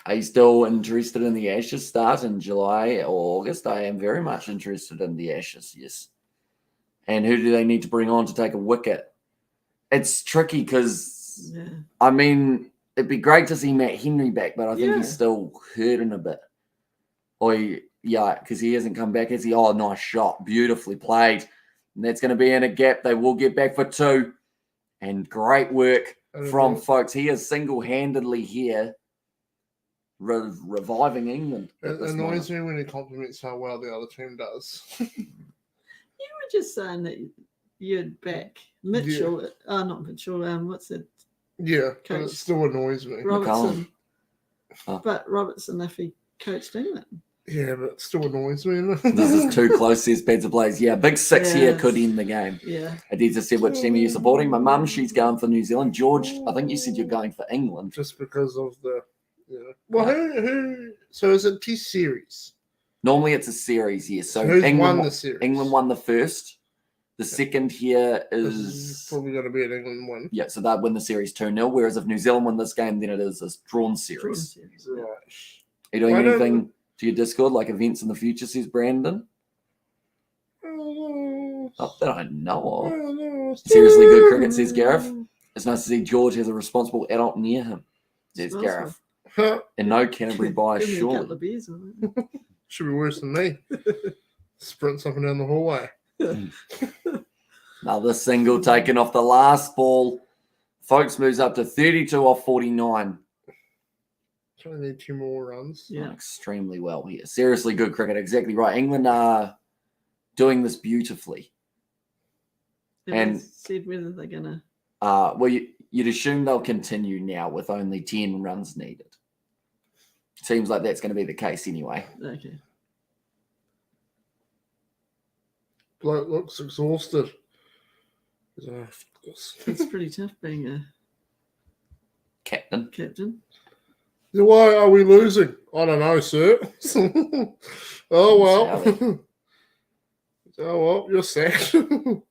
Are you still interested in the Ashes start in July or August? I am very much interested in the Ashes, yes. And who do they need to bring on to take a wicket? It's tricky because, Yeah. I mean, it'd be great to see Matt Henry back, but I think Yeah. he's still hurting a bit. Because he hasn't come back, has he? Oh, nice shot. Beautifully played. And that's going to be in a gap. They will get back for 2. And great work from folks. He is single-handedly here reviving England. It annoys me when he compliments how well the other team does. You were just saying that you'd back Mitchell. Not Mitchell. What's it? Yeah, but Coach. it still annoys me. Robertson. Oh. But Robertson, if he coached England. Yeah, but it still annoys me. This is too close, says Pizza Blaze. Yeah, big 6 here Yes. could end the game. Yeah. Adita said, which team are you supporting? My mum, she's going for New Zealand. George, I think you said you're going for England. Just because of the, Well, who? So is it Test series? Normally it's a series here. So Who's England won the series? England won the first. The second here This is is probably going to be an England one. yeah, so they'd win the series 2-0. Whereas if New Zealand win this game, then it is a drawn series. Right. you doing I don't- anything to your Discord, like events in the future, says Brandon? Not that I know of. Seriously good cricket, says Gareth. It's nice to see George has a responsible adult near him, says Smells Gareth. Huh? And no Canterbury bias, Give me a couple surely. of beers. Or something. Should be worse than me. Sprint something down the hallway. Another single taken off the last ball. Folks moves up to 32 off 49. Trying to need 2 more runs. Yeah. Done extremely well here. Seriously good cricket. Exactly right. England are doing this beautifully. Have And- they said whether they're gonna. Well, you'd assume they'll continue now with only 10 runs needed. Seems like that's going to be the case anyway. Okay. Bloke looks exhausted. He's like, "Oh, fuck this." It's pretty tough being a Captain. captain. Why are we losing? I don't know, sir. Oh well. Oh well, you're sacked.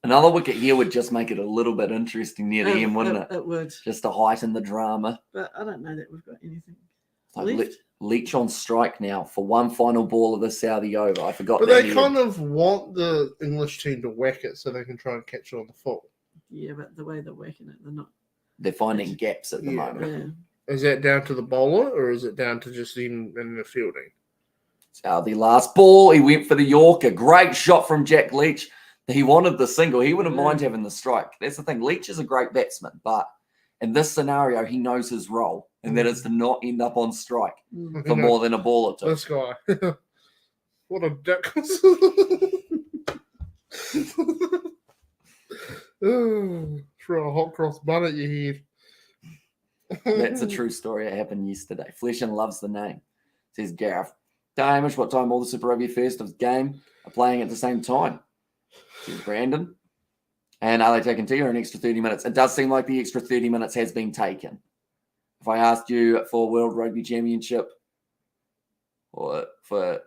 Another wicket here would just make it a little bit interesting near the end, wouldn't it? It would. Just to heighten the drama. But I don't know that we've got anything Like left. Leach on strike now for one final ball of the Saudi over. I forgot But that. they kind of want the English team to whack it so they can try and catch it on the full. Yeah, but the way they're working it, they're not. They're finding gaps at the Yeah. moment. Yeah. Is that down to the bowler or is it down to just in the fielding? Saudi last ball. He went for the Yorker. Great shot from Jack Leach. He wanted the single. He wouldn't mind having the strike. That's the thing. Leach is a great batsman, but in this scenario, he knows his role, and that is to not end up on strike Mm. for more than a ball or two. This guy. What a dick. Throw a hot cross bun at your head. That's a true story. It happened yesterday. Fleshan loves the name, says Gareth. Hamish, what time all the Super Rugby first of the game are playing at the same time? Says Brandon. And are they taking tea or an extra 30 minutes? It does seem like the extra 30 minutes has been taken. If I asked you for World Rugby Championship or for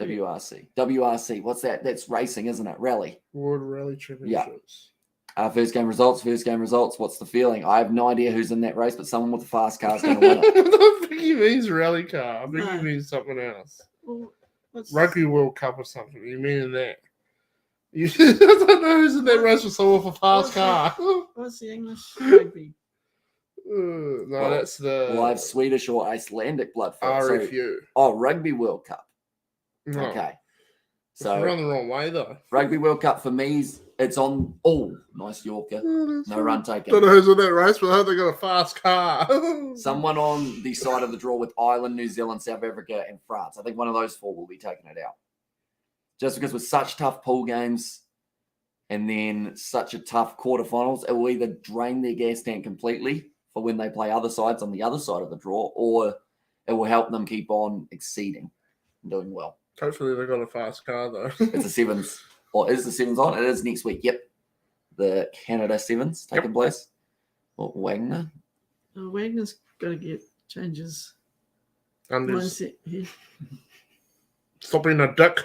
WRC, what's that? That's racing, isn't it? Rally. World Rally Championships. First game results. What's the feeling? I have no idea who's in that race, but someone with a fast car is going to win I it. don't think he means rally car. I think No. he means something else. Well, what's, Rugby World Cup or something. You mean that? You, I don't know who's in that race with someone with a fast car. what's the English rugby? No, Well, that's the Well, I have Swedish or Icelandic blood for it. So- RFU. Rugby World Cup. No, Okay. it's So run the wrong way though. Rugby World Cup for me, it's on. Oh, nice Yorker. No run Don't taken. know who's in that race, but I hope they got a fast car. Someone on the side of the draw with Ireland, New Zealand, South Africa, and France. I think one of those four will be taking it out. Just because with such tough pool games and then such a tough quarterfinals, it will either drain their gas tank completely for when they play other sides on the other side of the draw, or it will help them keep on exceeding and doing well. Hopefully they got a fast car though. It's a sevens. Or is the sevens on? It is next week. Yep. The Canada sevens taking place. Or Wagner. Oh, Wagner's got to get changes. Unders. Mindset here. Stop being a dick.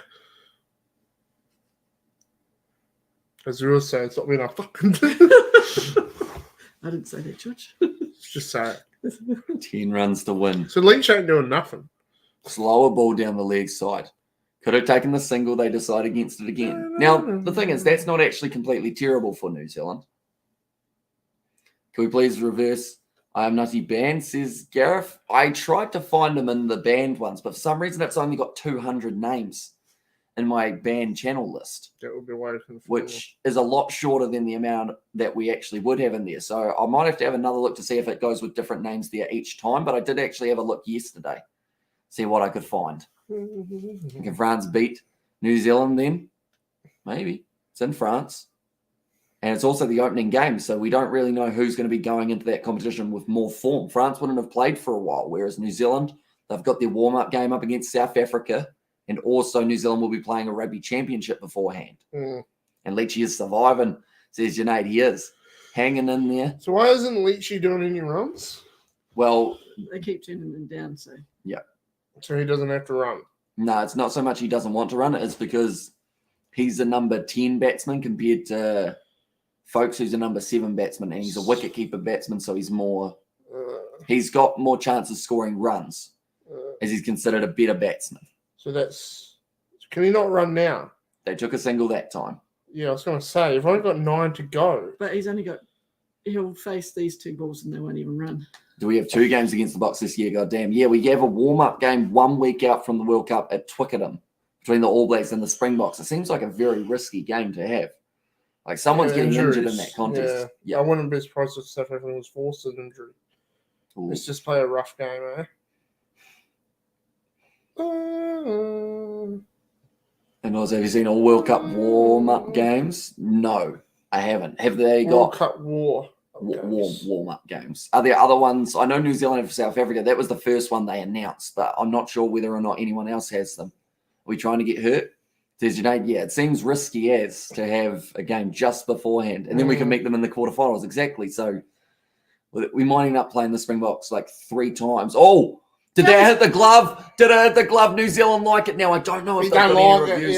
As you were saying, stop being a fucking dick. I didn't say that, George. Just say it. 10 runs to win. So Leach ain't doing nothing. Slower ball down the leg side. Could have taken the single. They decide against it again. Now, the thing is, that's not actually completely terrible for New Zealand. Can we please reverse? I am nutty banned, says Gareth. I tried to find them in the banned ones, but for some reason it's only got 200 names in my banned channel list, That would be way from the which is a lot shorter than the amount that we actually would have in there. So I might have to have another look to see if it goes with different names there each time, but I did actually have a look yesterday, see what I could find. Can France beat New Zealand then? Maybe. It's in France. And it's also the opening game, so we don't really know who's going to be going into that competition with more form. France wouldn't have played for a while, whereas New Zealand, they've got their warm-up game up against South Africa, and also New Zealand will be playing a rugby championship beforehand. Mm. And Leachy is surviving, says Junaid. He is hanging in there. So why isn't Leachy doing any runs? Well, They keep turning them down, so So he doesn't have to run. no, it's not so much he doesn't want to run it, it's because he's a number 10 batsman compared to Folks, who's a number 7 batsman, and he's a wicket-keeper batsman, so he's got more chance of scoring runs. as he's considered a better batsman. So that's. Can he not run now? They took a single that time. Yeah, I was going to say, you've only got 9 to go. But he's only got. He'll face these 2 balls and they won't even run. Do we have 2 games against the Box this year? God damn. Yeah, we have a warm-up game 1 week out from the World Cup at Twickenham between the All Blacks and the Springboks. It seems like a very risky game to have. Like someone's getting injured in that contest. Yeah. I wouldn't be surprised if South Africa was forced an injury. Ooh. Let's just play a rough game, eh? And also, have you seen all World Cup warm-up games? No, I haven't. Have they got World Cup warm-up games? Are there other ones? I know New Zealand and South Africa. That was the first one they announced, but I'm not sure whether or not anyone else has them. Are we trying to get hurt? Says Junaid, yeah, it seems risky as to have a game just beforehand, and then we can make them in the quarterfinals. Exactly. So we might end up playing the Springboks like 3 times. Oh, did they hit the glove? Did it hit the glove? New Zealand like it now. I don't know if they've got any reviews.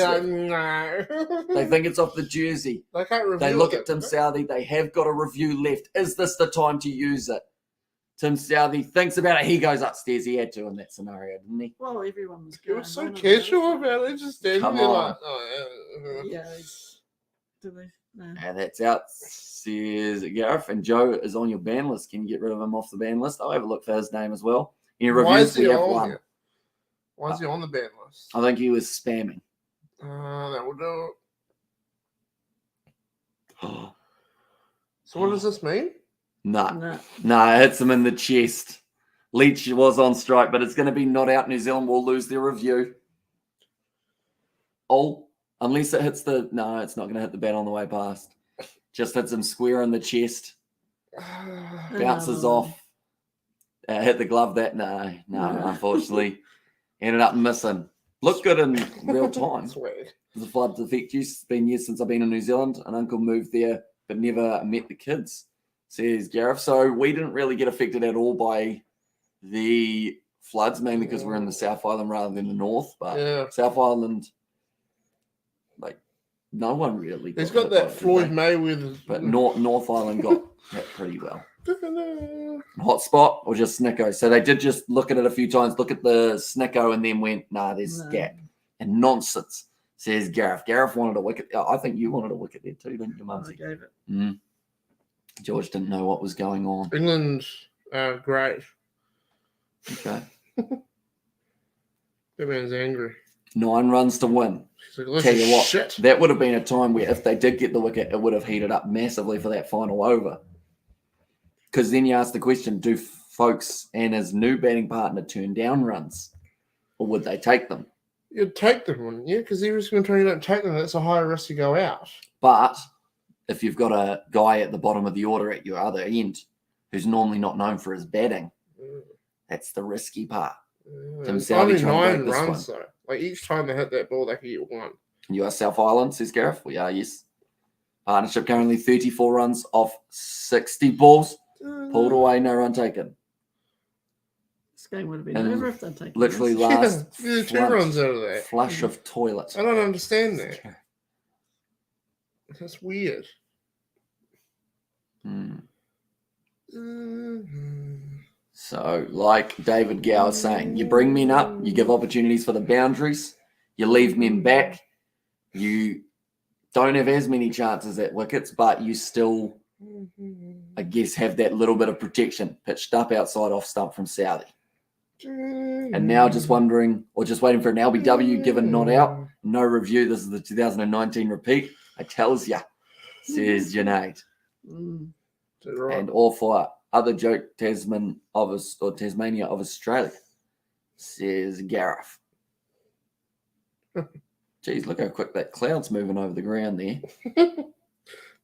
No. They think it's off the jersey. They can't review They look it. at Tim Southee. They have got a review left. Is this the time to use it? Tim Southee thinks about it. He goes upstairs. He had to in that scenario, didn't he? Well, everyone was He going. was so "Why not?" casual about it. Just standing Come there on. like, oh, yeah. Yeah. Do they? No. And that's out, says Gareth. And Joe is on your ban list. Can you get rid of him off the ban list? I'll have a look for his name as well. Any Why reviews? is he We have on one. here? Why is he on the ban list? I think he was spamming. That will do it. So what does this mean? No, No. it hits him in the chest. Leach was on strike, but it's going to be not out. New Zealand will lose their review. Oh, unless it hits the... No, it's not going to hit the bat on the way past. Just hits him square in the chest. Bounces off. Hit the glove that... No, unfortunately. Ended up missing. Looked good in real time. Sweet. The flood effect. It's been years since I've been in New Zealand. An uncle moved there, but never met the kids, says Gareth. So we didn't really get affected at all by the floods, mainly because we're in the South Island rather than the North. But Yeah. South Island, like, no one really. He's hit got by that it, did Floyd they? Mayweather. But North Island got hit pretty well. Hot spot or just Snicko? So they did just look at it a few times, look at the Snicko, and then went, nah, there's No. gap. And nonsense, says Gareth. Gareth wanted a wicket. I think you wanted a wicket there too, didn't you, I Mumsy? gave it. George didn't know what was going on. England, great. Okay. That man's angry. 9 runs to win. He's like, Tell this you is what, shit. that would have been a time where if they did get the wicket, it would have heated up massively for that final over. Because then you ask the question, do Folks and his new batting partner turn down runs? Or would they take them? You'd take them, wouldn't you? Because every single time you don't take them, that's a higher risk to go out. But if you've got a guy at the bottom of the order at your other end who's normally not known for his batting, that's the risky part. Tim It's Southee only trying to 9 break this runs, though. Like, each time they hit that ball, they could get 1. You are South Island, says Gareth. We are, yes. Partnership currently 34 runs off 60 balls. Pulled away, no run taken. This game would have been And over if they'd taken literally this. last Yeah, 2 runs out of that. flush of toilet. I don't understand that. That's weird. So, like David Gow is saying, you bring men up, you give opportunities for the boundaries, you leave men back, you don't have as many chances at wickets, but you still, I guess, have that little bit of protection pitched up outside off stump from Southee. And now just wondering, or just waiting for an LBW given not out, no review. This is the 2019 repeat. I tells ya, says Junaid. Right. And all for other joke Tasmania of Australia, says Gareth. Geez, look how quick that cloud's moving over the ground there.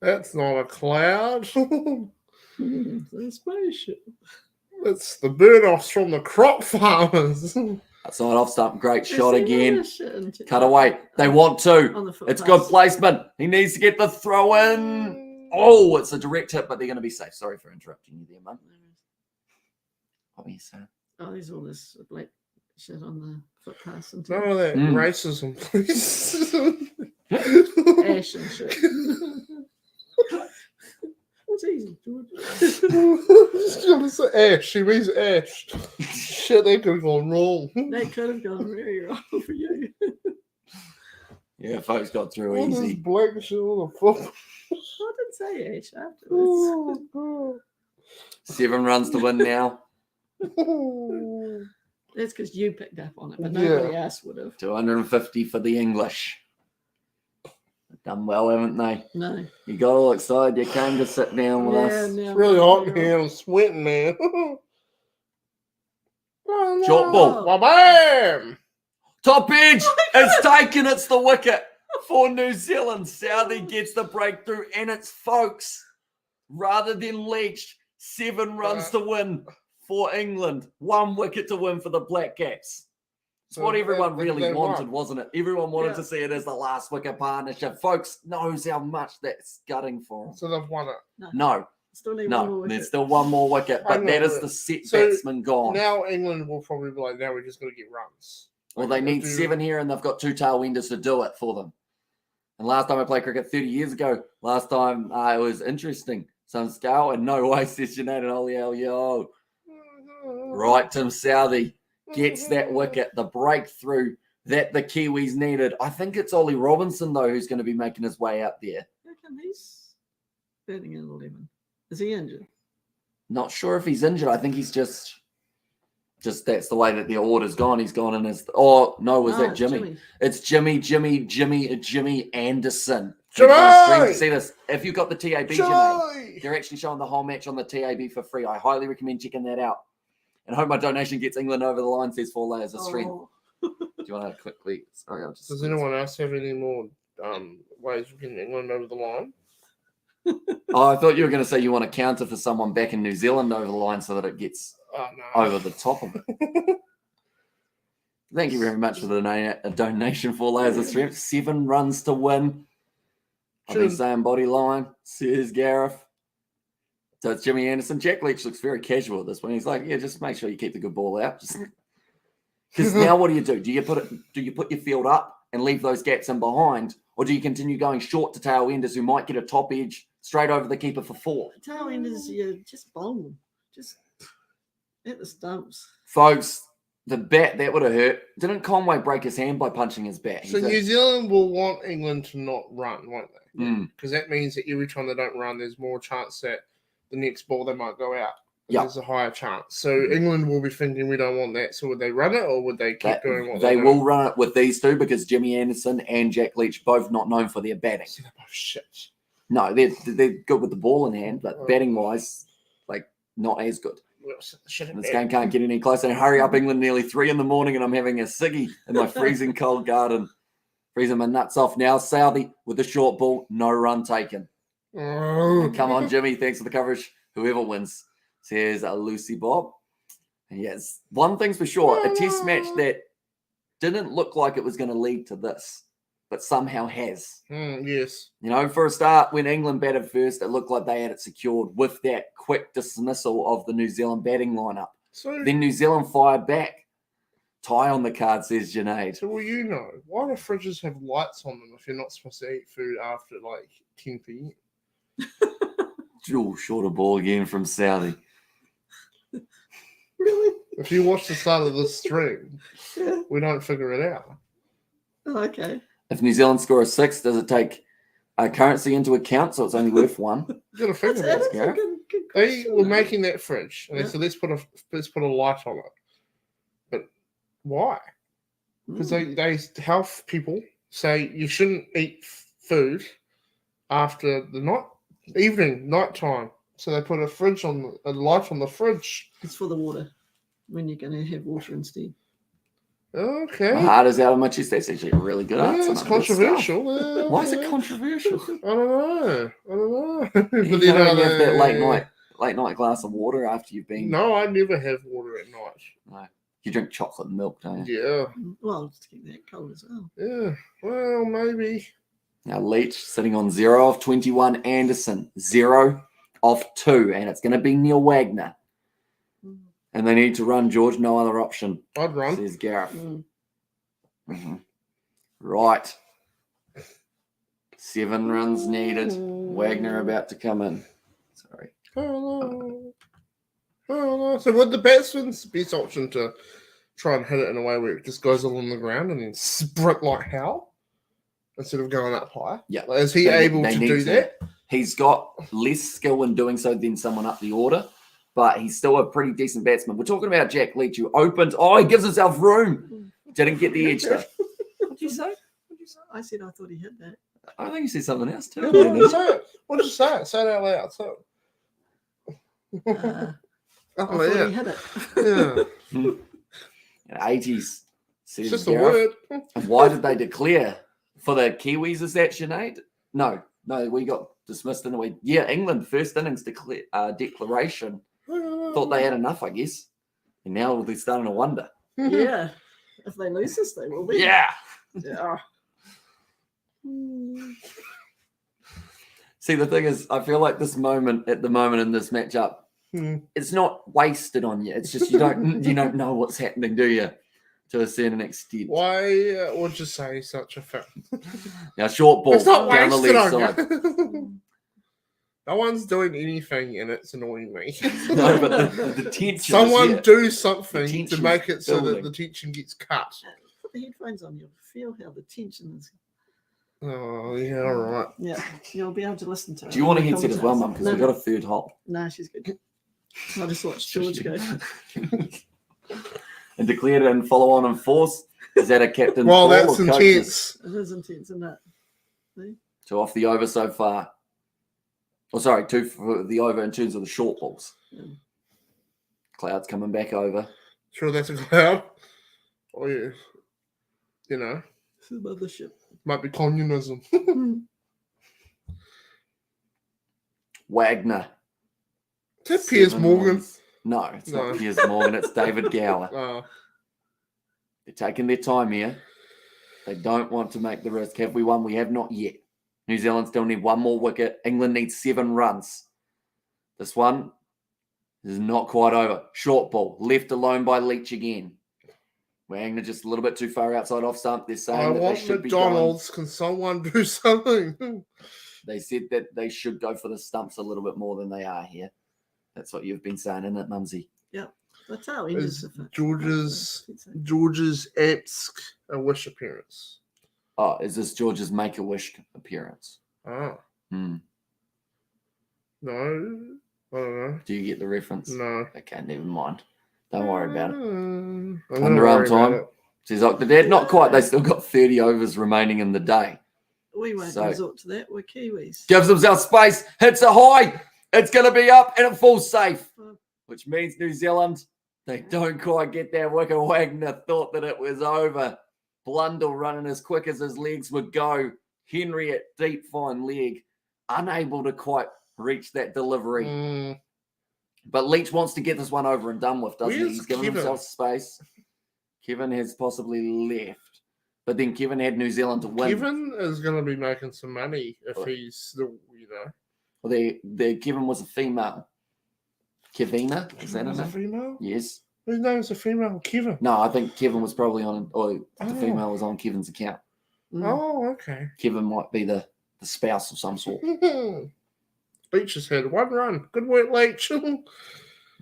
That's not a cloud. It's a spaceship. That's the burn-offs from the crop farmers. Outside off stump, great shot There's again. another shit into- Cut away. They want to. On the foot It's pass. good placement. He needs to get the throw in. Oh, it's a direct hit, but they're going to be safe. Sorry for interrupting you there, Mum. What were you saying? Oh, there's all this black shit on the footpath and None of that racism, please. ash and shit. one's easy, George. Just gonna say Ash. She means Ash. Shit, they could have gone wrong. They could have gone very wrong for you. Yeah, folks got through All this easy. black shit on the football. I didn't say Ash afterwards. Oh, 7 runs to win now. God. That's because you picked up on it, but Yeah. nobody else would have. 250 for the English. They've done well, haven't they? No. You got all excited. You came to sit down with us. now It's really hot in here. I'm sweating, man. Short ball. Bam! Top edge. It's taken. It's the wicket for New Zealand. Southey gets the breakthrough, and it's folks. Rather than Leach, 7 runs to win for England. 1 wicket to win for the Black Caps. It's what everyone really wanted, wasn't it? Everyone wanted to see it as the last wicket partnership. Folks knows how much that's gutting for them. So they've won it. No, Still need one more no, wicket. there's still 1 more wicket, but I know, that is but- the set so batsman gone. Now England will probably be like, now we're just going to get runs. Well, they need do- 7 here, and they've got 2 tailwinders to do it for them. And last time I played cricket 30 years ago, last time it was interesting. Some scale and no way, says Sinead and Ollie yo. Right, Tim Southey gets that wicket, the breakthrough that the Kiwis needed. I think it's Ollie Robinson, though, who's going to be making his way out there. How come he's batting in 11? Is he injured? Not sure if he's injured. I think he's just that's the way that the order's gone. He's gone in as, oh, no, was that Jimmy? It's Jimmy Anderson. Jimmy! See this? If you've got the TAB, Jimmy, they're actually showing the whole match on the TAB for free. I highly recommend checking that out. And hope my donation gets England over the line, says 4 layers of strength. Oh. Do you want to quickly? Sorry, I'll just. Does anyone else have any more ways of getting England over the line? Oh, I thought you were going to say you want to counter for someone back in New Zealand over the line so that it gets Oh, no. over the top of it. Thank you very much for the donation, 4 layers of strength. 7 runs to win. I've been saying body line, says Gareth. So it's Jimmy Anderson. Jack Leach looks very casual at this one. He's like, yeah, just make sure you keep the good ball out. Because now what do? Do you put your field up and leave those gaps in behind, or do you continue going short to tail enders who might get a top edge straight over the keeper for 4? Tail enders, you just bowl them. Just at the stumps. Folks, the bat, that would have hurt. Didn't Conway break his hand by punching his bat? So New Zealand will want England to not run, won't they? Mm. Because that means that every time they don't run, there's more chance that the next ball they might go out. Yep. There's a higher chance. So England will be thinking we don't want that. So would they run it or would they keep doing what they they're will doing? run it with these two because Jimmy Anderson and Jack Leach both not known for their batting. See, they're both shit. No, they're good with the ball in hand, but Oh. batting wise, like not as good. Well, shit in And this bed. game can't get any closer. And hurry up, England! Nearly 3 a.m, and I'm having a ciggy in my freezing cold garden, freezing my nuts off now. Southey with the short ball, no run taken. Oh. Come on, Jimmy. Thanks for the coverage. Whoever wins, says Lucy Bob. And yes, one thing's for sure: a test match that didn't look like it was going to lead to this, but somehow has. Yes. You know, for a start, when England batted first, it looked like they had it secured with that quick dismissal of the New Zealand batting lineup. So, Then New Zealand fired back. Tie on the card, says Junaid. so will you know, why do fridges have lights on them if you're not supposed to eat food after like 10 p.m.? Oh, shorter ball again from Southey. Really? If you watch the start of this stream, Yeah. we don't figure it out. Oh, okay. If New Zealand score a 6, does it take currency into account so it's only worth 1? You gotta figure That's that. a Gareth. good They question, were though. making that fridge, and they Yeah. said let's put a light on it. But why? Because they health people say you shouldn't eat food after the night time. So they put a light on the fridge. It's for the water when you're going to have water instead. Okay. My heart is out of my chest. That's actually a really good answer. Yeah, it's Good stuff. controversial. Yeah, Why is it yeah. controversial? I don't know. But But you then know, you have that late night glass of water after you've been. No, I never have water at night. No. You drink chocolate and milk, don't you? Yeah, Well, just keep that cold as well. yeah. Well, maybe. Now Leach sitting on 0 of 21. Anderson 0 of 2, and it's going to be Neil Wagner. And they need to run, George. No other option, I'd run. says Gareth. Mm. Mhm. Right. 7 runs needed. Wagner about to come in. Sorry. Oh no. So would the batsman's best option to try and hit it in a way where it just goes along the ground and then sprint like hell instead of going up high? Yeah. Like, is he able to do that? He's got less skill in doing so than someone up the order, but he's still a pretty decent batsman. We're talking about Jack Leach, who opened. Oh, he gives himself room. Didn't get the edge though. What did you say? I said I thought he hit that. I think you said something else too. What did you say? Say it out loud. So. I Oh, thought yeah. he hit it. Yeah. 80s. It's just a word. And why did they declare for the Kiwis? Is that Sinead? No, we got dismissed in a way. Yeah, England first innings declaration. Thought they had enough, I guess, and now they're starting to wonder. Yeah. If they lose this, they will be. Yeah. Yeah. See, the thing is, I feel like at the moment in this matchup, it's not wasted on you. It's just you don't know what's happening, do you? To a certain extent. Why would you say such a thing? Now, short ball It's not down the wasted left on side. you. No one's doing anything, and it's annoying me. No, but the tension. Someone is do something to tension's make it so that building. the tension gets cut. Put the headphones on, you'll feel how the tension is. Oh, yeah, all right. Yeah, you'll be able to listen to it. Do you want a headset as well, Mum? Because No, we've got a third hole. No, she's good. I just watched George go. And declared it and follow on in force. Is that a captain? Well, call that's or coach's? intense. It is intense, isn't it? See? So off the over so far. Oh, sorry, 2 for the over in terms of the short balls. Yeah. Cloud's coming back over. Sure, that's a cloud. Oh, yeah. You know, This is mothership. might be communism. Wagner. Is that Piers 7 Morgan? runs. No, it's No. not Piers Morgan. It's David Gower. Oh, They're taking their time here. They don't want to make the risk. Have we won? We have not yet. New Zealand still need one more wicket. England needs 7 runs. This one is not quite over. Short ball. Left alone by Leach again. Wagner just a little bit too far outside off stump. They're saying I that they want should be going. McDonald's. Can someone do something? They said that they should go for the stumps a little bit more than they are here. That's what you've been saying, isn't it, Mumsy? That's how Is English. George's Apsk a wish appearance? Oh, is this George's Make-A-Wish appearance? Oh, Hmm. no. I don't know. Do you get the reference? No. Okay, never mind. Don't worry about it. I'm gonna Underarm worry about time. it. Says Octodad. Not quite. They still got 30 overs remaining in the day. We won't So- resort to that. We're Kiwis. Gives himself space. Hits a high. It's going to be up and it falls safe. Which means New Zealand, they don't quite get that wicket. Wagner thought that it was over. Blundell running as quick as his legs would go. Henry at deep fine leg. Unable to quite reach that delivery. Mm, But Leach wants to get this one over and done with, doesn't he? Where's He's given Kevin? himself space. Kevin has possibly left. But then Kevin had New Zealand to win. Kevin is going to be making some money if he's still, Well, Kevin was a female. Kevina? Is that her Is a name? female? Yes. Whose name is a female? Kevin. No, I think Kevin was probably on, or the Oh. female was on Kevin's account. Mm. Oh, okay. Kevin might be the spouse of some sort. Leach has had 1 run. Good work, Leach.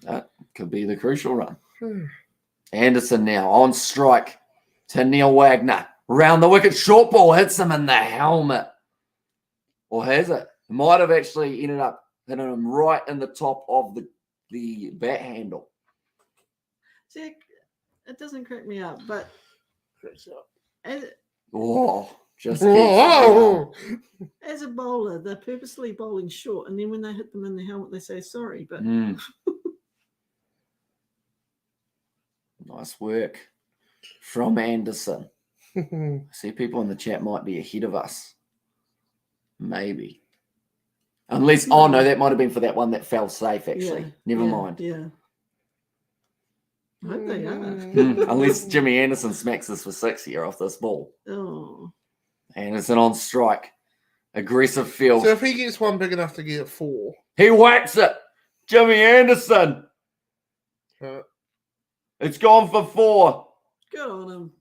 That could be the crucial run. Anderson now on strike to Neil Wagner. Round the wicket, short ball hits him in the helmet. Or has it? It might have actually ended up hitting him right in the top of the bat handle. See, it doesn't crack me up, but as, Oh, just Whoa! as a bowler, they're purposely bowling short, and then when they hit them in the helmet, they say sorry. But Nice work from Anderson. I see people in the chat might be ahead of us. Maybe. Unless, oh no, that might have been for that one that fell safe, actually. Yeah, Never yeah, mind. Yeah. I hope they are. Unless Jimmy Anderson smacks this for 6 here off this ball. Oh. Anderson on strike. Aggressive field. So if he gets one big enough to get 4, He whacks it. Jimmy Anderson. It's gone for 4. Good on him.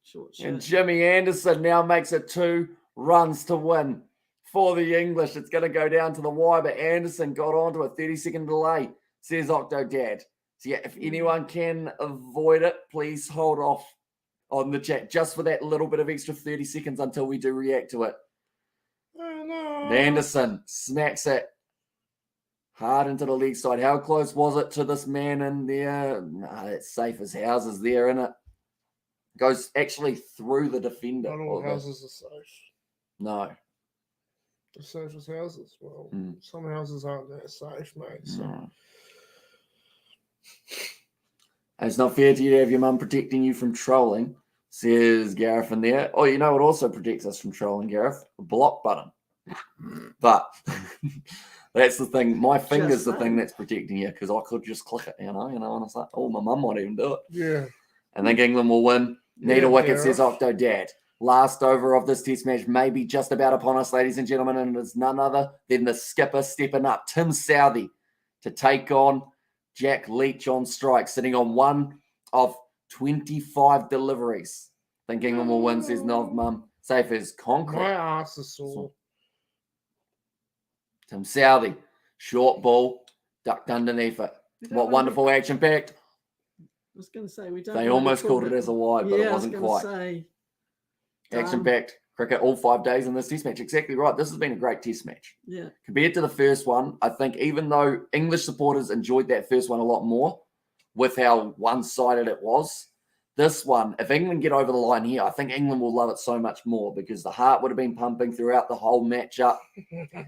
Short And shot. Jimmy Anderson now makes it 2 runs to win. for the English. It's going to go down to the wire, but Anderson got onto a 30-second delay, says Octodad. So, yeah, if anyone can avoid it, please hold off on the chat just for that little bit of extra 30 seconds until we do react to it. Oh, no. Anderson smacks it hard into the leg side. How close was it to this man in there? Nah, it's safe as houses there, isn't it? Goes actually through the defender. Not all houses are safe. No. The safe as houses. Well, Mm. some houses aren't that safe, mate. So. No. It's not fair to you to have your mum protecting you from trolling, says Gareth in there. Oh, you know what also protects us from trolling, Gareth? A block button. But that's the thing. My finger's the thing that's protecting you because I could just click it, and I was like, oh, my mum might even do it. Yeah. I think England will win. Need a wicket, says Octodad. Last over of this test match may be just about upon us, ladies and gentlemen, and it's none other than the skipper stepping up, Tim Southey, to take on Jack Leach on strike, sitting on one of 25 deliveries. I think England will win, says Nov Mum. Safe as concrete. My ass is sore. Tim Southey, short ball, ducked underneath it. What wonderful action packed. I was going to say, we don't. They almost called it as a wide, but it wasn't quite. Action packed cricket all 5 days in this test match. Exactly right. This has been a great test match. Yeah. Compared to the first one, I think even though English supporters enjoyed that first one a lot more with how one-sided it was, this one, if England get over the line here, I think England will love it so much more because the heart would have been pumping throughout the whole matchup.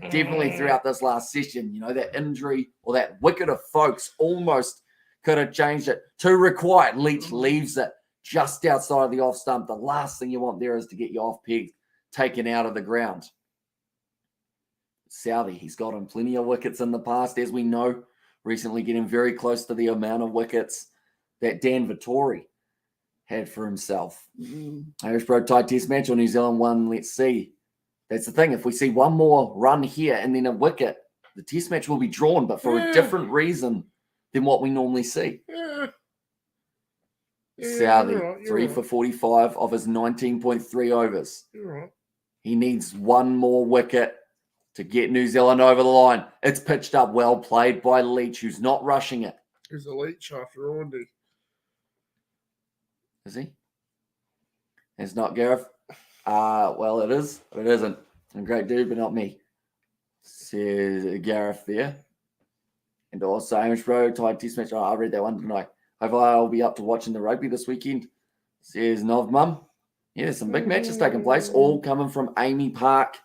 Definitely throughout this last session. You know, that injury or that wicket of Folks almost could have changed it. Too required. Leach leaves it just outside of the off stump. The last thing you want there is to get your off peg taken out of the ground. Southey, he's gotten plenty of wickets in the past, as we know. Recently getting very close to the amount of wickets that Dan Vittori had for himself. Irish Pro tie test match or New Zealand won. Let's see. That's the thing. If we see one more run here and then a wicket, the test match will be drawn, but for a different reason than what we normally see. Southey, right, 3 for 45 of his 19.3 overs. You're right. He needs one more wicket to get New Zealand over the line. It's pitched up, well played by Leach, who's not rushing it. He's a Leach after all, isn't he? Is he? It's not Gareth. Well, it is, but it isn't. A great dude, but not me. Says Gareth there. And also, Amish Bro, tied test match. Oh, I read that one tonight. Hopefully, I'll be up to watching the rugby this weekend. Says Nov Mum. Yeah, there's some big matches taking place, all coming from Amy Park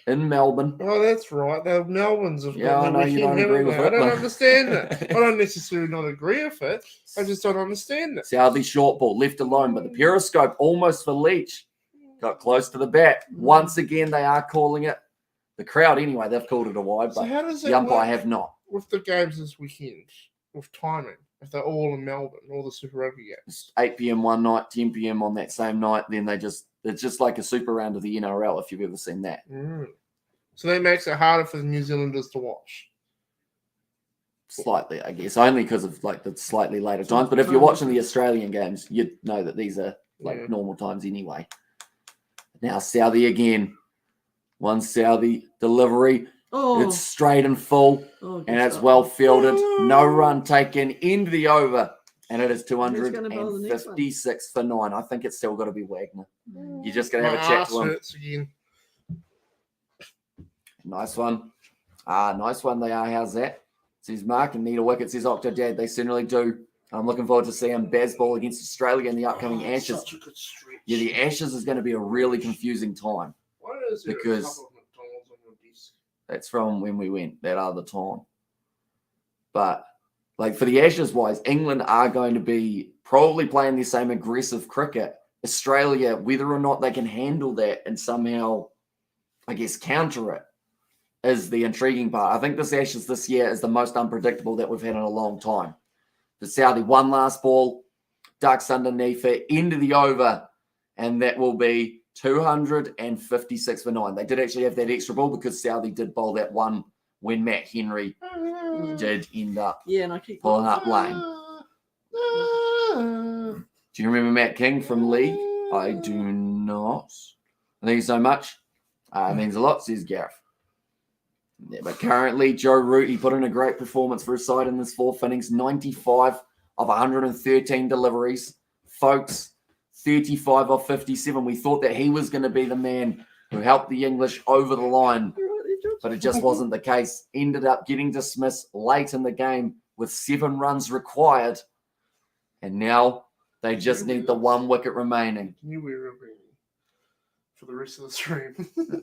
in Melbourne. Oh, that's right. The Melbournes have Yeah, I know you don't agree with it. I don't understand it. I don't necessarily not agree with it. I just don't understand it. Southey short ball, left alone, but the periscope almost for Leach. Got close to the bat. Once again, they are calling it. The crowd, anyway, they've called it a wide, So but how does it the umpire work have not. with the games this weekend, with timing, if they're all in Melbourne, all the Super Rugby games? 8 p.m. one night, 10 p.m. on that same night. Then it's just like a super round of the NRL, if you've ever seen that. So that makes it harder for the New Zealanders to watch. Slightly, I guess, only because of like the slightly later times. But if you're watching the Australian games, you'd know that these are like normal times anyway. Now Southey again. One Southey delivery. Oh, It's straight and full, and it's well fielded. No run taken into the over, and it is 256 for 9. I think it's still got to be Wagner. You're just going to have a chat to him. Hurts again. Nice one. Nice one they are. How's that? Says Mark and need a wicket. Says Octodad. They certainly do. I'm looking forward to seeing Bazball against Australia in the upcoming Ashes. Such a good stretch. Yeah, the Ashes is going to be a really confusing time. Why is there because- a couple of McDonald's on your desk? That's from when we went that other time. But like for the Ashes wise, England are going to be probably playing the same aggressive cricket. Australia, whether or not they can handle that and somehow, I guess, counter it, is the intriguing part. I think this Ashes this year is the most unpredictable that we've had in a long time. The Southey one last ball, ducks underneath it, into the over, and that will be 256 for 9. They did actually have that extra ball because Southey did bowl that one when Matt Henry did end up and I keep pulling up lane. Do you remember Matt King from League? I do not. Thank you so much. Means a lot, says Gareth. Yeah, but currently, Joe Root, he put in a great performance for his side in this fourth innings. 95 of 113 deliveries. Folks, 35 of 57. We thought that he was going to be the man who helped the English over the line, but it just wasn't the case. Ended up getting dismissed late in the game with 7 runs required. And now they just need the 1 wicket remaining. Can you wear a beanie for the rest of the stream?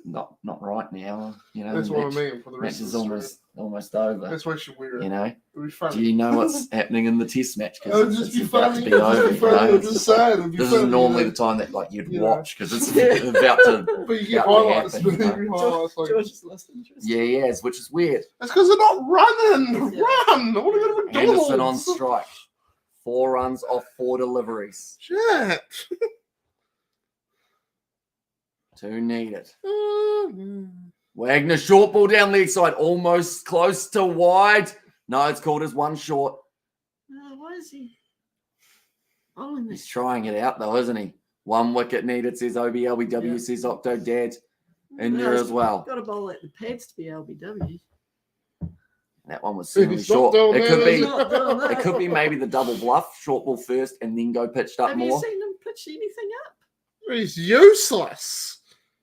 Not right now. You know, That's what I mean. For the match rest of is the stream. almost over. That's why you should wear it. You know, It'll be funny. do you know what's happening in the Test match? It'll Because just it's be about funny. to be over. It'll be funny. I'm just saying. It'll be This funny, is normally you the time that like you'd You know. watch because it's about to. But you get about to highlights. happen, But you every know. highlights like. George is less interested. Yeah, yes, which is weird. That's because they're not running. Yeah. Run. I want to go to McDonald's. Anderson on strike. 4 runs off 4 deliveries. Shit. 2 needed. Wagner short ball down leg side, almost close to wide. No, it's called as 1 short. Why is he? Oh, in He's this. trying it out though, isn't he? 1 wicket needed, says OBLBW, Yeah. says Octo Dad. In there as well. Got to bowl at the pads to be LBW. That one was certainly Stop short. doing It could that, be. isn't Not doing that. It could be maybe the double bluff, short ball first, and then go pitched up Have more. you seen him pitch anything up? He's useless.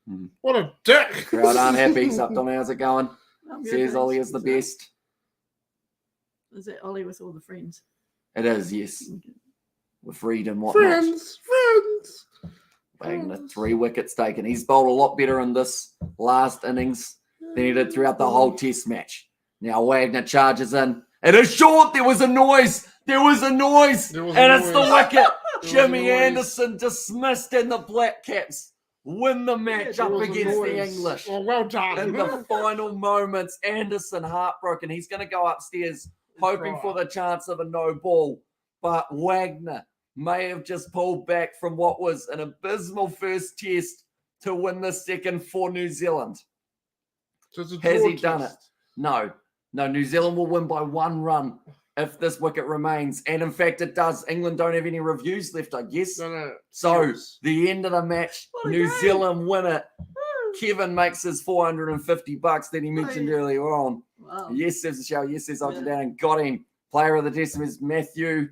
Hmm. What a dick. Crowd aren't happy. He's up on how's it going? I'm good, Says thanks. Ollie is the best. Is that Ollie with all the friends? It is, yes. Okay. With Reed and whatnot. Friends. Wagner, 3 wickets taken. He's bowled a lot better in this last innings than he did throughout the whole Test match. Now Wagner charges in. It is short. There was a noise. There was a And noise. it's the wicket. There was a Jimmy noise. Anderson dismissed, and the Black Caps win the match There up was a against the noise. English. Oh, well done. In the final moments, Anderson heartbroken. He's going to go upstairs hoping for the chance of a no ball. But Wagner may have just pulled back from what was an abysmal first test to win the second for New Zealand. So it's a Has draw he done test. it? No, New Zealand will win by 1 run if this wicket remains. And in fact, it does. England don't have any reviews left, I guess. No. So, Yes. the end of the match, What a New game. Zealand win it. Kevin makes his $450 that he mentioned yeah. earlier on. Wow. Yes, says the show. Yes, says Octo Yeah. Down and got him. Player of the test is Matthew.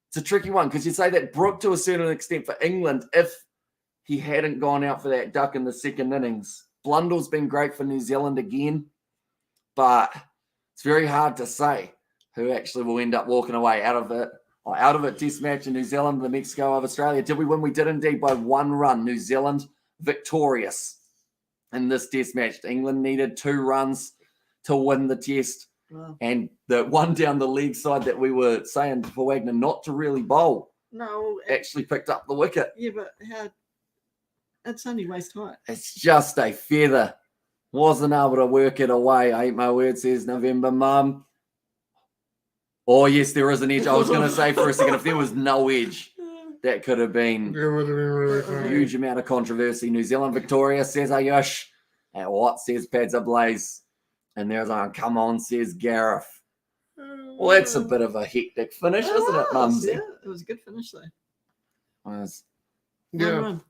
It's a tricky one because you say that Brooke to a certain extent for England if he hadn't gone out for that duck in the second innings. Blundell's been great for New Zealand again, but it's very hard to say who actually will end up walking away out of it. Test match in New Zealand, the Mexico of Australia. Did we win? We did indeed by 1 run. New Zealand victorious in this test match. England needed 2 runs to win the test. Wow. And the one down the leg side that we were saying for Wagner not to really bowl No. actually picked up the wicket. Yeah, but how? It's only waist height. It's just a feather. Wasn't able to work it away. I ate my word, says November Mum. Oh, yes, there is an edge. I was going to say for a second, if there was no edge, that could have been It would have been really a funny. huge amount of controversy. New Zealand Victoria, says Ayush. And what, says Pads Ablaze. And there's on, come on, says Gareth. Well, that's a bit of a hectic finish, isn't it, Mumsy? Yeah, it was a good finish though. Was. One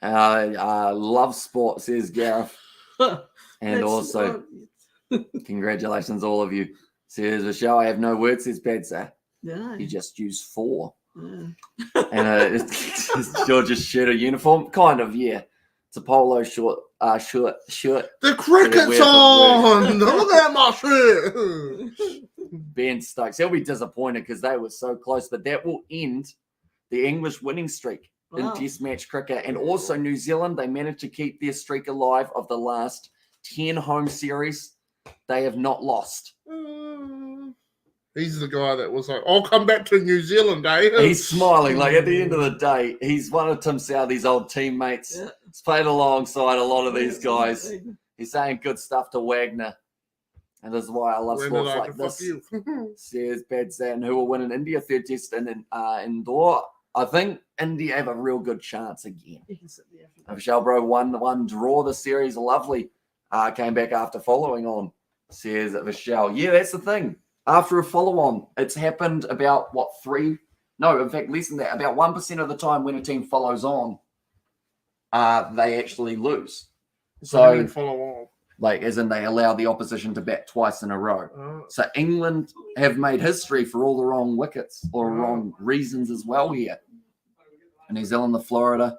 Yeah. Love sport, says Gareth. run. And also, congratulations, all of you. Says Michelle, I have no words, says Padsa. yeah. You just used 4. Yeah. And it's George's shirt or uniform. Kind of, yeah. It's a polo shirt. The cricket's wears it on. Look at my shirt. Ben Stokes. He'll be disappointed because they were so close, but that will end the English winning streak Wow. in Test match cricket. And also New Zealand, they managed to keep their streak alive of the last 10 home series. They have not lost. He's the guy that was like, I'll come back to New Zealand, eh? He's smiling. Like at the end of the day, he's one of Tim Southey's old teammates. Yeah. He's played alongside a lot of these Yeah, guys. exactly. He's saying good stuff to Wagner. And this is why I love When sports did I like fuck this. you? Says Badsan, who will win in India third test and indoor. I think India have a real good chance again. You can sit there. if you like. Michelle Bro won one draw the series. Lovely. Came back after following on, says Michelle. Yeah, that's the thing. After a follow-on, it's happened about, in fact, less than that. About 1% of the time when a team follows on, they actually lose. So, follow on. like, as in they allow the opposition to bat twice in a row. Oh. So England have made history for all the wrong wickets or wrong reasons as well here. New Zealand, the Florida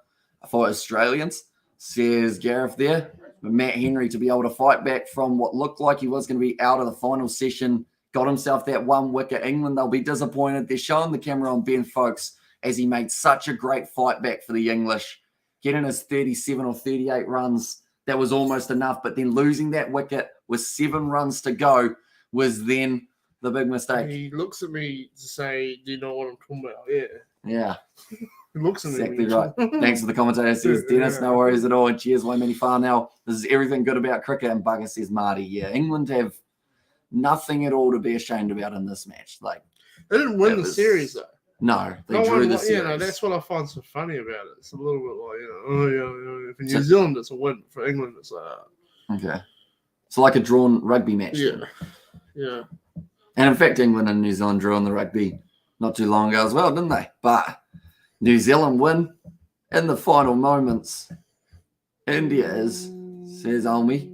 for Australians, says Gareth there. But Matt Henry to be able to fight back from what looked like he was going to be out of the final session, got himself that one wicket. England, they'll be disappointed. They're showing the camera on Ben Folks as he made such a great fight back for the English, getting his 37 or 38 runs. That was almost enough, but then losing that wicket with 7 runs to go was then the big mistake. He looks at me to say, "Do you know what I'm talking about?" Yeah. Yeah. He looks at me. Exactly right. Thanks for the commentator. Says Dennis, no worries at all. And cheers, Waimini Farnell. This is everything good about cricket. And Bugger says Marty. Yeah, England have nothing at all to be ashamed about in this match. Like they didn't win the series though. No, they drew the series. Yeah, no, that's what I find so funny about it. It's a little bit like, for New Zealand it's a win. For England it's okay. So like a drawn rugby match. Yeah. Yeah. And in fact, England and New Zealand drew in the rugby not too long ago as well, didn't they? But New Zealand win in the final moments. India says Almi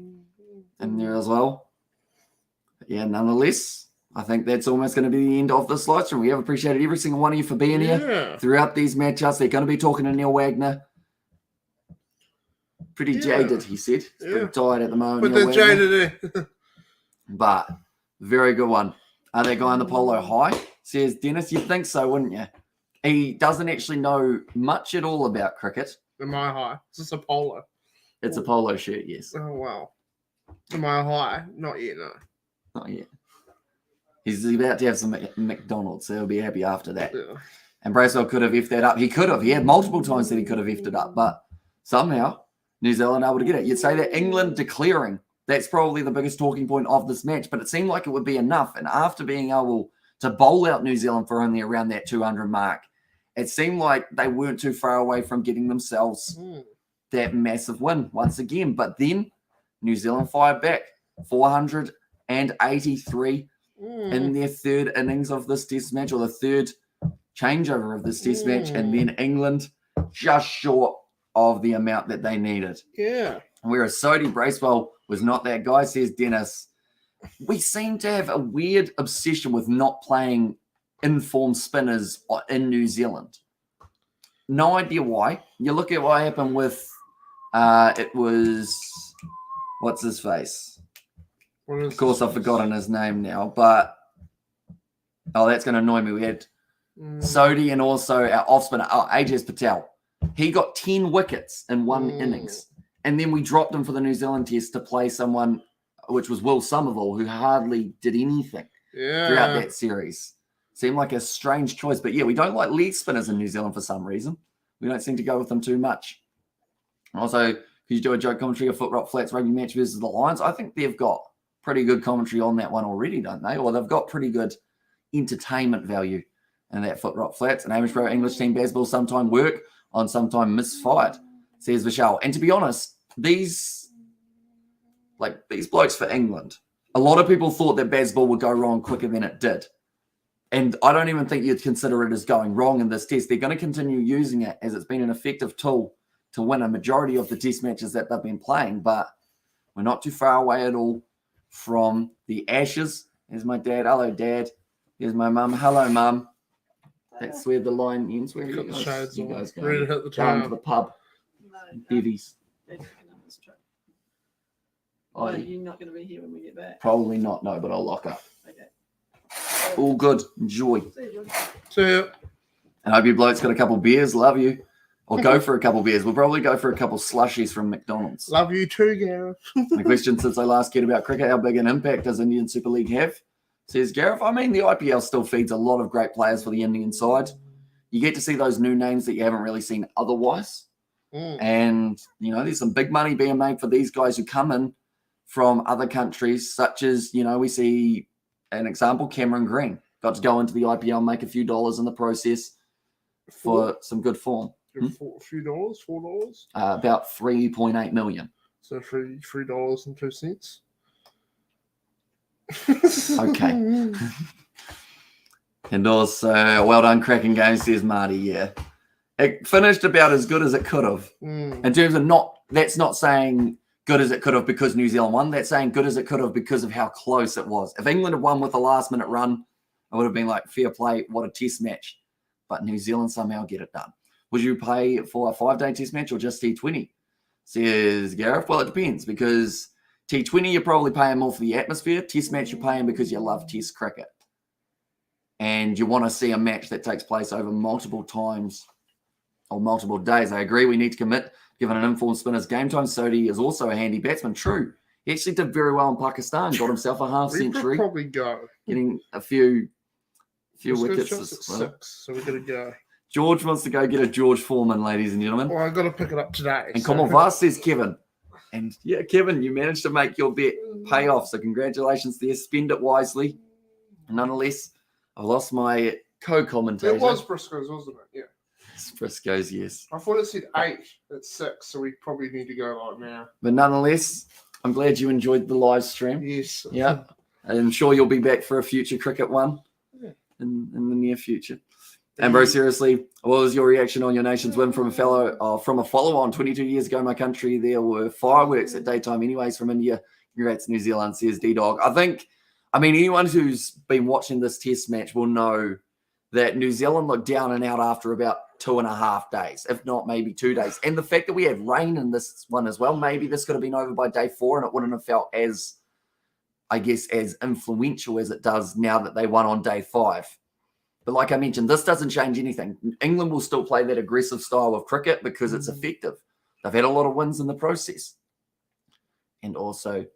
in there as well. But yeah, nonetheless, I think that's almost going to be the end of this live stream. We have appreciated every single one of you for being here throughout these matchups. They're going to be talking to Neil Wagner. Pretty jaded, he said. He's pretty tired at the moment. But they're jaded. But very good one. That guy in the polo high says, Dennis, you'd think so, wouldn't you? He doesn't actually know much at all about cricket. Am I high? Is this a polo? It's a polo shirt, yes. Oh, wow. Am I high? Not yet, no. Not yet. He's about to have some McDonald's, so he'll be happy after that. Yeah. And Bracewell could have effed that up. He could have. He had multiple times that he could have effed it up, but somehow New Zealand able to get it. You'd say that England declaring, that's probably the biggest talking point of this match, but it seemed like it would be enough. And after being able to bowl out New Zealand for only around that 200 mark, it seemed like they weren't too far away from getting themselves that massive win once again. But then New Zealand fired back 483 in their third innings of this test match, or the third changeover of this test match, and then England just short of the amount that they needed. Yeah. Whereas Sodhi Bracewell was not that guy, says Dennis. We seem to have a weird obsession with not playing informed spinners in New Zealand. No idea why. You look at what happened with, it was, what's his face? Of course, I've forgotten his name now, but, that's going to annoy me. We had Sodhi and also our off spinner, Ajaz Patel. He got 10 wickets in one innings. And then we dropped him for the New Zealand test to play someone, which was Will Somerville, who hardly did anything throughout that series. Seemed like a strange choice. But yeah, we don't like leg spinners in New Zealand for some reason. We don't seem to go with them too much. Also, could you do a joke commentary of Foot Rock Flats rugby match versus the Lions? I think they've got pretty good commentary on that one already, don't they? Or they've got pretty good entertainment value in that Foot Rock Flats. An Amish Pro English team baseball sometime work on sometime misfired, says Vishal. And to be honest, these blokes for England, a lot of people thought that baseball would go wrong quicker than it did. And I don't even think you'd consider it as going wrong in this test. They're going to continue using it as it's been an effective tool to win a majority of the test matches that they've been playing. But we're not too far away at all from the Ashes. Here's my dad. Hello, Dad. Here's my mum. Hello, Mum. That's where the line ends. Where Got the shades you on. guys Ready to hit the going town. to the pub. Bevies. Oh, you're not going to be here when we get back. Probably not, no, but I'll lock up. Okay. All good. Enjoy. See ya. And I hope you blokes got a couple beers. Love you. Or go for a couple beers. We'll probably go for a couple slushies from McDonald's. Love you too, Gareth. The question since I last cared about cricket, how big an impact does Indian Super League have? Says Gareth. I mean, the IPL still feeds a lot of great players for the Indian side. You get to see those new names that you haven't really seen otherwise. And, there's some big money being made for these guys who come in from other countries, such as, we see an example, Cameron Green got to go into the IPL, make a few dollars in the process for some good form. A few dollars, $4. About 3.8 million. So $3.02. Okay. And also, well done, cracking game, says Marty. Yeah. It finished about as good as it could have. In terms of that's not saying good as it could have because New Zealand won. That's saying good as it could have because of how close it was. If England had won with a last-minute run, it would have been like, fair play, what a test match. But New Zealand somehow get it done. Would you pay for a 5-day test match or just T20? Says Gareth. Well, it depends because T20 you're probably paying more for the atmosphere. Test match you're paying because you love test cricket. And you want to see a match that takes place over multiple times or multiple days. I agree we need to commit, given an informed spinner's game time. Sodhi is also a handy batsman. True. He actually did very well in Pakistan. Got himself a half We century. could probably go. Getting a few wickets. It's at 6, so we're going to go. George wants to go get a George Foreman, ladies and gentlemen. Well, I've got to pick it up today. And Commonwealth says Kevin. And yeah, Kevin, you managed to make your bet pay off. So congratulations there. Spend it wisely. Nonetheless, I've lost my co-commentator. It was Briscoe's, wasn't it? Yeah. It's Briscoe's, yes. I thought it said 8 at 6, so we probably need to go like now. But nonetheless, I'm glad you enjoyed the live stream. Yes. Yeah. I'm sure you'll be back for a future cricket one in the near future. And bro, seriously, what was your reaction on your nation's win from a follow-on 22 years ago? My country, there were fireworks at daytime anyways from India. Congrats, New Zealand, says D-Dog. I mean, anyone who's been watching this test match will know that New Zealand looked down and out after about 2.5 days, if not maybe 2 days. And the fact that we had rain in this one as well, maybe this could have been over by day 4 and it wouldn't have felt as, I guess, as influential as it does now that they won on day 5. But like I mentioned, this doesn't change anything. England will still play that aggressive style of cricket because it's effective. They've had a lot of wins in the process. And also,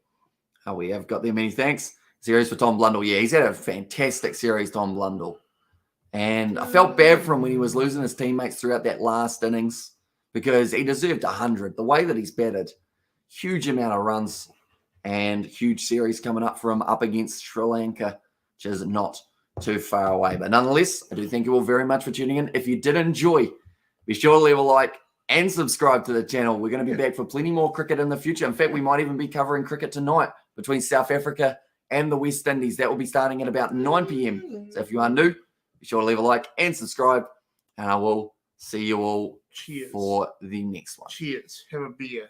we have got there many thanks. Series for Tom Blundell. Yeah, he's had a fantastic series, Tom Blundell. And I felt bad for him when he was losing his teammates throughout that last innings because he deserved 100. The way that he's batted, huge amount of runs and huge series coming up for him up against Sri Lanka, which is not too far away. But nonetheless, I do thank you all very much for tuning in. If you did enjoy, be sure to leave a like and subscribe to the channel. We're going to be back for plenty more cricket in the future. In fact, we might even be covering cricket tonight between South Africa and the West Indies. That will be starting at about 9 p.m. So if you are new, be sure to leave a like and subscribe. And I will see you all Cheers. for the next one. Cheers. Have a beer.